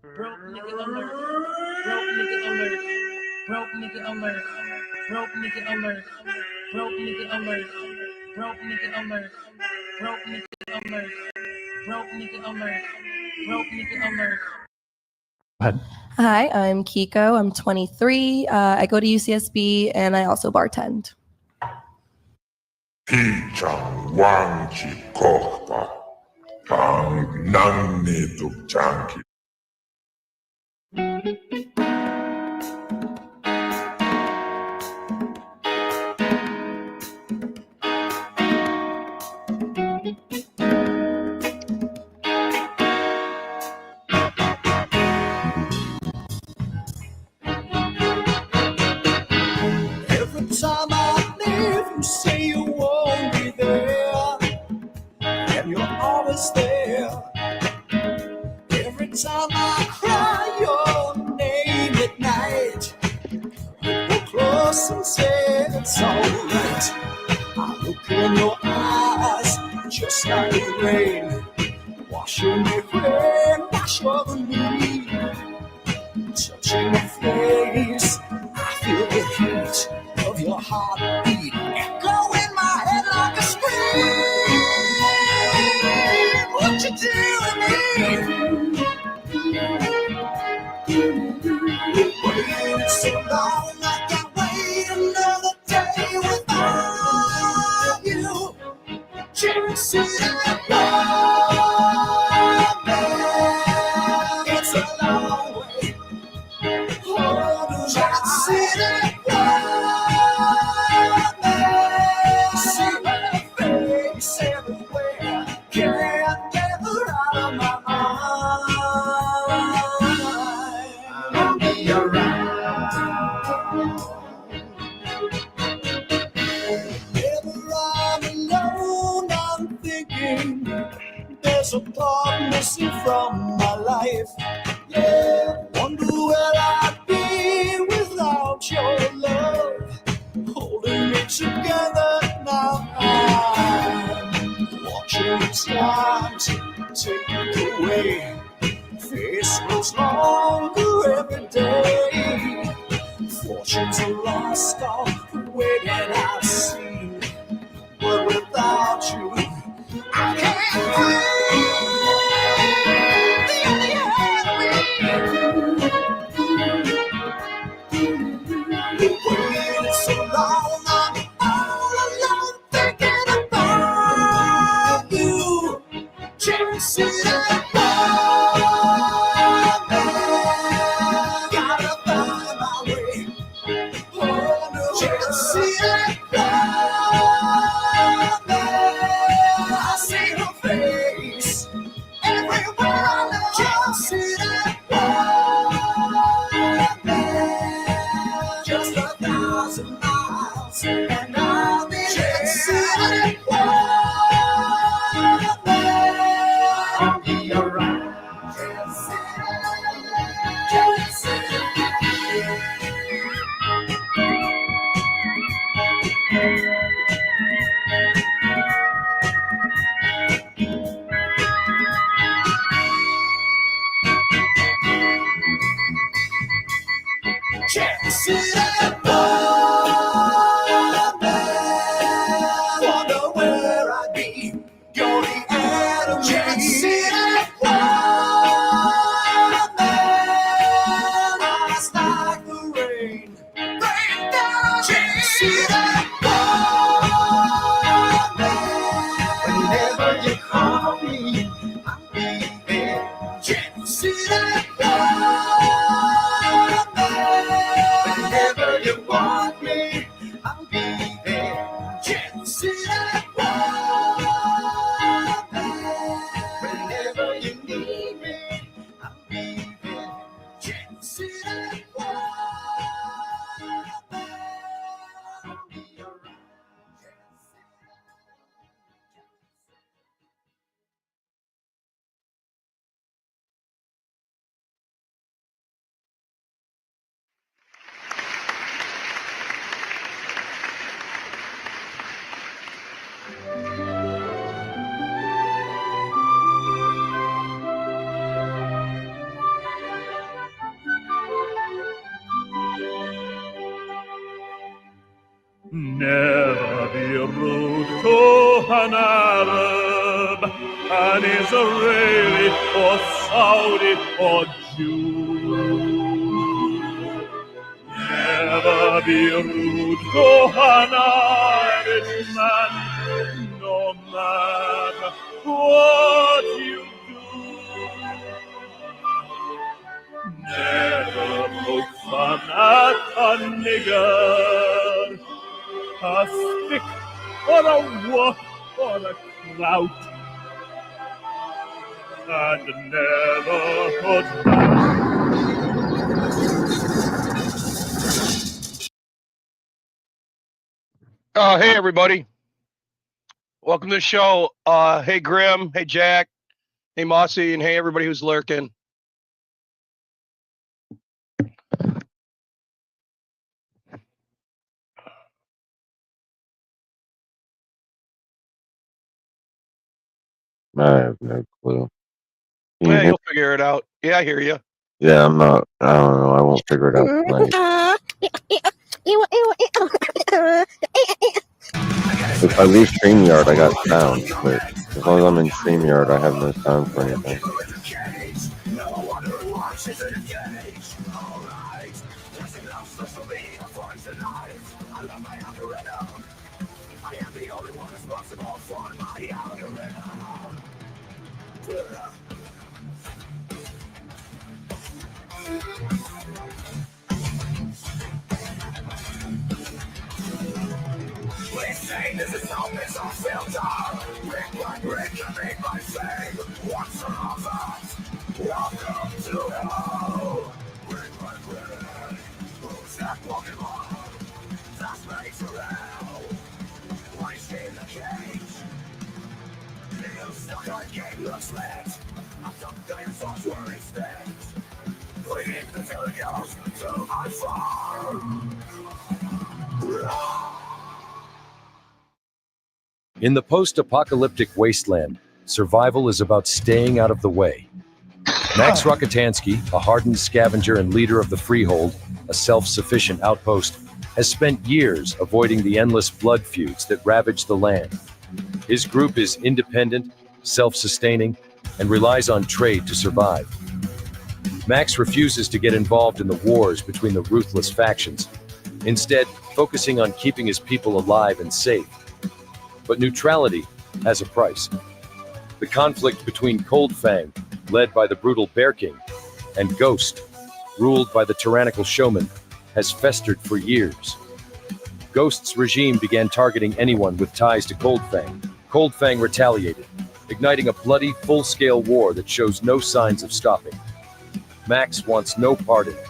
Broke nigga alert. Broke nigga alert. Broke nigga alert. Broke nigga alert. Broke nigga alert. Broke nigga alert. Broke nigga alert. Broke nigga alert. Broke nigga alert. Hi, I'm Kiko. I'm 23. I go to UCSB and I also bartend. 피장 왕지 거가 강남리도 장기 Every time I leave, you say you won't be there, and you're always there. Every time I cry your name at night, you go close and say it's alright. I look in your eyes, just like the rain, washing me clean, wash over me. Touching your face, I feel the heat of your heartbeat echo in my head like a scream. What you do to me? Waited so long, I can't wait another day without you. Chasing that love, it's a long way. There's a part missing from my life. Yeah, wonder where I'd be without your love, holding me together now. I'm watching time take me away. Face grows longer every day. Fortunes are lost on the way that I've seen, but without you, I can't breathe. Waited so long, I'm all alone thinking about you. Chasing that love, gotta find my way. Oh no, chasing that love, I see her face everywhere I look. Chasing that love, just 1,000 miles, and I'll be chasing that love. I'll be alright. Chasing that love, wonder where I'd be. You're the enemy. Chasing that love, eyes like the rain, rain down. Chasing that love, whenever you call me, I'll be there. Chasing that Never be rude to an Arab, an Israeli or Saudi or Jew. Never be rude to an Irishman, no matter what you do. Never poke fun at a nigger, a stick or a wolf or a clout, and never put down. Hey, everybody. Welcome to the show. Hey, Grim. Hey, Jack. Hey, Mossy. And hey, everybody who's lurking. I have no clue. Hey, you'll figure it out. Yeah, I hear you. Yeah, I'm not. I don't know. I won't figure it out tonight. If I leave StreamYard, I got sound, but as long as I'm in StreamYard, I have no sound for anything. This is how it's all filter. Brick by brick, I make my fame. What's the offer? Welcome to hell. Brick by brick, who's that Pokemon? That's made for hell. Why stay in the cage? You stuck on game looks lit. I'm some dinosaurs were extinct. Leading the villagers to my farm. In the post-apocalyptic wasteland, survival is about staying out of the way. Max Rokotansky, a hardened scavenger and leader of the Freehold, a self-sufficient outpost, has spent years avoiding the endless blood feuds that ravage the land. His group is independent, self-sustaining, and relies on trade to survive. Max refuses to get involved in the wars between the ruthless factions, instead focusing on keeping his people alive and safe. But neutrality has a price. The conflict between Coldfang, led by the brutal Bear King, and Ghost, ruled by the tyrannical Showman, has festered for years. Ghost's regime began targeting anyone with ties to Coldfang. Coldfang retaliated, igniting a bloody, full-scale war that shows no signs of stopping. Max wants no part in it.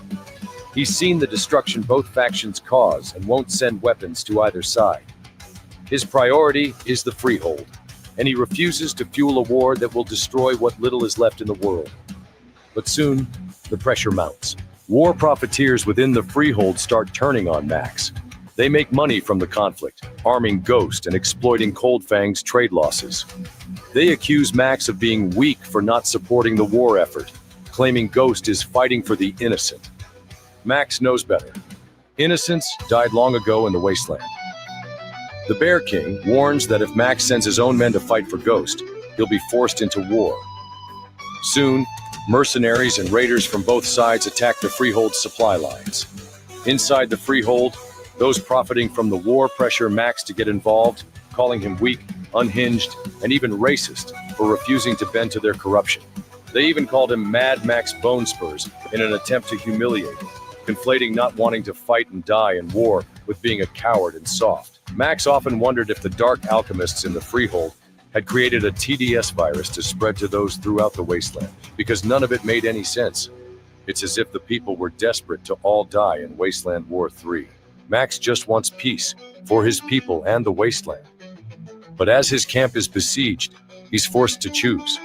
He's seen the destruction both factions cause and won't send weapons to either side. His priority is the Freehold, and he refuses to fuel a war that will destroy what little is left in the world. But soon, the pressure mounts. War profiteers within the Freehold start turning on Max. They make money from the conflict, arming Ghost and exploiting Coldfang's trade losses. They accuse Max of being weak for not supporting the war effort, claiming Ghost is fighting for the innocent. Max knows better. Innocents died long ago in the wasteland. The Bear King warns that if Max sends his own men to fight for Ghost, he'll be forced into war. Soon, mercenaries and raiders from both sides attack the Freehold's supply lines. Inside the Freehold, those profiting from the war pressure Max to get involved, calling him weak, unhinged, and even racist for refusing to bend to their corruption. They even called him Mad Max Bonespurs in an attempt to humiliate him, conflating not wanting to fight and die in war with being a coward and soft. Max often wondered if the dark alchemists in the Freehold had created a TDS virus to spread to those throughout the wasteland, because none of it made any sense. It's as if the people were desperate to all die in Wasteland War 3. Max just wants peace for his people and the wasteland. But as his camp is besieged, he's forced to choose.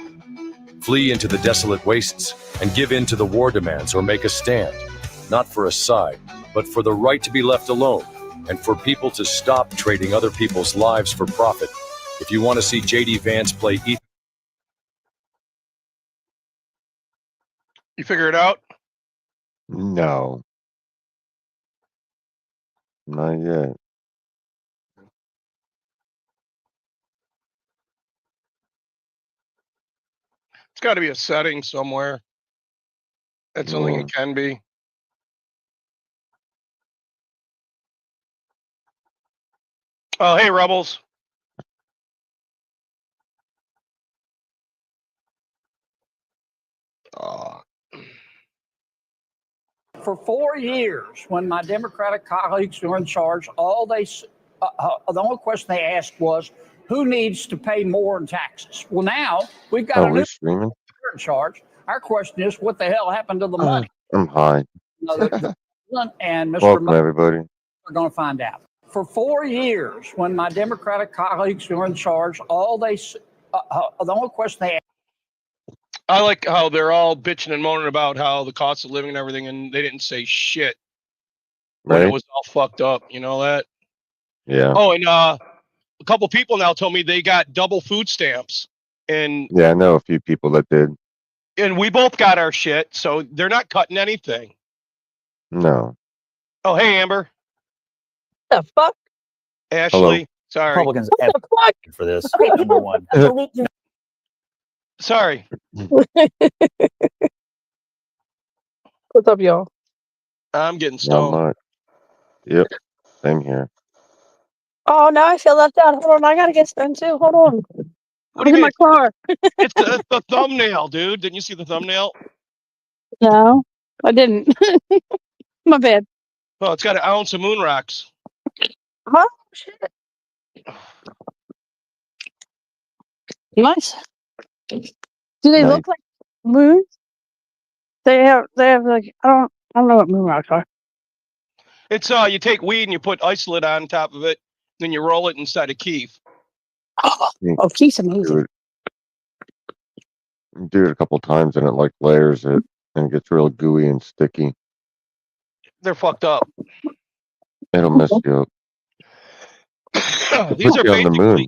Flee into the desolate wastes and give in to the war demands, or make a stand, not for a side, but for the right to be left alone, and for people to stop trading other people's lives for profit. If you want to see JD Vance play Ethan... You figure it out? No. Not yet. It's got to be a setting somewhere. That's something Yeah. it can be. Oh, hey, Rebels. For 4 years, when my Democratic colleagues were in charge, the only question they asked was, who needs to pay more in taxes? Well, now we've got Oh, a new we're streaming? in charge. Our question is, what the hell happened to the money? I'm high. The president and Mr. Welcome, Musk everybody. are going to find out. For 4 years, when my Democratic colleagues were in charge, the only question they asked. I like how they're all bitching and moaning about how the cost of living and everything, and they didn't say shit when it Right? was all fucked up. You know that? Yeah. Oh, and a couple people now told me they got double food stamps, and Yeah, I know a few people that did. we both got our shit, so they're not cutting anything. No. Oh, hey, Amber. The fuck? Ashley. Sorry. Republicans What the fuck? for this. Okay, Number one. Sorry. What's up, y'all? I'm getting Not stoned. much. Yep. Same here. Oh, now I feel left out. Hold on, I gotta get spun too. Hold on. What I'm do you in mean? my car. It's the thumbnail, dude. Didn't you see the thumbnail? No, I didn't. My bad. Oh, it's got an ounce of moon rocks. Huh? Shit. Nice. Do they Nice. look like moons? They have like I don't know what moon rocks are. It's you take weed and you put isolate on top of it, then you roll it inside a keef. Oh, Keith's amazing. Do it a couple times and it like layers it and gets real gooey and sticky. They're fucked up. It'll mess you up. These Put are you on the basically moon.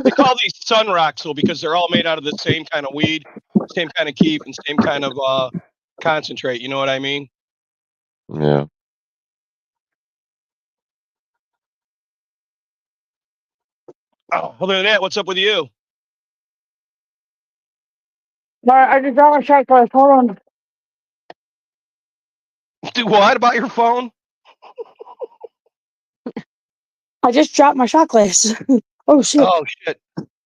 they call these sun rocks though because they're all made out of the same kind of weed, same kind of keef, and same kind of concentrate. You know what I mean? Yeah. Oh, other than that, what's up with you? All right, I just got my shot glass. Hold on. Do what about your phone? I just dropped my shot glass. Oh shit! Oh shit!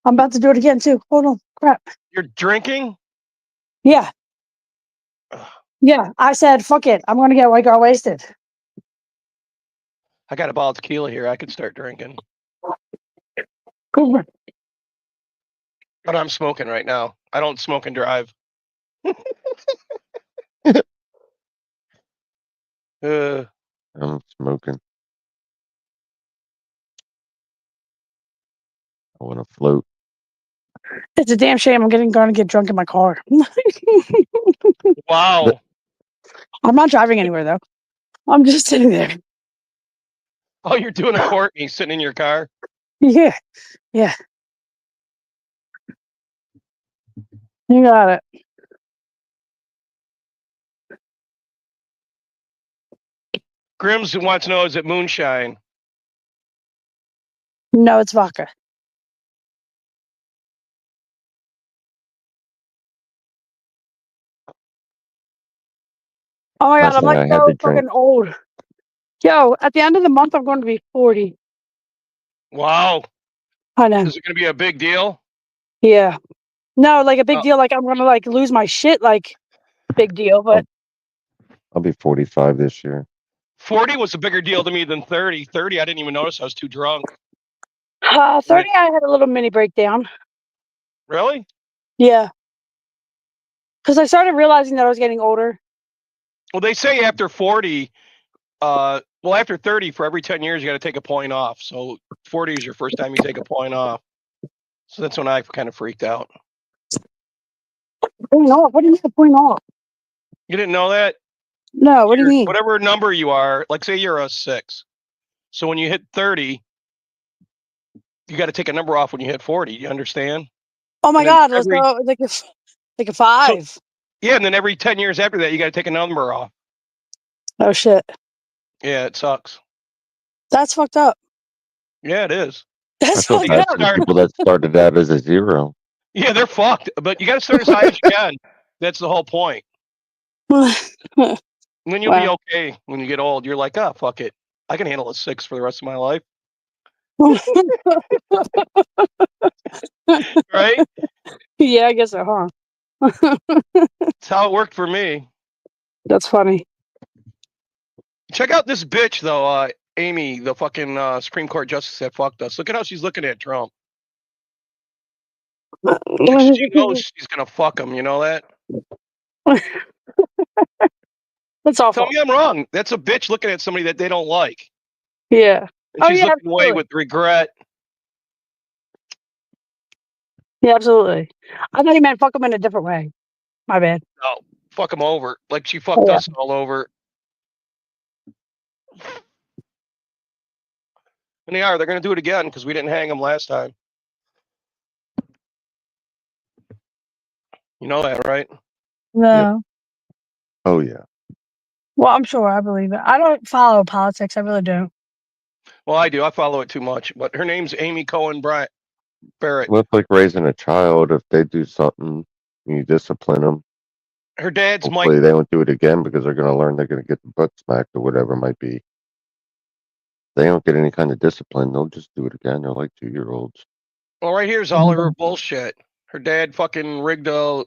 I'm about to do it again too. Hold on. Crap. You're drinking? Yeah. Yeah. I said, fuck it. I'm gonna get white girl wasted. I got a bottle of tequila here. I could start drinking. Cool. But I'm smoking right now. I don't smoke and drive. I'm smoking. I want to float. It's a damn shame I'm gonna get drunk in my car. Wow. I'm not driving anywhere though. I'm just sitting there. Oh, you're doing a Courtney sitting in your car? Yeah. Yeah. You got it. Grims wants to know, is it moonshine? No, it's vodka. Oh my god, Last I'm night like I had so to drink. fucking old. Yo, at the end of the month I'm going to be 40. Wow. I know. Is it going to be a big deal? Yeah. No, like a big deal, like I'm gonna like lose my shit, like big deal, but I'll be 45 this year. 40 was a bigger deal to me than 30. 30, I didn't even notice. I was too drunk. 30 I had a little mini breakdown. Really? Yeah. Because I started realizing that I was getting older. Well, they say after 40, after 30, for every 10 years, you got to take a point off. So 40 is your first time you take a point off. So that's when I kind of freaked out. Point off? What do you mean point off? You didn't know that? No, what do you mean? Whatever number you are, like say you're a 6. So when you hit 30, you got to take a number off when you hit 40. You understand? Oh my god, let's go like a 5. So, yeah, and then every 10 years after that, you got to take a number off. Oh shit. Yeah, it sucks. That's fucked up. Yeah, it is. That's I feel fucked bad up. for the people that started out as a 0. Yeah, they're fucked. But you got to start as high as you can. That's the whole point. And then you'll be Wow. okay when you get old. You're like, ah, fuck it. I can handle a 6 for the rest of my life. Right? Yeah, I guess so, huh? That's how it worked for me. That's funny. Check out this bitch, though, Amy, the fucking Supreme Court justice that fucked us. Look at how she's looking at Trump. Like she knows she's going to fuck him. You know that? That's awful. Tell me I'm wrong. That's a bitch looking at somebody that they don't like. Yeah. And Oh, she's yeah, looking away absolutely. with regret. Yeah, absolutely. I thought you meant fuck them in a different way. My bad. No, fuck them over. Like she fucked Yeah. us all over. And they're going to do it again because we didn't hang them last time. You know that, right? No. Oh yeah. Well, I'm sure. I believe it. I don't follow politics. I really don't. Well, I do. I follow it too much. But her name's Amy Cohen Barrett. Well, it's like raising a child. If they do something, you discipline them. Her dad's Hopefully Mike. they don't do it again because they're going to learn they're going to get the butt smacked or whatever it might be. They don't get any kind of discipline. They'll just do it again. They're like 2-year-olds. Well, right here's all of her bullshit. Her dad fucking rigged a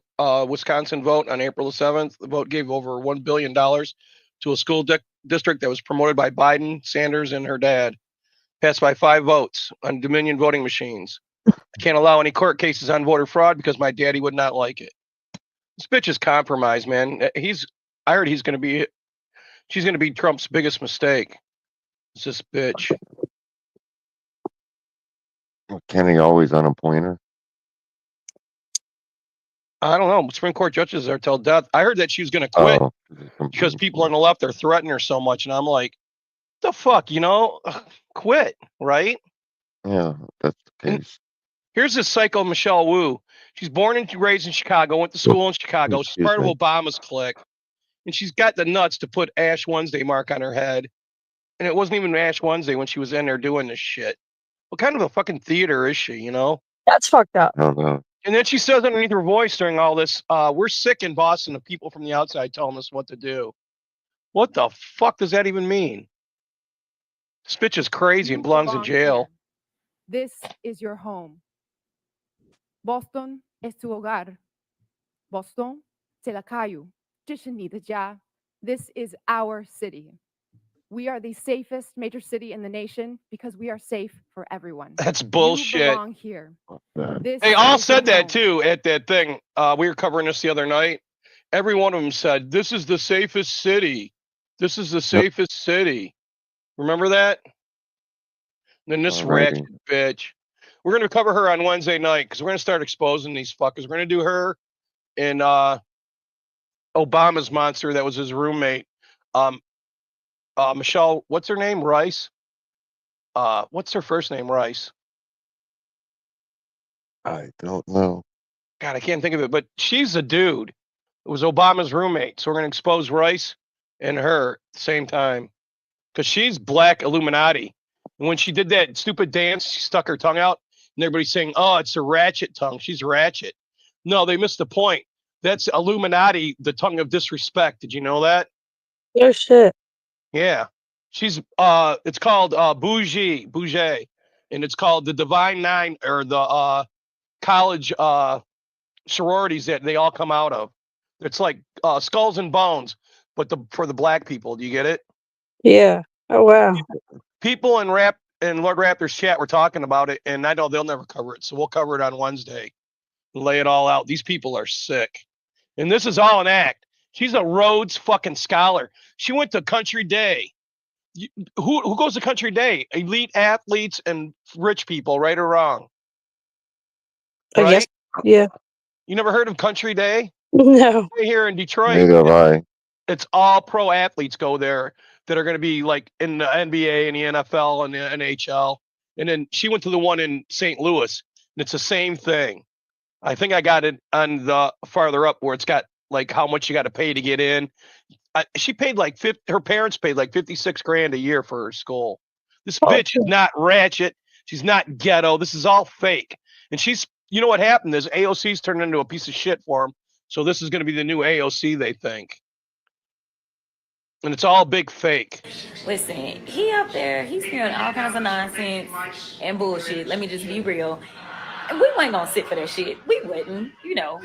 Wisconsin vote on April the 7th. The vote gave over $1 billion to a school district that was promoted by Biden, Sanders, and her dad. Passed by 5 votes on Dominion voting machines. I can't allow any court cases on voter fraud because my daddy would not like it. This bitch is compromised, man. I heard she's going to be Trump's biggest mistake. It's this bitch. Can he always unappoint her? I don't know. Supreme Court judges are till death. I heard that she was going to quit Oh, because people on the left are threatening her so much. And I'm like, the fuck, quit, right? yeah, that's the case. Here's this psycho Michelle Wu. She's born and raised in Chicago, went to school in Chicago. She's Excuse part of me. Obama's clique. And she's got the nuts to put Ash Wednesday mark on her head. And it wasn't even Ash Wednesday when she was in there doing this shit. What kind of a fucking theater is she, That's fucked up. I don't know. And then she says underneath her voice during all this, we're sick in Boston of people from the outside telling us what to do. What the fuck does that even mean? This bitch is crazy and belongs in jail. This is your home. Boston es tu hogar. Boston, c'est la caillou. This is our city. We are the safest major city in the nation because we are safe for everyone. That's You bullshit. belong here. This They all is said your that home. too at that thing. We were covering this the other night. Every one of them said, "This is the safest city. This is the safest city." Remember that? And then this ratchet bitch. We're going to cover her on Wednesday night because we're going to start exposing these fuckers. We're going to do her and Obama's monster that was his roommate. Michelle, what's her name? Rice. What's her first name? Rice. I don't know. God, I can't think of it, but she's a dude. It was Obama's roommate. So we're going to expose Rice and her at the same time because she's black Illuminati. And when she did that stupid dance, she stuck her tongue out and everybody's saying, oh, it's a ratchet tongue. She's ratchet. No, they missed the point. That's Illuminati, the tongue of disrespect. Did you know that? Oh, shit. Yeah. She's, it's called Bougie, and it's called the Divine Nine or the college sororities that they all come out of. It's like Skulls and Bones, but for the black people. Do you get it? Yeah. Oh, wow. People in Lord Raptor's chat were talking about it, and I know they'll never cover it, so we'll cover it on Wednesday and lay it all out. These people are sick, and this is all an act. She's a Rhodes fucking scholar. She went to Country Day. Who goes to Country Day? Elite athletes and rich people, right or wrong? Right? Yes. Yeah. You never heard of Country Day? No. Right here in Detroit. Neither have I. It's all pro athletes go there that are going to be like in the NBA and the NFL and the NHL. And then she went to the one in St. Louis, and it's the same thing. I think I got it on the farther up where it's got like how much you got to pay to get in. She paid like her parents paid like $56,000 a year for her school. This bitch is not ratchet. She's not ghetto. This is all fake. And she's You know what happened is AOC's turned into a piece of shit for him. So this is going to be the new AOC, they think. And it's all big fake. Listen, he up there, he's hearing all kinds of nonsense and bullshit. Let me just be real. And we weren't gonna sit for that shit. We wouldn't. You know,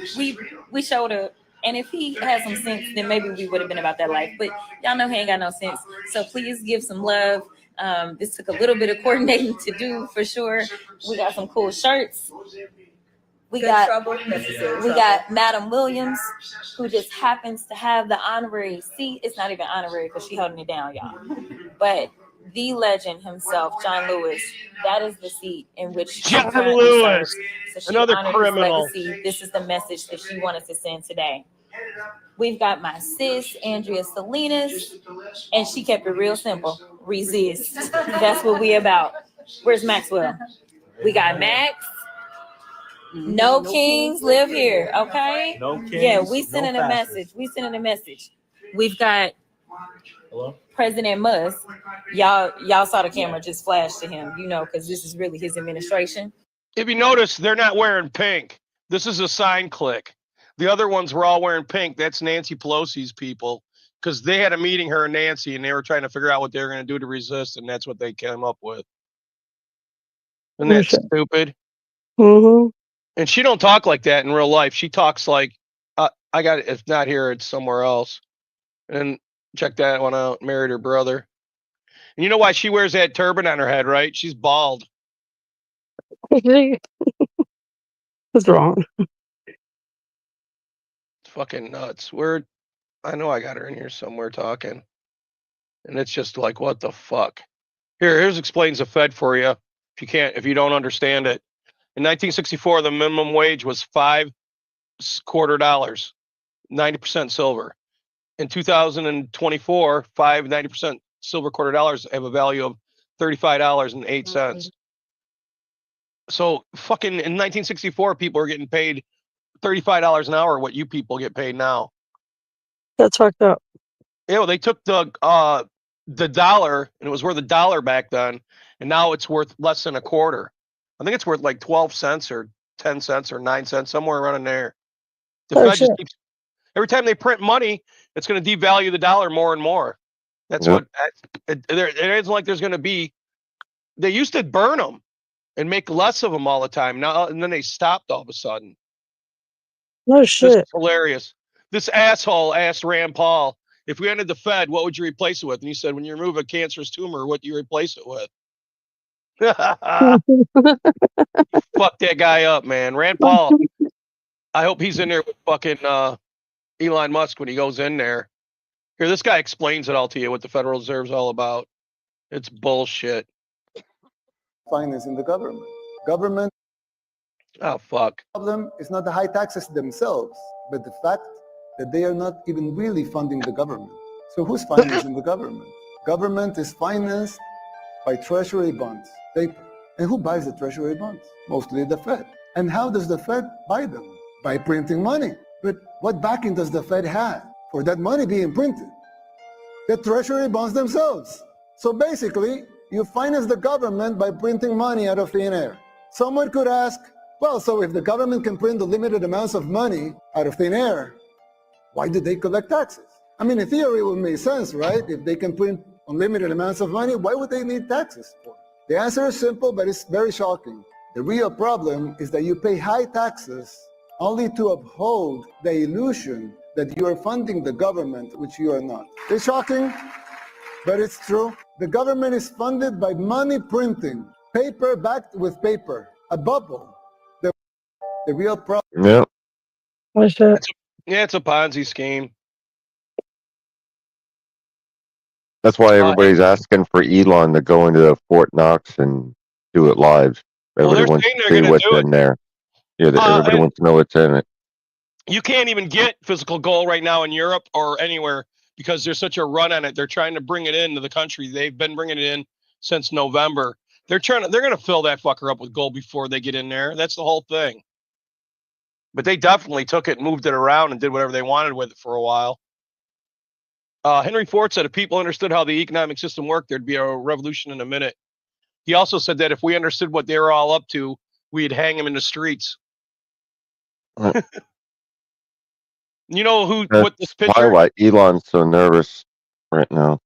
we showed up. And if he had some sense, then maybe we would have been about that life. But y'all know he ain't got no sense. So please give some love. This took a little bit of coordinating to do for sure. We got some cool shirts. We got Madam Williams, who just happens to have the honorary seat. It's not even honorary because she's holding it down, y'all. But the legend himself, John Lewis, that is the seat in which she John currently Lewis, serves. So she another honored criminal. his legacy. This is the message that she wanted to send today. We've got my sis, Andrea Salinas, and she kept it real simple. Resist. That's what we about. Where's Maxwell? We got Max. No kings live here, okay? No kings. Yeah, we sending no a message. We sending a message. We've got President Musk. Y'all saw the camera just flash to him, you know, because this is really his administration. If you notice, they're not wearing pink. This is a sign click. The other ones were all wearing pink. That's Nancy Pelosi's people, because they had a meeting, her and Nancy, and they were trying to figure out what they were going to do to resist, and that's what they came up with. Isn't that stupid? Mm-hmm. And she don't talk like that in real life. She talks like, I got it. If not here, it's somewhere else. And check that one out. Married her brother. And you know why she wears that turban on her head, right? She's bald. What's wrong? It's fucking nuts. I know I got her in here somewhere talking. And it's just like, what the fuck? Here's explains the Fed for you. If you don't understand it. In 1964, the minimum wage was $5 quarter dollars, 90% silver. In 2024, 90% silver quarter dollars have a value of $35.08. So fucking in 1964, people were getting paid $35 an hour, what you people get paid now. That's fucked up. Yeah, well, they took the dollar, and it was worth $1 back then, and now it's worth less than a quarter. I think it's worth like 12 cents or 10 cents or 9 cents, somewhere around in there. The Fed just keeps, every time they print money, it's going to devalue the dollar more and more. That's what it isn't like there's going to be. They used to burn them and make less of them all the time. Now and then they stopped all of a sudden. No shit. This is hilarious. This asshole asked Rand Paul, if we ended the Fed, what would you replace it with? And he said, when you remove a cancerous tumor, what do you replace it with? Fuck that guy up, man. Rand Paul. I hope he's in there with fucking Elon Musk when he goes in there. Here, this guy explains it all to you, what the Federal Reserve's all about. It's bullshit. Finance in the government. Government. Oh, fuck. The problem is not the high taxes themselves, but the fact that they are not even really funding the government. So who's financing the government? Government is financed by treasury bonds, paper. And who buys the treasury bonds? Mostly the Fed. And how does the Fed buy them? By printing money. But what backing does the Fed have for that money being printed? The treasury bonds themselves. So basically, you finance the government by printing money out of thin air. Someone could ask, well, so if the government can print unlimited amounts of money out of thin air, why do they collect taxes? I mean, in theory, it would make sense, right? If they can print unlimited amounts of money, why would they need taxes for? The answer is simple, but it's very shocking. The real problem is that you pay high taxes only to uphold the illusion that you are funding the government, which you are not. It's shocking, but it's true. The government is funded by money printing, paper backed with paper, a bubble. The real problem. Yeah. It's a Ponzi scheme. That's why everybody's asking for Elon to go into Fort Knox and do it live. Everybody wants to see what's in there. Yeah, everybody wants to know what's in it. You can't even get physical gold right now in Europe or anywhere because there's such a run on it. They're trying to bring it into the country. They've been bringing it in since November. They're going to fill that fucker up with gold before they get in there. That's the whole thing. But they definitely took it and moved it around and did whatever they wanted with it for a while. Henry Ford said if people understood how the economic system worked, there'd be a revolution in a minute. He also said that if we understood what they were all up to, we'd hang them in the streets. You know who That's with this picture? why Elon's so nervous right now.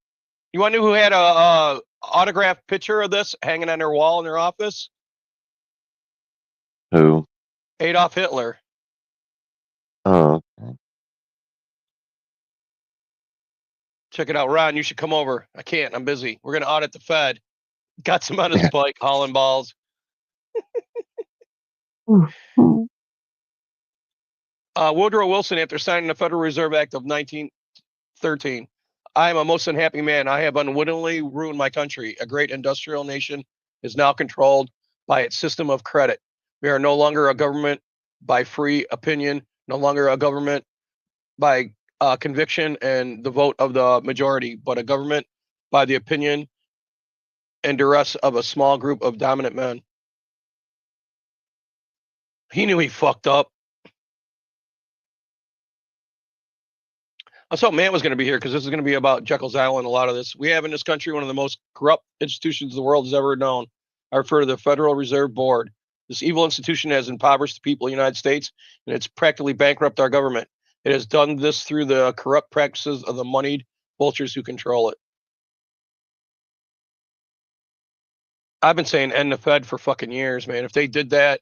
You want to know who had a autographed picture of this hanging on their wall in their office? Who? Adolf Hitler. Oh, okay. Check it out, Ron. You should come over. I can't. I'm busy. We're gonna audit the Fed. Got some on his bike, hauling balls. Woodrow Wilson, after signing the Federal Reserve Act of 1913, I am a most unhappy man. I have unwittingly ruined my country. A great industrial nation is now controlled by its system of credit. We are no longer a government by free opinion, no longer a government by conviction and the vote of the majority, but a government by the opinion and duress of a small group of dominant men. He knew he fucked up. I thought Matt was going to be here because this is going to be about Jekyll's Island. A lot of this we have in this country, one of the most corrupt institutions the world has ever known. I refer to the Federal Reserve Board. This evil institution has impoverished the people of the United States, and it's practically bankrupt our government. It has done this through the corrupt practices of the moneyed vultures who control it. I've been saying end the Fed for fucking years, man. If they did that,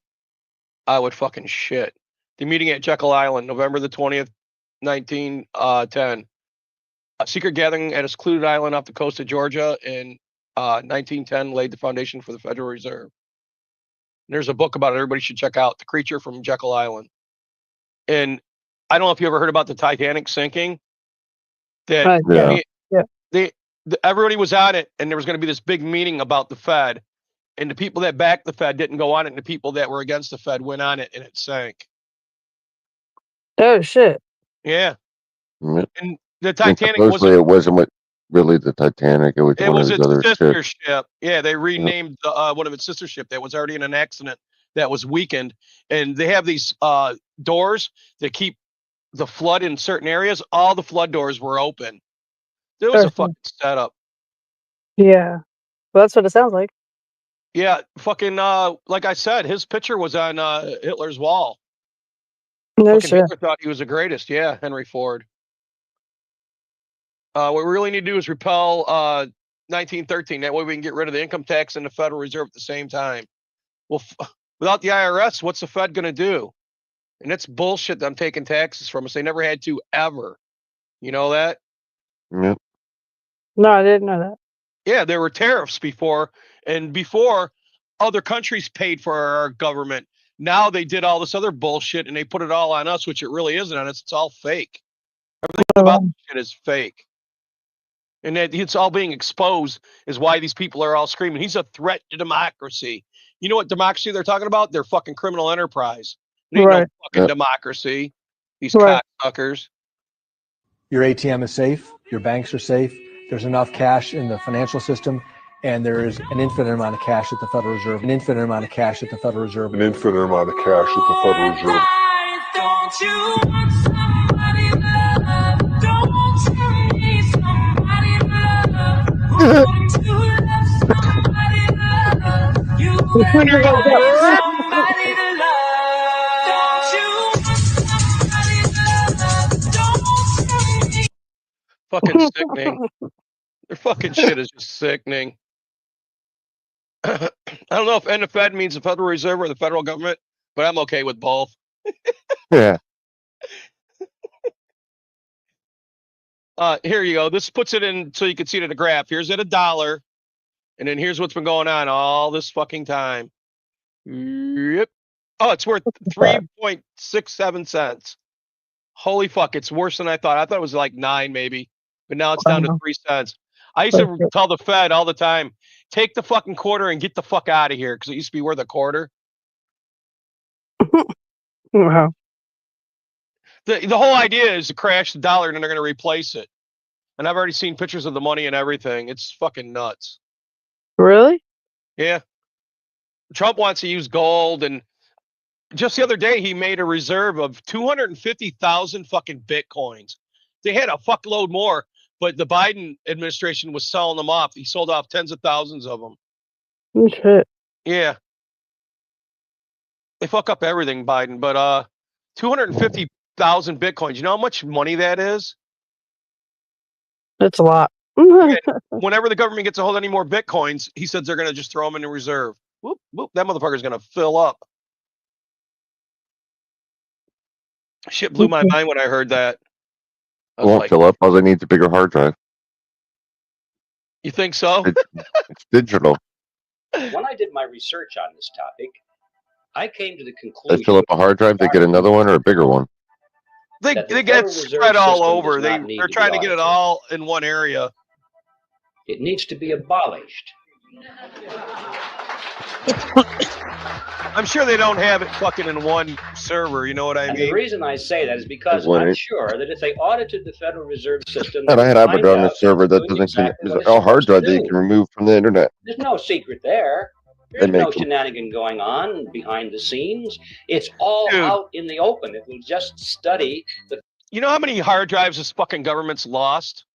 I would fucking shit. The meeting at Jekyll Island, November the 20th, 1910. A secret gathering at a secluded island off the coast of Georgia in 1910 laid the foundation for the Federal Reserve. And there's a book about it everybody should check out, The Creature from Jekyll Island. And I don't know if you ever heard about the Titanic sinking. That everybody was on it, and there was going to be this big meeting about the Fed. And the people that backed the Fed didn't go on it, and the people that were against the Fed went on it, and it sank. Oh shit! Yeah. Yep. And the Titanic wasn't really the Titanic. It was one of its his other sister ships. ship. Yeah, they renamed one of its sister ship that was already in an accident that was weakened, and they have these doors that keep the flood in certain areas. All the flood doors were open. There was a fucking setup. Yeah, well, that's what it sounds like. Yeah, fucking like I said, his picture was on Hitler's wall. No fucking shit. Hitler thought he was the greatest. Yeah, Henry Ford. What we really need to do is repel 1913. That way we can get rid of the income tax and the Federal Reserve at the same time. Well, without the IRS, what's the Fed going to do? And it's bullshit that I'm taking taxes from us. They never had to ever. You know that? Yep. No, I didn't know that. Yeah, there were tariffs before, and before other countries paid for our government. Now they did all this other bullshit and they put it all on us, which it really isn't on us. It's all fake. Everything about this shit is fake. And that it's all being exposed is why these people are all screaming. He's a threat to democracy. You know what democracy they're talking about? They're fucking criminal enterprise. There ain't no fucking democracy. These cocksuckers. Your ATM is safe. Your banks are safe. There's enough cash in the financial system. And there is an infinite amount of cash at the Federal Reserve. An infinite amount of cash at the Federal Reserve. An infinite amount of cash at the Federal Reserve. Don't you want somebody to love? Don't you need somebody to love? Won't you love somebody to love? You better find somebody to love. Don't you want somebody to love? Don't you need... Fucking sickening. Their fucking shit is just sickening. I don't know if end the Fed means the Federal Reserve or the federal government, but I'm okay with both. Yeah. Here you go. This puts it in so you can see it in the graph. Here's at $1, and then here's what's been going on all this fucking time. Yep. Oh, it's worth 3.67 cents. Holy fuck! It's worse than I thought. I thought it was like 9 maybe, but now it's down to 3 cents. I used to tell the Fed all the time, take the fucking quarter and get the fuck out of here, because it used to be worth a quarter. Wow. The whole idea is to crash the dollar and then they're going to replace it. And I've already seen pictures of the money and everything. It's fucking nuts. Really? Yeah. Trump wants to use gold, and just the other day he made a reserve of 250,000 fucking bitcoins. They had a fuckload more, but the Biden administration was selling them off. He sold off tens of thousands of them. Okay. Yeah. They fuck up everything, Biden. But 250,000 Bitcoins. You know how much money that is? That's a lot. Whenever the government gets a hold of any more Bitcoins, he says they're going to just throw them in reserve. Whoop, whoop, that motherfucker's going to fill up. Shit blew my mind when I heard that. It won't fill up. All they need is a bigger hard drive. You think so? It's digital. When I did my research on this topic, I came to the conclusion They fill up a hard drive, they get another one or a bigger one. They get spread all over. They're trying to get it all in one area. It needs to be abolished. I'm sure they don't have it fucking in one server. You know what I And mean? the reason I say that is because I'm sure that if they audited the Federal Reserve System, And I had they'd a find drive on a out server that doing doesn't exactly what it's a hard supposed to drive that you do. can remove from the internet. There's no secret there. They There's no make them. shenanigan going on behind the scenes. It's all out in the open. If we just study the. You know how many hard drives this fucking government's lost?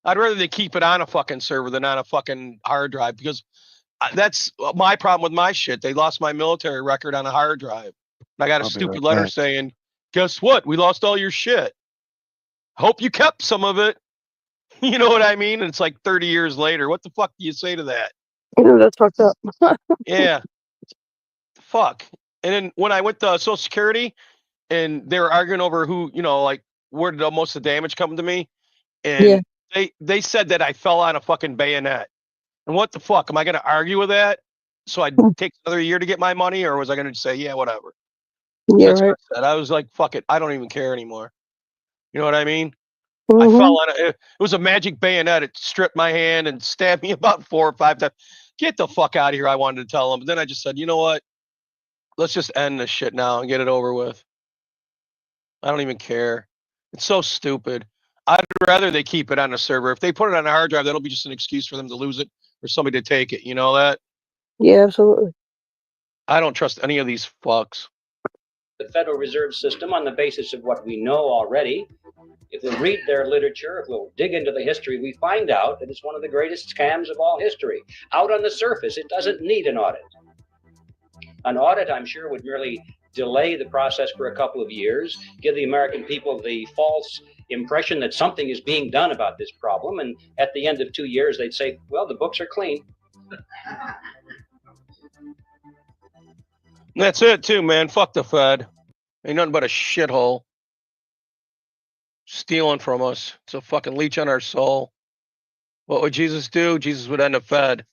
I'd rather they keep it on a fucking server than on a fucking hard drive, because that's my problem with my shit. They lost my military record on a hard drive. And I got a stupid letter saying, guess what? We lost all your shit. Hope you kept some of it. You know what I mean? And it's like 30 years later. What the fuck do you say to that? That's fucked up. Yeah. Fuck. And then when I went to Social Security and they were arguing over who, like where did most of the damage come to me? And they said that I fell on a fucking bayonet. And what the fuck? Am I going to argue with that? So I'd take another year to get my money, or was I going to say, yeah, whatever? Yeah, That's right. what I said. I was like, fuck it. I don't even care anymore. You know what I mean? Mm-hmm. I fell on it. It was a magic bayonet. It stripped my hand and stabbed me about 4 or 5 times. Get the fuck out of here, I wanted to tell them. But then I just said, you know what? Let's just end this shit now and get it over with. I don't even care. It's so stupid. I'd rather they keep it on a server. If they put it on a hard drive, that'll be just an excuse for them to lose it or somebody to take it. You know that? Yeah, absolutely. I don't trust any of these fucks. The Federal Reserve System on the basis of what we know already. If we read their literature, if we'll dig into the history, we find out that it's one of the greatest scams of all history. Out on the surface, it doesn't need an audit. An audit, I'm sure, would merely delay the process for a couple of years, give the American people the false impression that something is being done about this problem, and at the end of 2 years, they'd say, well, the books are clean. That's it, too, man. Fuck the Fed. Ain't nothing but a shithole. Stealing from us. It's a fucking leech on our soul. What would Jesus do? Jesus would end the Fed.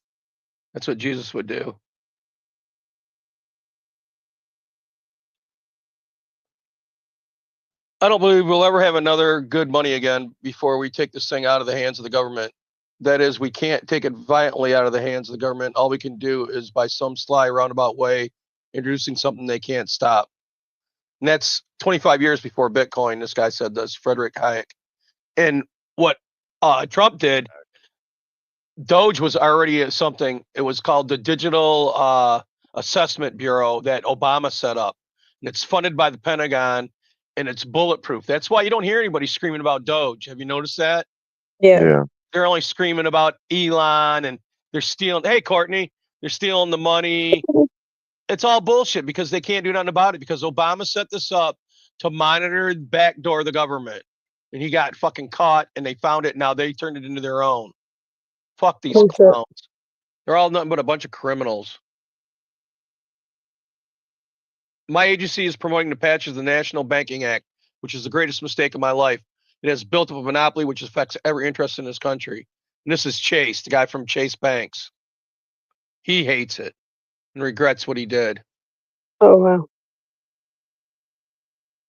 That's what Jesus would do. I don't believe we'll ever have another good money again before we take this thing out of the hands of the government. That is, we can't take it violently out of the hands of the government. All we can do is by some sly roundabout way, introducing something they can't stop. And that's 25 years before Bitcoin. This guy said this, Frederick Hayek. And what Trump did, Doge was already something. It was called the Digital Assessment Bureau that Obama set up. And it's funded by the Pentagon. And it's bulletproof. That's why you don't hear anybody screaming about Doge. Have you noticed that? Yeah. They're only screaming about Elon and they're stealing. Hey, Courtney, they're stealing the money. It's all bullshit because they can't do nothing about it because Obama set this up to monitor and backdoor the government. And he got fucking caught and they found it. Now they turned it into their own. Fuck these clowns. They're all nothing but a bunch of criminals. My agency is promoting the patch of the National Banking Act, which is the greatest mistake of my life. It has built up a monopoly which affects every interest in this country. And this is Chase, the guy from Chase Banks. He hates it and regrets what he did. Oh, wow.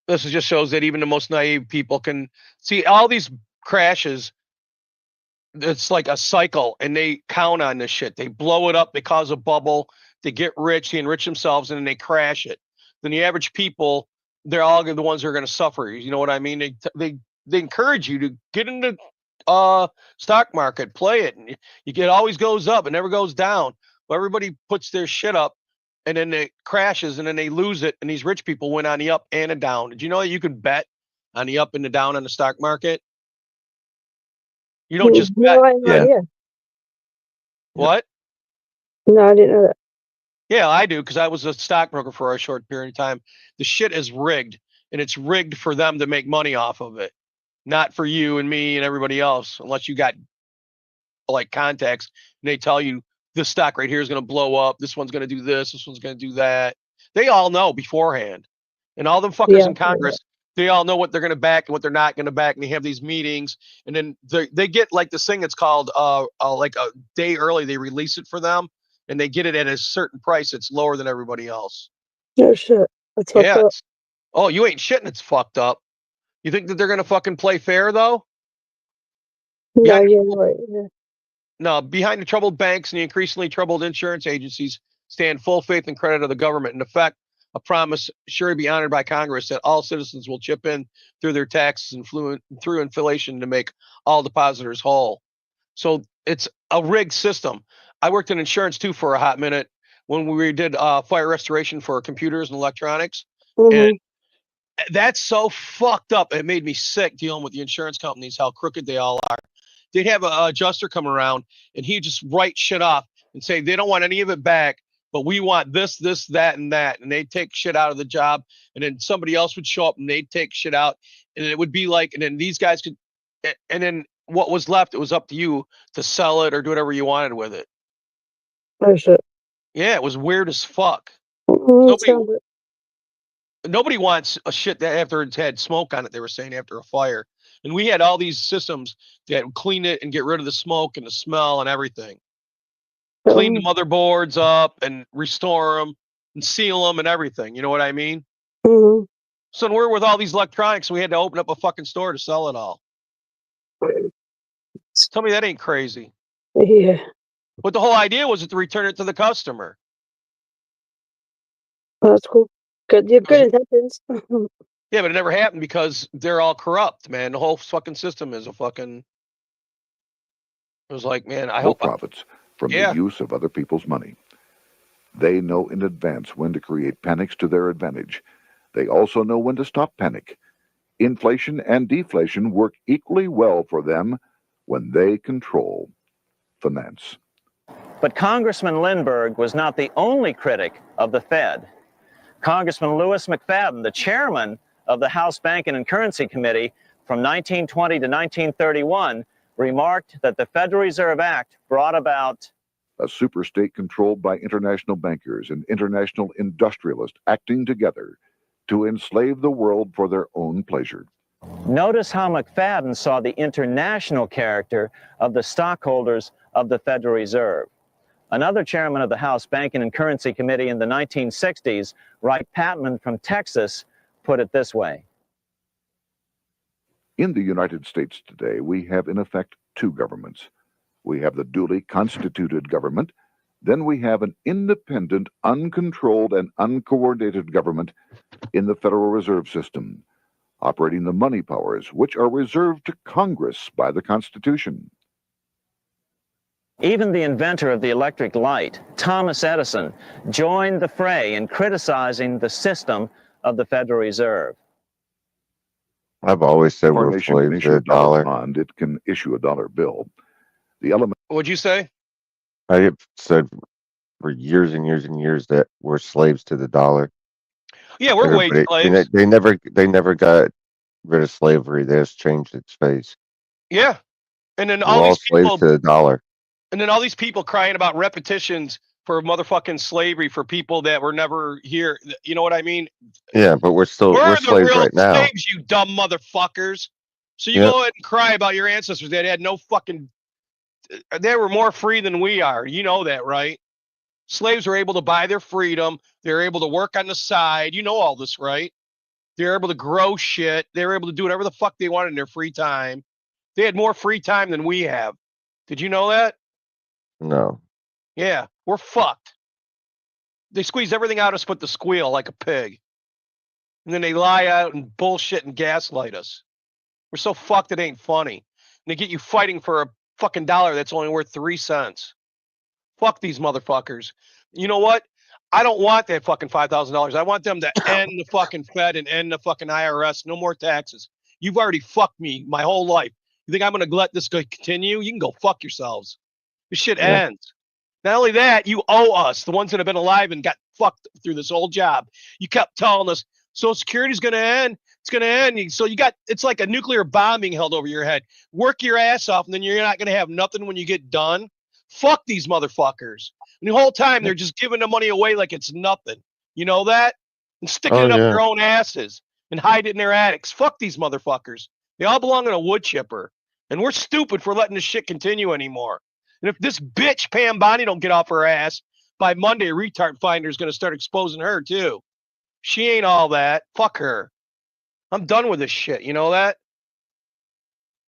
This just shows that even the most naive people can see all these crashes. It's like a cycle and they count on this shit. They blow it up, they cause a bubble, they get rich, they enrich themselves, and then they crash it. Then the average people, they're all the ones who are going to suffer. You know what I mean? They encourage you to get into stock market, play it. And it always goes up, it never goes down. But everybody puts their shit up, and then it crashes, and then they lose it. And these rich people win on the up and the down. Did you know that you can bet on the up and the down on the stock market? You don't just bet. Yeah. What? No, I didn't know that. Yeah, I do, because I was a stockbroker for a short period of time. The shit is rigged. and it's rigged for them to make money off of it, not for you and me and everybody else, unless you got like contacts and they tell you this stock right here is going to blow up. This one's going to do this. This one's going to do that. They all know beforehand, and all them fuckers in Congress, they all know what they're going to back and what they're not going to back. And they have these meetings, and then they get like this thing that's called like a day early. They release it for them, and they get it at a certain price that's lower than everybody else. No shit. That's fucked up. Oh, you ain't shitting. It's fucked up. You think that they're going to fucking play fair though? No, yeah, right. Yeah. No, behind the troubled banks and the increasingly troubled insurance agencies stand full faith and credit of the government. In effect, a promise sure to be honored by Congress that all citizens will chip in through their taxes and through inflation to make all depositors whole. So it's a rigged system. I worked in insurance too for a hot minute when we did fire restoration for computers and electronics. And that's so fucked up. It made me sick dealing with the insurance companies, how crooked they all are. They'd have an adjuster come around and he'd just write shit off and say they don't want any of it back, but we want this, this, that, and that. And they'd take shit out of the job, and then somebody else would show up and they'd take shit out. And it would be like, and then these guys could, and then what was left, it was up to you to sell it or do whatever you wanted with it. Oh shit. Yeah, it was weird as fuck. Nobody wants a shit that after it's had smoke on it, they were saying after a fire. And we had all these systems that would clean it and get rid of the smoke and the smell and everything. Clean the motherboards up and restore them and seal them and everything. You know what I mean? So when we're with all these electronics, we had to open up a fucking store to sell it all. Tell me that ain't crazy. Yeah. But the whole idea was to return it to the customer. Oh, that's cool. Good. Yeah, good intentions. Yeah, but it never happened because they're all corrupt, man. The whole fucking system is a fucking. It was like, man, I hope profits from the use of other people's money. They know in advance when to create panics to their advantage. They also know when to stop panic. Inflation and deflation work equally well for them when they control finance. But Congressman Lindbergh was not the only critic of the Fed. Congressman Lewis McFadden, the chairman of the House Banking and Currency Committee from 1920 to 1931, remarked that the Federal Reserve Act brought about a superstate controlled by international bankers and international industrialists acting together to enslave the world for their own pleasure. Notice how McFadden saw the international character of the stockholders of the Federal Reserve. Another chairman of the House Banking and Currency Committee in the 1960s, Wright Patman from Texas, put it this way. In the United States today, we have in effect two governments. We have the duly constituted government, then we have an independent, uncontrolled, and uncoordinated government in the Federal Reserve System, operating the money powers which are reserved to Congress by the Constitution. Even the inventor of the electric light, Thomas Edison, joined the fray in criticizing the system of the Federal Reserve. I've always said we're slaves to a dollar. Bond, it can issue a dollar bill. The element. What'd you say? I have said for years and years and years that we're slaves to the dollar. Yeah, we're wage slaves. They never got rid of slavery. They just changed its face. Yeah, and then We're all all these slaves people, to the dollar. and then all these people crying about repetitions for motherfucking slavery for people that were never here. You know what I mean? Yeah, but we're the slaves real right now. slaves, you dumb motherfuckers. So you go ahead and cry about your ancestors that had no fucking. They were more free than we are. You know that, right? Slaves were able to buy their freedom. They were able to work on the side. You know all this, right? They were able to grow shit. They were able to do whatever the fuck they wanted in their free time. They had more free time than we have. Did you know that? No. Yeah, we're fucked. They squeeze everything out of us but the squeal like a pig. And then they lie out and bullshit and gaslight us. We're so fucked it ain't funny. And they get you fighting for a fucking dollar that's only worth 3 cents. Fuck these motherfuckers. You know what? I don't want that fucking $5,000. I want them to end the fucking Fed and end the fucking IRS. No more taxes. You've already fucked me my whole life. You think I'm going to let this continue? You can go fuck yourselves. This shit ends. Not only that, you owe us, the ones that have been alive and got fucked through this whole job. You kept telling us, Social Security's going to end. It's going to end. So it's like a nuclear bomb being held over your head. Work your ass off, and then you're not going to have nothing when you get done. Fuck these motherfuckers. And the whole time they're just giving the money away like it's nothing. You know that? And sticking it up their own asses and hide it in their attics. Fuck these motherfuckers. They all belong in a wood chipper. And we're stupid for letting this shit continue anymore. And if this bitch Pam Bondi don't get off her ass, by Monday, Retard Finder is going to start exposing her too. She ain't all that. Fuck her. I'm done with this shit. You know that?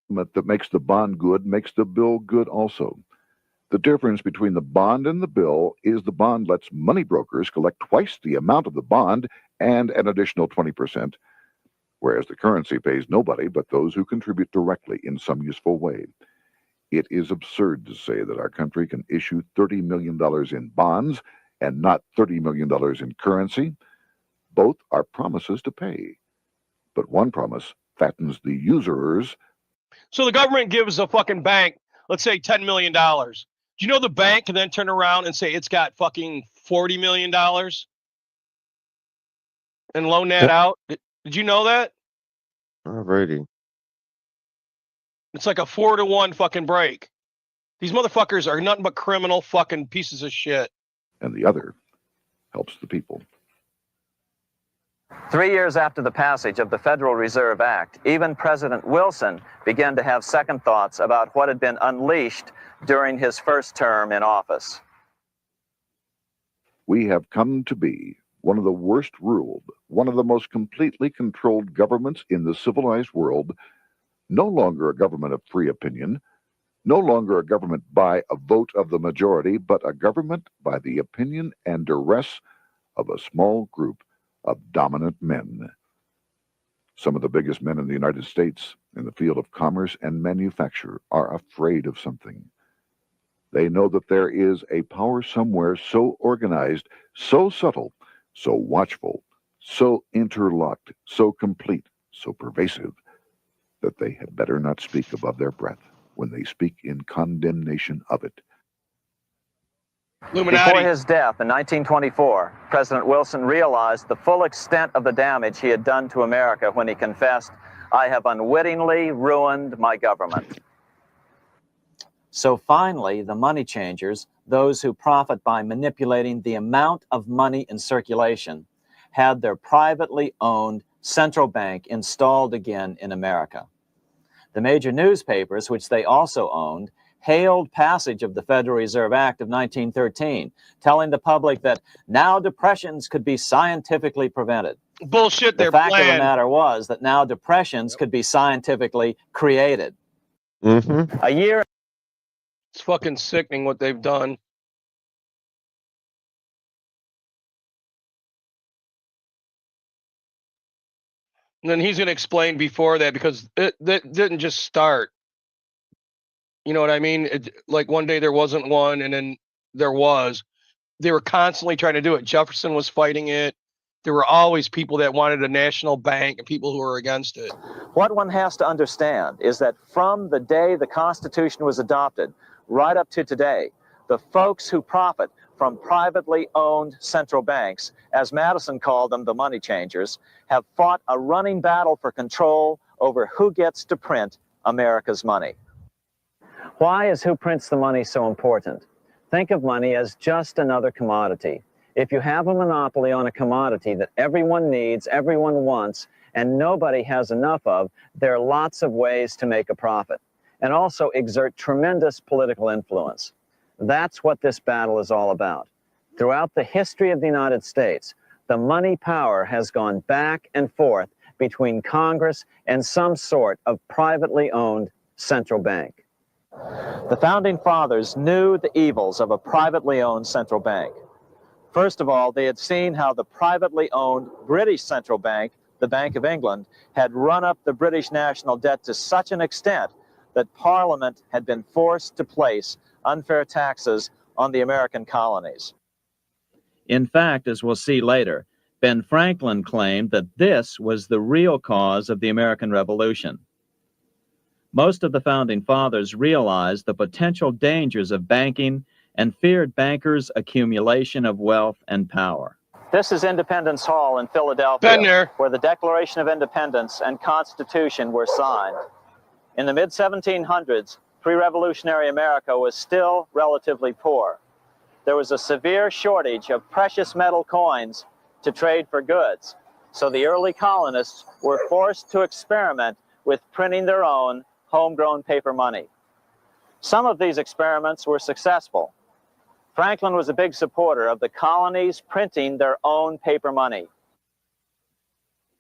That makes the bond good makes the bill good also. The difference between the bond and the bill is the bond lets money brokers collect twice the amount of the bond and an additional 20%, whereas the currency pays nobody but those who contribute directly in some useful way. It is absurd to say that our country can issue $30 million in bonds and not $30 million in currency. Both are promises to pay. But one promise fattens the usurers. So the government gives a fucking bank, let's say $10 million. Do you know the bank can then turn around and say it's got fucking $40 million and loan that out? Did you know that? Alrighty. It's like a 4-to-1 fucking break. These motherfuckers are nothing but criminal fucking pieces of shit. And the other helps the people. 3 years after the passage of the Federal Reserve Act, even President Wilson began to have second thoughts about what had been unleashed during his first term in office. We have come to be one of the worst ruled, one of the most completely controlled governments in the civilized world. No longer a government of free opinion, no longer a government by a vote of the majority, but a government by the opinion and duress of a small group of dominant men. Some of the biggest men in the United States in the field of commerce and manufacture are afraid of something. They know that there is a power somewhere so organized, so subtle, so watchful, so interlocked, so complete, so pervasive, that they had better not speak above their breath when they speak in condemnation of it. Before his death in 1924, President Wilson realized the full extent of the damage he had done to America when he confessed, "I have unwittingly ruined my government." So finally, the money changers, those who profit by manipulating the amount of money in circulation, had their privately owned central bank installed again in America. The major newspapers, which they also owned, hailed passage of the Federal Reserve Act of 1913, telling the public that now depressions could be scientifically prevented. Bullshit, the fact of the matter was that now depressions could be scientifically created. A year. It's fucking sickening what they've done. And then he's going to explain before that, because that didn't just start. You know what I mean? Like one day there wasn't one, and then there was. They were constantly trying to do it. Jefferson was fighting it. There were always people that wanted a national bank and people who were against it. What one has to understand is that from the day the Constitution was adopted right up to today, the folks who profit from privately owned central banks, as Madison called them, the money changers, have fought a running battle for control over who gets to print America's money. Why is who prints the money so important? Think of money as just another commodity. If you have a monopoly on a commodity that everyone needs, everyone wants, and nobody has enough of, there are lots of ways to make a profit and also exert tremendous political influence. That's what this battle is all about. Throughout the history of the United States, the money power has gone back and forth between Congress and some sort of privately owned central bank. The Founding Fathers knew the evils of a privately owned central bank. First of all, they had seen how the privately owned British central bank, the Bank of England, had run up the British national debt to such an extent that Parliament had been forced to place unfair taxes on the American colonies. In fact, as we'll see later, Ben Franklin claimed that this was the real cause of the American Revolution. Most of the Founding Fathers realized the potential dangers of banking and feared bankers' accumulation of wealth and power. This is Independence Hall in Philadelphia, Been there. where the Declaration of Independence and Constitution were signed. In the mid-1700s, pre-revolutionary America was still relatively poor. There was a severe shortage of precious metal coins to trade for goods, so the early colonists were forced to experiment with printing their own homegrown paper money. Some of these experiments were successful. Franklin was a big supporter of the colonies printing their own paper money.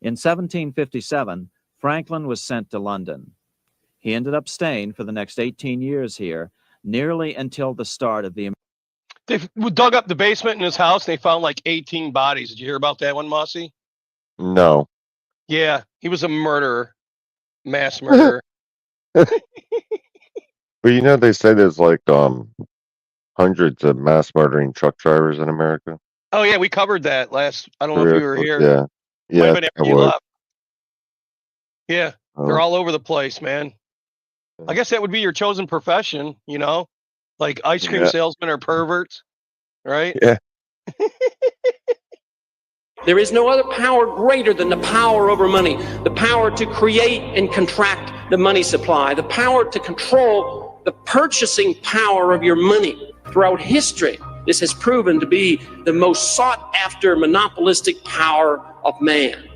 In 1757, Franklin was sent to London. He ended up staying for the next 18 years here, nearly until the start of the... They dug up the basement in his house. They found like 18 bodies. Did you hear about that one, Mossy? No. Yeah, he was a murderer, mass murderer. But you know, they say there's like hundreds of mass murdering truck drivers in America. Oh yeah, we covered that last. I don't know if you were here. Yeah, Might have yeah, been I after you was. left. Yeah, they're Oh. all over the place, man. I guess that would be your chosen profession, you know, like ice cream Yeah. salesmen or perverts, right? Yeah. There is no other power greater than the power over money, the power to create and contract the money supply, the power to control the purchasing power of your money. Throughout history, this has proven to be the most sought after monopolistic power of man.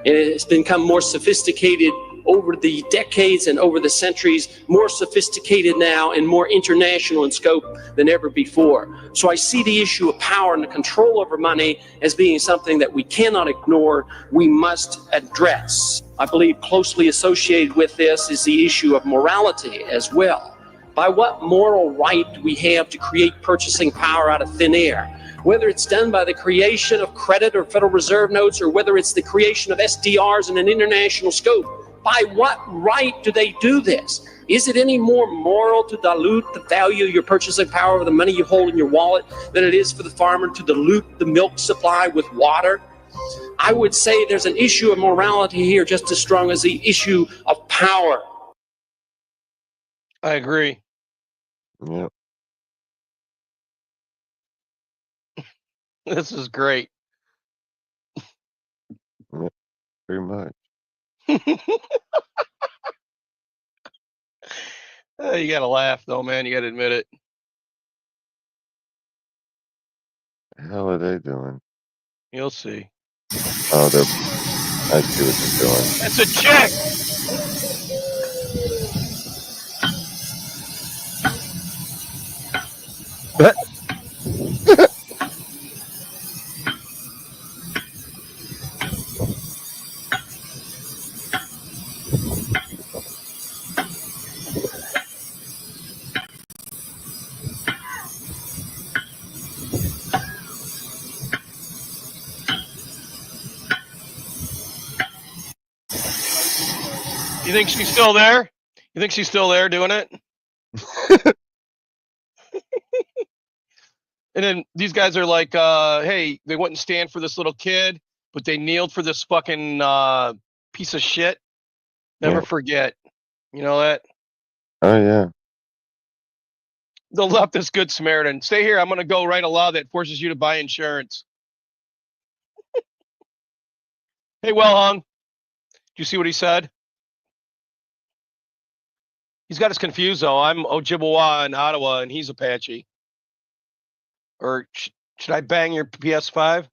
It has become more sophisticated over the decades and over the centuries, more sophisticated now and more international in scope than ever before. So I see the issue of power and the control over money as being something that we cannot ignore, we must address. I believe closely associated with this is the issue of morality as well. By what moral right do we have to create purchasing power out of thin air? Whether it's done by the creation of credit or Federal Reserve notes, or whether it's the creation of SDRs in an international scope, by what right do they do this? Is it any more moral to dilute the value of your purchasing power of the money you hold in your wallet than it is for the farmer to dilute the milk supply with water? I would say there's an issue of morality here just as strong as the issue of power. I agree. Yeah. This is great. Yeah, pretty much. You gotta laugh though, man. You gotta admit it. The hell are they doing? You'll see. Oh, I see what they're doing. That's a chick. You think she's still there? You think she's still there doing it? And then these guys are like, hey, they wouldn't stand for this little kid, but they kneeled for this fucking piece of shit. Never Yeah. forget. You know that? Oh yeah. The leftist good Samaritan. Stay here. I'm going to go write a law that forces you to buy insurance. Hey, well hung. Did you see what he said? He's got us confused, though. I'm Ojibwa in Ottawa, and he's Apache. Or should I bang your PS5?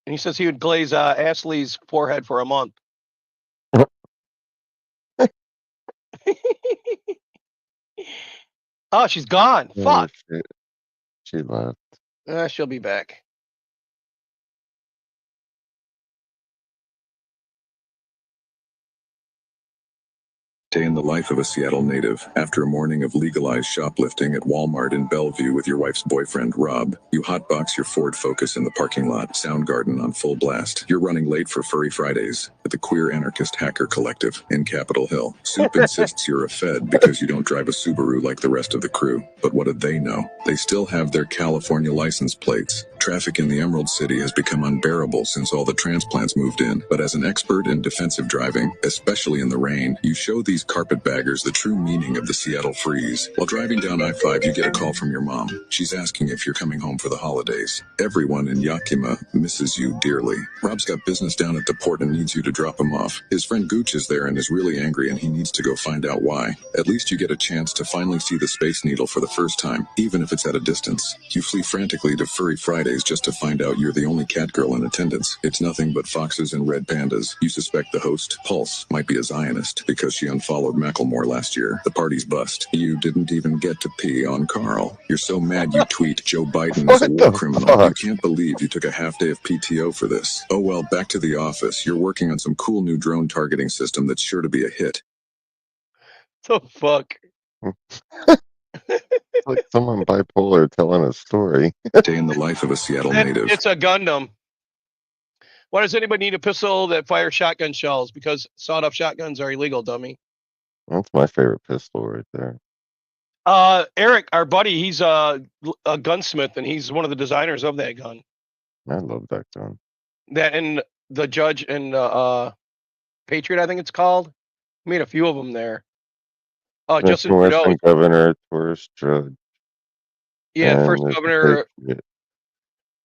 And he says he would glaze Ashley's forehead for a month. Oh, she's gone. Oh, Fuck. shit. She left. She'll be back. Day in the life of a Seattle native. After a morning of legalized shoplifting at Walmart in Bellevue with your wife's boyfriend, Rob, you hotbox your Ford Focus in the parking lot, Soundgarden on full blast. You're running late for Furry Fridays at the Queer Anarchist Hacker Collective in Capitol Hill. Soup insists you're a Fed because you don't drive a Subaru like the rest of the crew. But what did they know? They still have their California license plates. Traffic in the Emerald City has become unbearable since all the transplants moved in. But as an expert in defensive driving, especially in the rain, you show these carpetbaggers the true meaning of the Seattle freeze. While driving down I-5, you get a call from your mom. She's asking if you're coming home for the holidays. Everyone in Yakima misses you dearly. Rob's got business down at the port and needs you to drop him off. His friend Gooch is there and is really angry, and he needs to go find out why. At least you get a chance to finally see the Space Needle for the first time, even if it's at a distance. You flee frantically to Furry Fridays just to find out you're the only cat girl in attendance. It's nothing but foxes and red pandas. You suspect the host, Pulse, might be a Zionist because she unfollowed Macklemore last year. The party's bust. You didn't even get to pee on Carl. You're so mad you tweet Joe Biden is a war criminal. You can't believe you took a half day of PTO for this. Oh well, back to the office. You're working on some cool new drone targeting system that's sure to be a hit. The fuck? It's like someone bipolar telling a story. Day in the life of a Seattle native. It's a Gundam. Why does anybody need a pistol that fires shotgun shells? Because sawed-off shotguns are illegal, dummy. That's my favorite pistol right there. Eric, our buddy, he's a gunsmith, and he's one of the designers of that gun. I love that gun. That and the Judge and Patriot, I think it's called. Made a few of them there. Justin Trudeau. Governor, first judge. Yeah, first governor.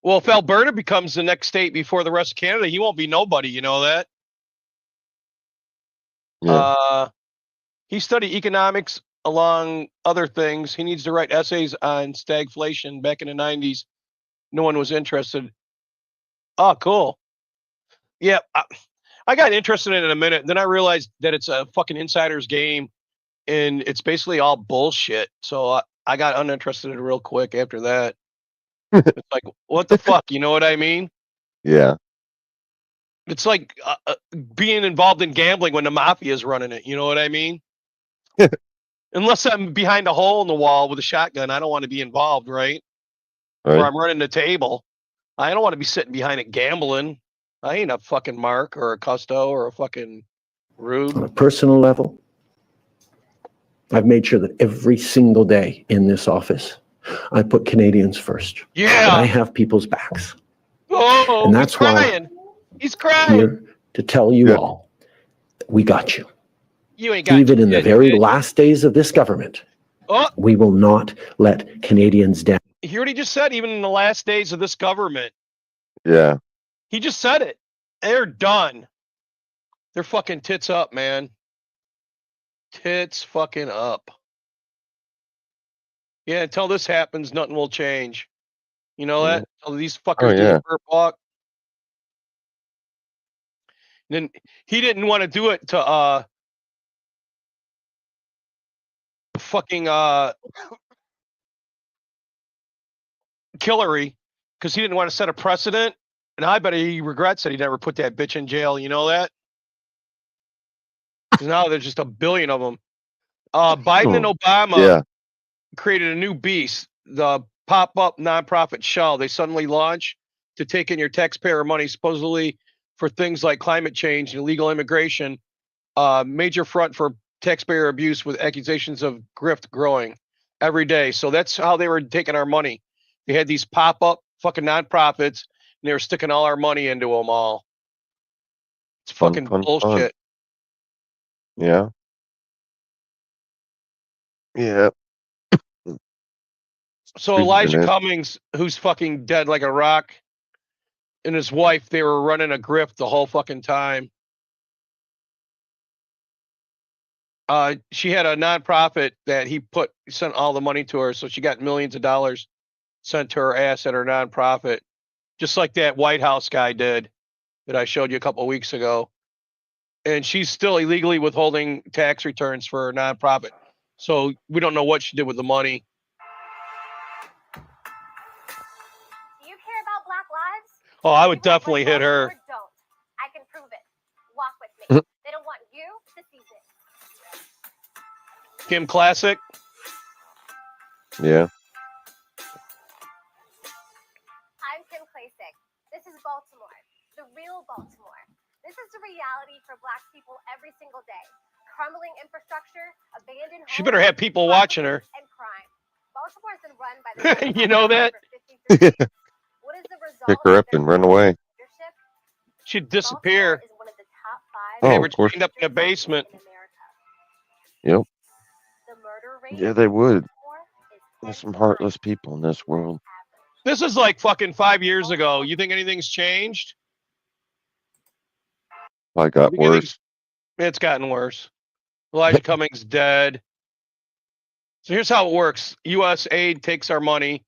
Well, if Alberta becomes the next state before the rest of Canada, he won't be nobody. You know that? Yeah. He studied economics along other things. He needs to write essays on stagflation back in the 90s. No one was interested. Oh, cool. Yeah, I got interested in it in a minute. Then I realized that it's a fucking insider's game, and it's basically all bullshit. So I got uninterested in it real quick after that. It's like, what the fuck? You know what I mean? Yeah. It's like being involved in gambling when the mafia is running it. You know what I mean? Unless I'm behind a hole in the wall with a shotgun, I don't want to be involved, right? Or I'm running the table. I don't want to be sitting behind it gambling. I ain't a fucking Mark or a Custo or a fucking Rube. On a personal level, I've made sure that every single day in this office, I put Canadians first. Yeah. And I have people's backs. Oh, and that's he's crying. He's crying. Here to tell you all, that we got you. You ain't got Even in the very last days of this government, we will not let Canadians down. You hear what he just said? Even in the last days of this government. Yeah. He just said it. They're done. They're fucking tits up, man. Tits fucking up. Yeah, until this happens, nothing will change. You know that? Until these fuckers do the burp walk. And then he didn't want to do it to fucking Hillary, because he didn't want to set a precedent. And I bet he regrets that he never put that bitch in jail. You know that? 'Cause now there's just a billion of them. Biden and Obama created a new beast, the pop-up nonprofit shell they suddenly launched to take in your taxpayer money, supposedly for things like climate change and illegal immigration. Major front for taxpayer abuse with accusations of grift growing every day. So that's how they were taking our money. They had these pop-up fucking nonprofits, and they were sticking all our money into them all. It's fucking bullshit. Yeah. Yeah. So Elijah Cummings, who's fucking dead like a rock, and his wife, they were running a grift the whole fucking time. She had a nonprofit that he sent all the money to her, so she got millions of dollars sent to her ass at her nonprofit, just like that White House guy did that I showed you a couple of weeks ago. And she's still illegally withholding tax returns for her nonprofit. So we don't know what she did with the money. Do you care about Black lives? Oh, I would definitely hit her. Or don't. I can prove it. Walk with me. They don't want you to see this. Kim Classic. Yeah. I'm Kim Klasick. This is Baltimore, the real Baltimore. This is the reality for Black people every single day. Crumbling infrastructure, abandoned homes, She better have people watching her. and crime. Baltimore has been run by the You know that? What is Pick her up and run away. She'd disappear. Oh, They were of course. chained up in the basement. Yep. Yeah, they would. There's some heartless people in this world. This is like fucking 5 years ago. You think anything's changed? I got worse. It's gotten worse. Elijah Cummings dead. So here's how it works. U.S. aid takes our money.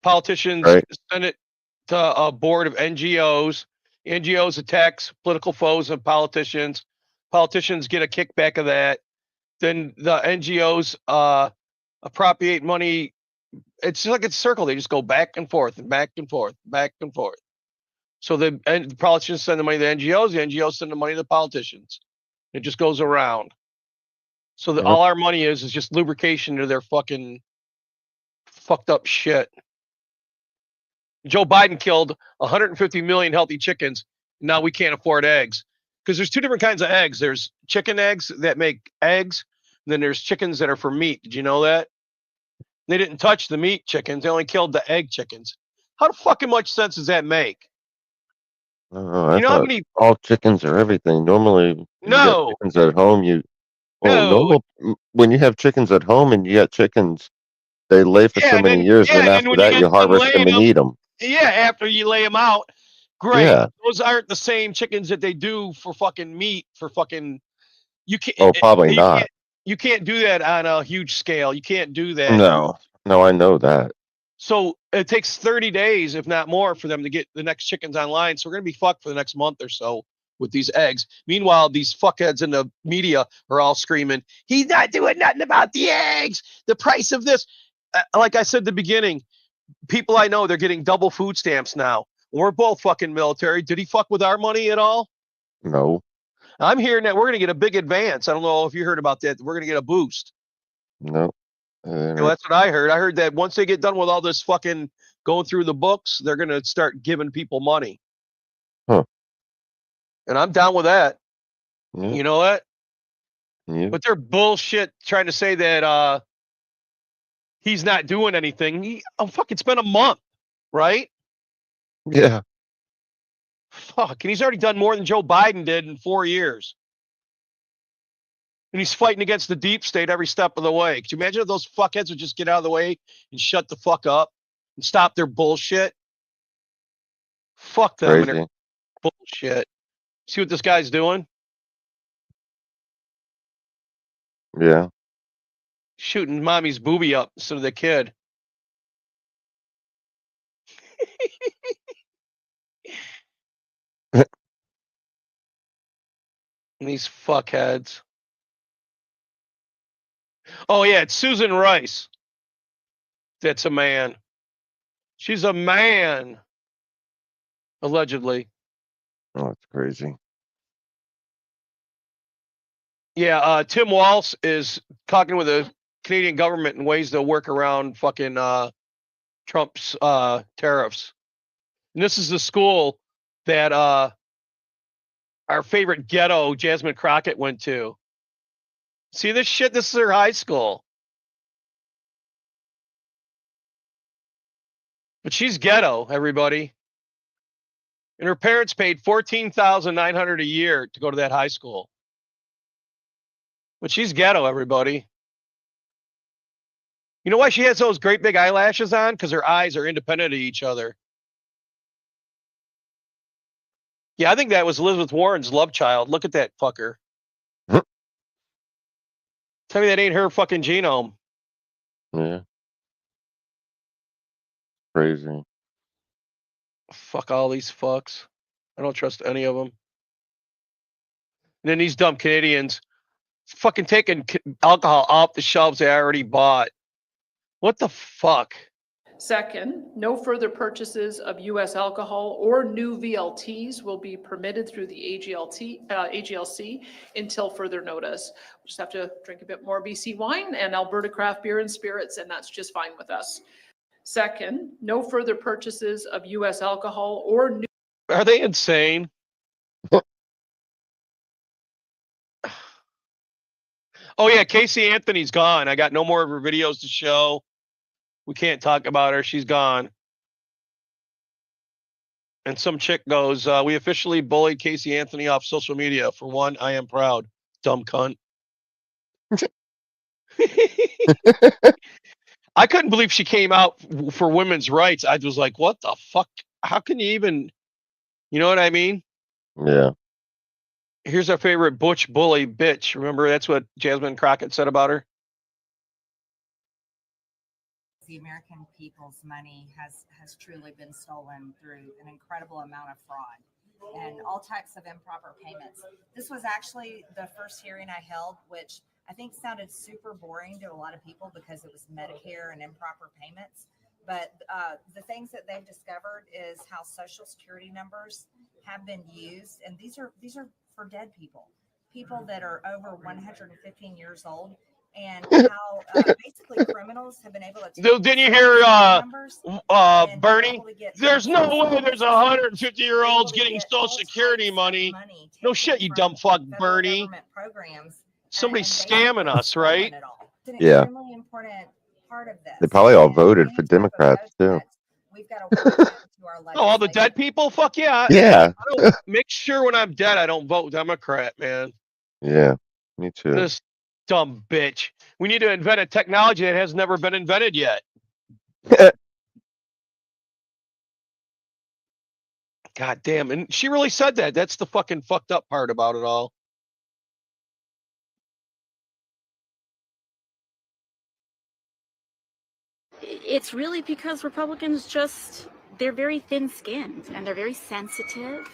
Politicians send it to a board of NGOs. NGOs attacks political foes of politicians. Politicians get a kickback of that. Then the NGOs appropriate money. It's like it's a circle. They just go back and forth and back and forth, back and forth. So the politicians send the money to the NGOs send the money to the politicians. It just goes around. So all our money is just lubrication to their fucking fucked up shit. Joe Biden killed 150 million healthy chickens. Now we can't afford eggs because there's two different kinds of eggs. There's chicken eggs that make eggs. And then there's chickens that are for meat. Did you know that? They didn't touch the meat chickens. They only killed the egg chickens. How the fucking much sense does that make? I thought all chickens are everything. Normally, you got chickens at home. When you have chickens at home and you got chickens, they lay for so many years, and then after that, you harvest them and eat them. Yeah, after you lay them out, great. Yeah. Those aren't the same chickens that they do for fucking meat. For fucking, you can't. Oh, probably not. You can't do that on a huge scale. You can't do that. No, I know that. So it takes 30 days, if not more, for them to get the next chickens online. So we're going to be fucked for the next month or so with these eggs. Meanwhile, these fuckheads in the media are all screaming, he's not doing nothing about the eggs, the price of this. Like I said at the beginning, people I know, they're getting double food stamps now. We're both fucking military. Did he fuck with our money at all? No. I'm hearing that we're going to get a big advance. I don't know if you heard about that. We're going to get a boost. No. Well, that's what I heard. I heard that once they get done with all this fucking going through the books, they're going to start giving people money. Huh. And I'm down with that. Yeah. You know what? Yeah. But they're bullshit trying to say that he's not doing anything. Fuck, it's been a month, right? Yeah. Fuck, and he's already done more than Joe Biden did in 4 years. And he's fighting against the deep state every step of the way. Could you imagine if those fuckheads would just get out of the way and shut the fuck up and stop their bullshit? Fuck them and their bullshit. See what this guy's doing? Yeah. Shooting mommy's boobie up instead of the kid. And these fuckheads. Oh, yeah, it's Susan Rice. That's a man. She's a man. Allegedly. Oh, that's crazy. Yeah, Tim Walz is talking with the Canadian government in ways to work around fucking Trump's tariffs. And this is the school that our favorite ghetto, Jasmine Crockett, went to. See this shit? This is her high school. But she's ghetto, everybody. And her parents paid $14,900 a year to go to that high school. But she's ghetto, everybody. You know why she has those great big eyelashes on? Because her eyes are independent of each other. Yeah, I think that was Elizabeth Warren's love child. Look at that fucker. Tell me that ain't her fucking genome. Yeah. Crazy. Fuck all these fucks. I don't trust any of them. And then these dumb Canadians fucking taking alcohol off the shelves they already bought. What the fuck? Second, no further purchases of U.S. alcohol or new VLTs will be permitted through the AGLC until further notice. We'll just have to drink a bit more BC wine and Alberta craft beer and spirits, and that's just fine with us. Second, no further purchases of U.S. alcohol or new... Are they insane? Oh, yeah, Casey Anthony's gone. I got no more of her videos to show. We can't talk about her. She's gone. And some chick goes, we officially bullied Casey Anthony off social media. For one, I am proud. Dumb cunt. I couldn't believe she came out for women's rights. I was like, what the fuck? How can you even, you know what I mean? Yeah. Here's our favorite butch bully bitch. Remember, that's what Jasmine Crockett said about her? The American people's money has truly been stolen through an incredible amount of fraud and all types of improper payments. This was actually the first hearing I held, which I think sounded super boring to a lot of people because it was Medicare and improper payments. But the things that they've discovered is how Social Security numbers have been used, and these are for dead people that are over 115 years old, and how basically criminals have been able to. Didn't you hear Bernie? There's no way there's 150-year-olds getting Social Security money. No shit, you dumb fuck, Bernie. Somebody's scamming us, right? Yeah. Extremely important part of this. They probably all voted for Democrats too. We've got to work into our Oh, all the dead people? Fuck yeah. Yeah. I don't make sure when I'm dead I don't vote Democrat, man. Yeah, me too. This dumb bitch. We need to invent a technology that has never been invented yet. God damn. And she really said that. That's the fucking fucked up part about it all. It's really because Republicans they're very thin-skinned and they're very sensitive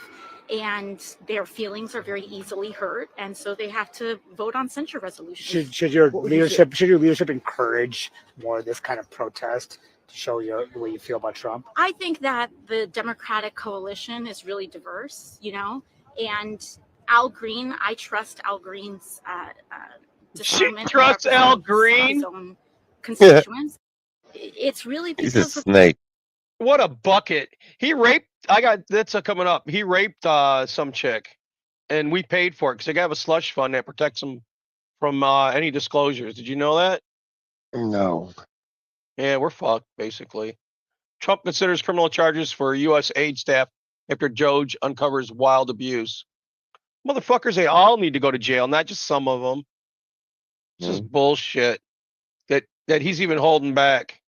and their feelings are very easily hurt, and so they have to vote on censure resolutions. Should your leadership encourage more of this kind of protest to show you the way you feel about Trump? I think that the Democratic coalition is really diverse, and Al Green, I trust Al Green's discernment. She trusts Al Green? His own constituents. It's really because he's a snake. What a bucket. He raped, that's coming up. He raped some chick, and we paid for it because they have a slush fund that protects them from any disclosures. Did you know that? No. Yeah, we're fucked, basically. Trump considers criminal charges for U.S. aid staff after Doge uncovers wild abuse. Motherfuckers, they all need to go to jail, not just some of them. This is bullshit that he's even holding back.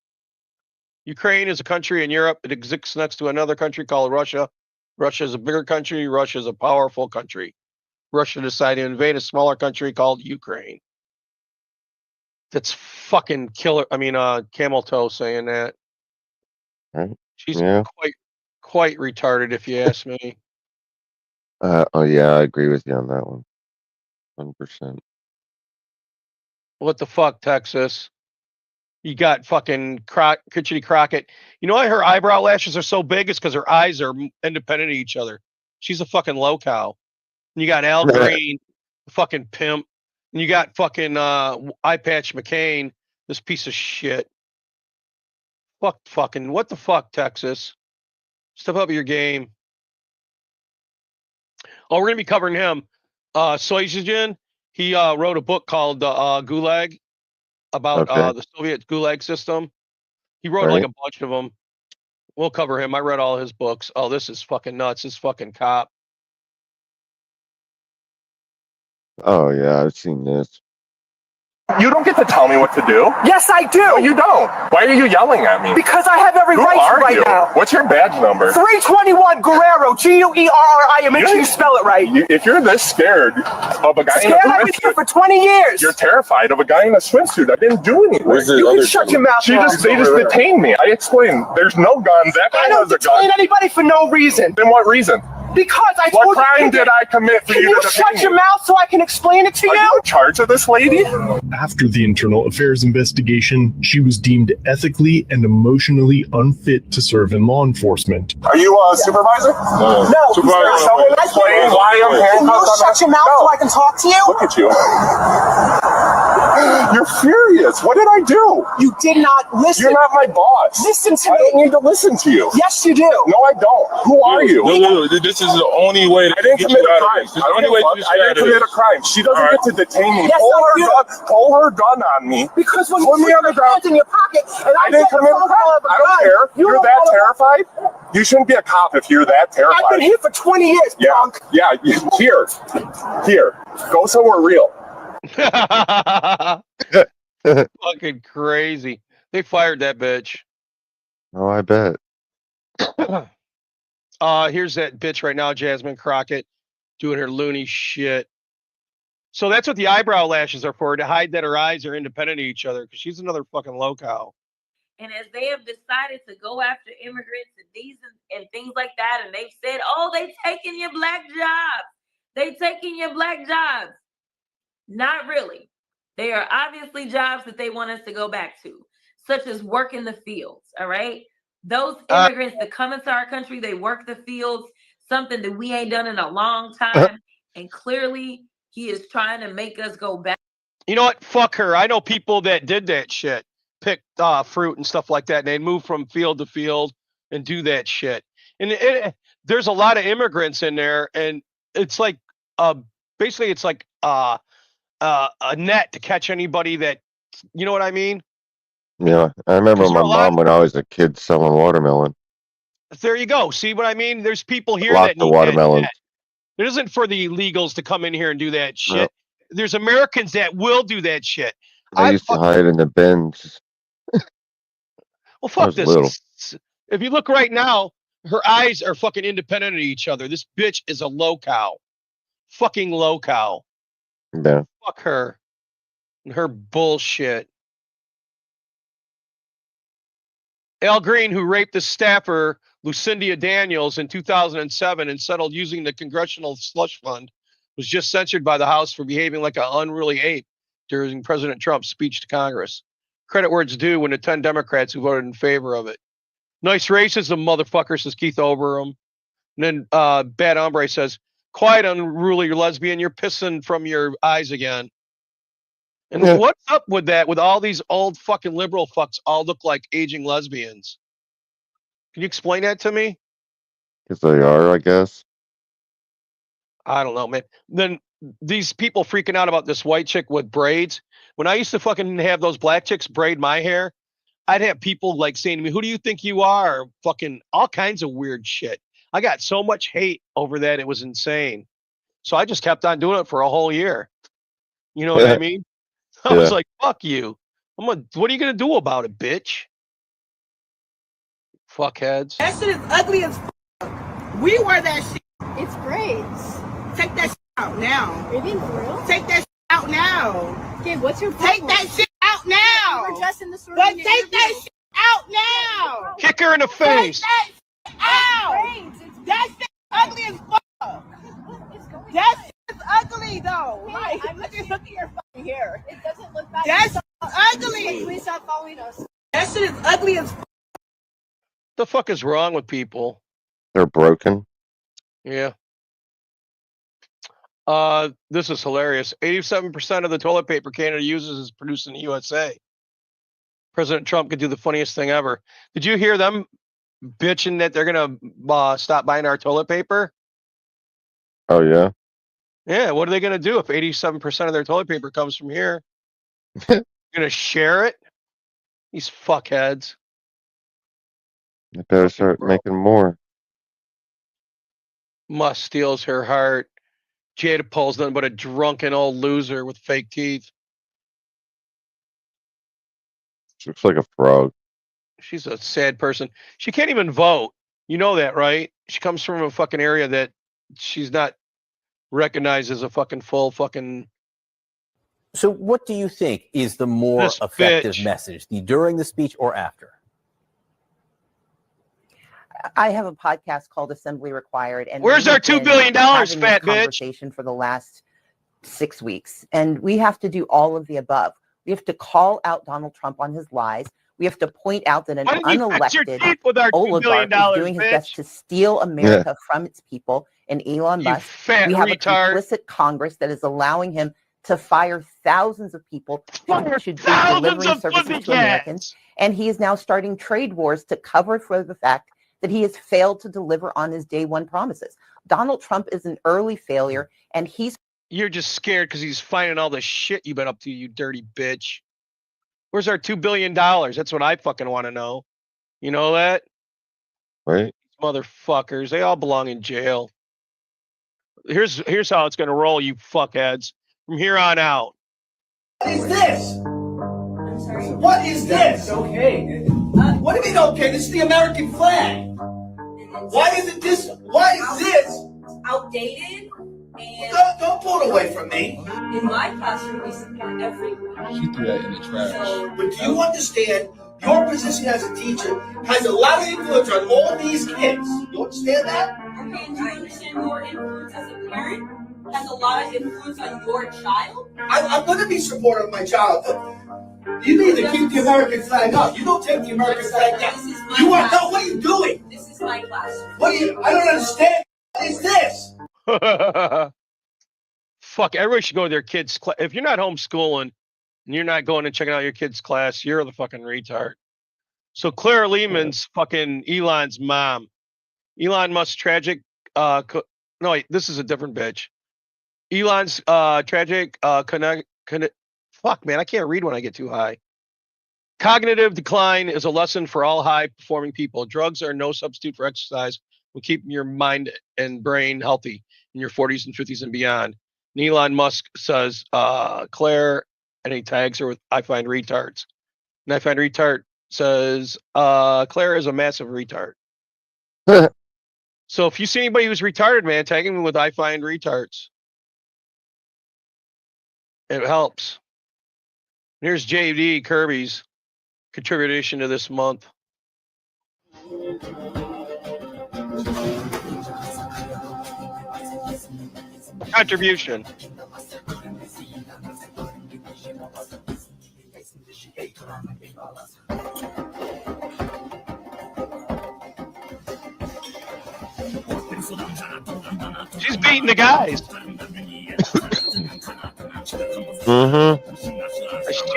Ukraine is a country in Europe. It exists next to another country called Russia. Russia is a bigger country. Russia is a powerful country. Russia decided to invade a smaller country called Ukraine. That's fucking killer. I mean, Camel Toe saying that. Right. She's quite retarded, if you ask me. Oh yeah, I agree with you on that one. 100%. What the fuck, Texas? You got fucking Kitchity Crockett. You know why her eyebrow lashes are so big? It's because her eyes are independent of each other. She's a fucking low cow. And you got Al Green, fucking pimp. And you got fucking Eye Patch McCain, this piece of shit. What the fuck, Texas? Step up your game. Oh, we're going to be covering him. Soyuzhin, he wrote a book called Gulag, about the Soviet Gulag system. He wrote like a bunch of them. We'll cover him. I read all his books. Oh, this is fucking nuts. This fucking cop. Oh yeah, I've seen this. You don't get to tell me what to do. Yes, I do. No, you don't. Why are you yelling at me? Because I have every Who right are to right you? now. What's your badge number? 321 Guerrero, Guerriri. Make sure you spell it right. If you're this scared of a guy in a I've been here for 20 years. You're terrified of a guy in a swimsuit. I didn't do anything. You can shut your mouth. They just detained me. I explained. There's no guns. That guy I don't has a gun. detain anybody for no reason. Then what reason? Because I told you. What crime did I commit for Can you you to shut detain your me? mouth so I can explain it to you? Are you in charge of this lady? After the internal affairs investigation, she was deemed ethically and emotionally unfit to serve in law enforcement. Are you a supervisor? No. Supervisor, someone explain why I'm handcuffed. Can you shut your mouth so I can talk to you? Look at you. You're furious. What did I do? You did not listen. You're not my boss. Listen to I me. don't need to listen to you. Yes, you do. No, I don't. Who are you? No, this is the only way. I didn't commit a crime. I didn't commit a crime. She doesn't get to detain me. Yes, pull her gun on me. Because when Put you me on the put your hands in your pocket and I didn't commit a crime. I don't care. You're that terrified? You shouldn't be a cop if you're that terrified. I've been here for 20 years, punk. Yeah. Here. Go somewhere real. Fucking crazy. They fired that bitch. Oh, I bet. Here's that bitch right now, Jasmine Crockett, doing her loony shit. So that's what the eyebrow lashes are for, to hide that her eyes are independent of each other, because she's another fucking loco. And as they have decided to go after immigrants and these and things like that, and they've said, oh, they taking your black jobs. They taking your black jobs. Not really. They are obviously jobs that they want us to go back to, such as work in the fields, all right? Those immigrants that come into our country, they work the fields, something that we ain't done in a long time. And clearly, he is trying to make us go back. You know what? Fuck her. I know people that did that shit. Picked fruit and stuff like that. And they move from field to field and do that shit. And there's a lot of immigrants in there. And it's like, basically it's like a net to catch anybody that, you know what I mean? Yeah, I remember my mom when I was a kid selling watermelon. There you go. See what I mean? There's people here Lots that of need watermelons. that. It isn't for the illegals to come in here and do that shit. Nope. There's Americans that will do that shit. I used to hide in the bins. Well, fuck was little. this. If you look right now, her eyes are fucking independent of each other. This bitch is a low cow. Fucking low cow. Yeah. Fuck her. And her bullshit. Al Green, who raped the staffer Lucinda Daniels in 2007 and settled using the Congressional Slush Fund, was just censured by the House for behaving like an unruly ape during President Trump's speech to Congress. Credit where it's due when the 10 Democrats who voted in favor of it. Nice racism, motherfucker, says Keith Oberum. And then Bad Hombre says, quiet, unruly lesbian, you're pissing from your eyes again. And what's up with that, with all these old fucking liberal fucks all look like aging lesbians? Can you explain that to me? Because they are, I guess. I don't know, man. Then these people freaking out about this white chick with braids. When I used to fucking have those black chicks braid my hair, I'd have people like saying to me, who do you think you are? Fucking all kinds of weird shit. I got so much hate over that. It was insane. So I just kept on doing it for a whole year. You know what I mean? I was like, fuck you. What are you going to do about it, bitch? Fuckheads. That shit is ugly as f***. We wear that shit. It's braids. Take that shit out now. Are you being for real? Take that shit out now. Okay, what's your problem? Take that shit out now. We're dressed in the store. But take that shit out now. Kick her in the face. Take that shit out. That shit ugly as fuck. That shit is ugly though. Like, look at your fucking hair. It doesn't look bad. That's ugly. Please stop following us. That shit is ugly as fuck. The fuck is wrong with people? They're broken. Yeah. This is hilarious. 87% of the toilet paper Canada uses is produced in the USA. President Trump could do the funniest thing ever. Did you hear them bitching that they're going to stop buying our toilet paper? Oh, yeah? Yeah, what are they going to do if 87% of their toilet paper comes from here? Going to share it? These fuckheads. They better start making more. Musk steals her heart. Jada Pole's nothing but a drunken old loser with fake teeth. She looks like a frog. She's a sad person. She can't even vote. You know that, right? She comes from a fucking area that she's not recognized as a fucking full fucking. So what do you think is the more effective message, during the speech or after? I have a podcast called Assembly Required. And where's our $2 billion, fat bitch? Conversation for the last 6 weeks. And we have to do all of the above. We have to call out Donald Trump on his lies. We have to point out that an unelected oligarch is doing his best to steal America from its people and Elon Musk. We have a complicit Congress that is allowing him to fire thousands of people who should be delivering services to Americans. And he is now starting trade wars to cover for the fact that he has failed to deliver on his day one promises. Donald Trump is an early failure, and You're just scared because he's finding all the shit you've been up to, you dirty bitch. Where's our $2 billion? That's what I fucking want to know. You know that? Right. Motherfuckers, they all belong in jail. Here's how it's gonna roll, you fuckheads. From here on out. What is this? I'm sorry. What is this? Okay. What do you mean okay? This is the American flag. Why is it this? Why is this? Outdated. And Don't pull it away from me. in my classroom, we support everyone. She threw that in the trash. But do you understand? Your position as a teacher has a lot of influence on all these kids. You understand that? Okay, do you understand your influence as a parent has a lot of influence on your child? I'm going to be supportive of my child. You need to keep the American flag up. You don't take the American flag down. You want no? What are you doing? This is my classroom. What are you? I don't understand. What is this? Fuck, everybody should go to their kids' class. If you're not homeschooling and you're not going and checking out your kid's class, you're the fucking retard. So Claire Lehman's fucking Elon's mom. Elon Musk's tragic, no wait, this is a different bitch. Elon's tragic, fuck man, I can't read when I get too high. Cognitive decline is a lesson for all high-performing people. Drugs are no substitute for exercise when keeping your mind and brain healthy in your 40s and 50s and beyond. And Elon Musk says, Claire, and he tags her with I find retards. And I find retard says, Claire is a massive retard. So if you see anybody who's retarded, man, tag him with I find retards. It helps. Here's JD Kirby's contribution to this month. Contribution. She's beating the guys.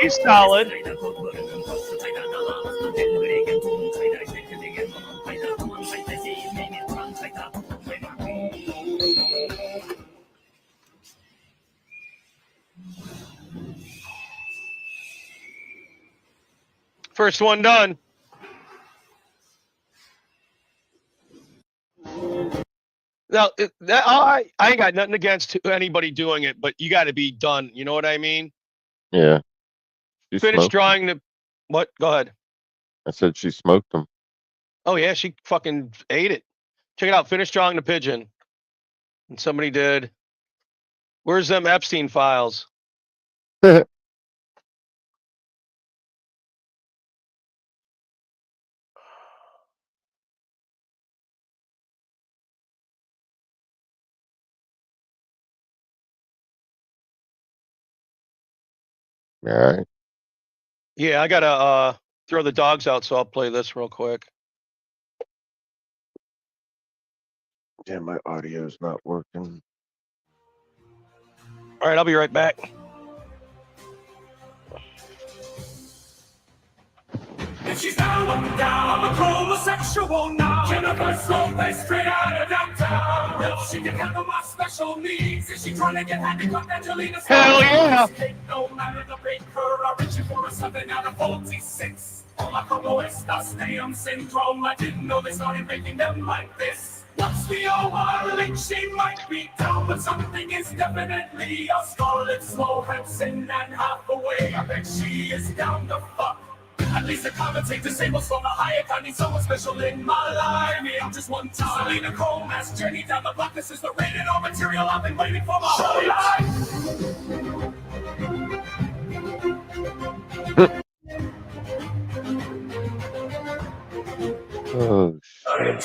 She's solid. First one done. Now, I ain't got nothing against anybody doing it, but you got to be done. You know what I mean? Yeah. Finish drawing the what? Go ahead. I said she smoked them. Oh yeah, she fucking ate it. Check it out. Finish drawing the pigeon. And somebody did. Where's them Epstein files? All right. Yeah, I gotta throw the dogs out, so I'll play this real quick. Yeah, my audio's not working. All right, I'll be right back. If she's down, I'm a homosexual now. Jennifer's Lopez, straight out of downtown. If she can handle my special needs, is she trying to get handicapped Angelina? Hell yeah! No matter the baker, I'm reaching for a 7 out of 46. Hola, como estas? Nahum syndrome. I didn't know they started making them like this. What's the overlink? She might be down, but something is definitely a scarlet slow Hudson and half away. I bet she is down to fuck. At least the commentate disables from a Hayek. I need someone special in my life. Yeah, I'm just one time. Selena Gomez, journey down the block. This is the rated R material I've been waiting for my whole life. Oh, shit.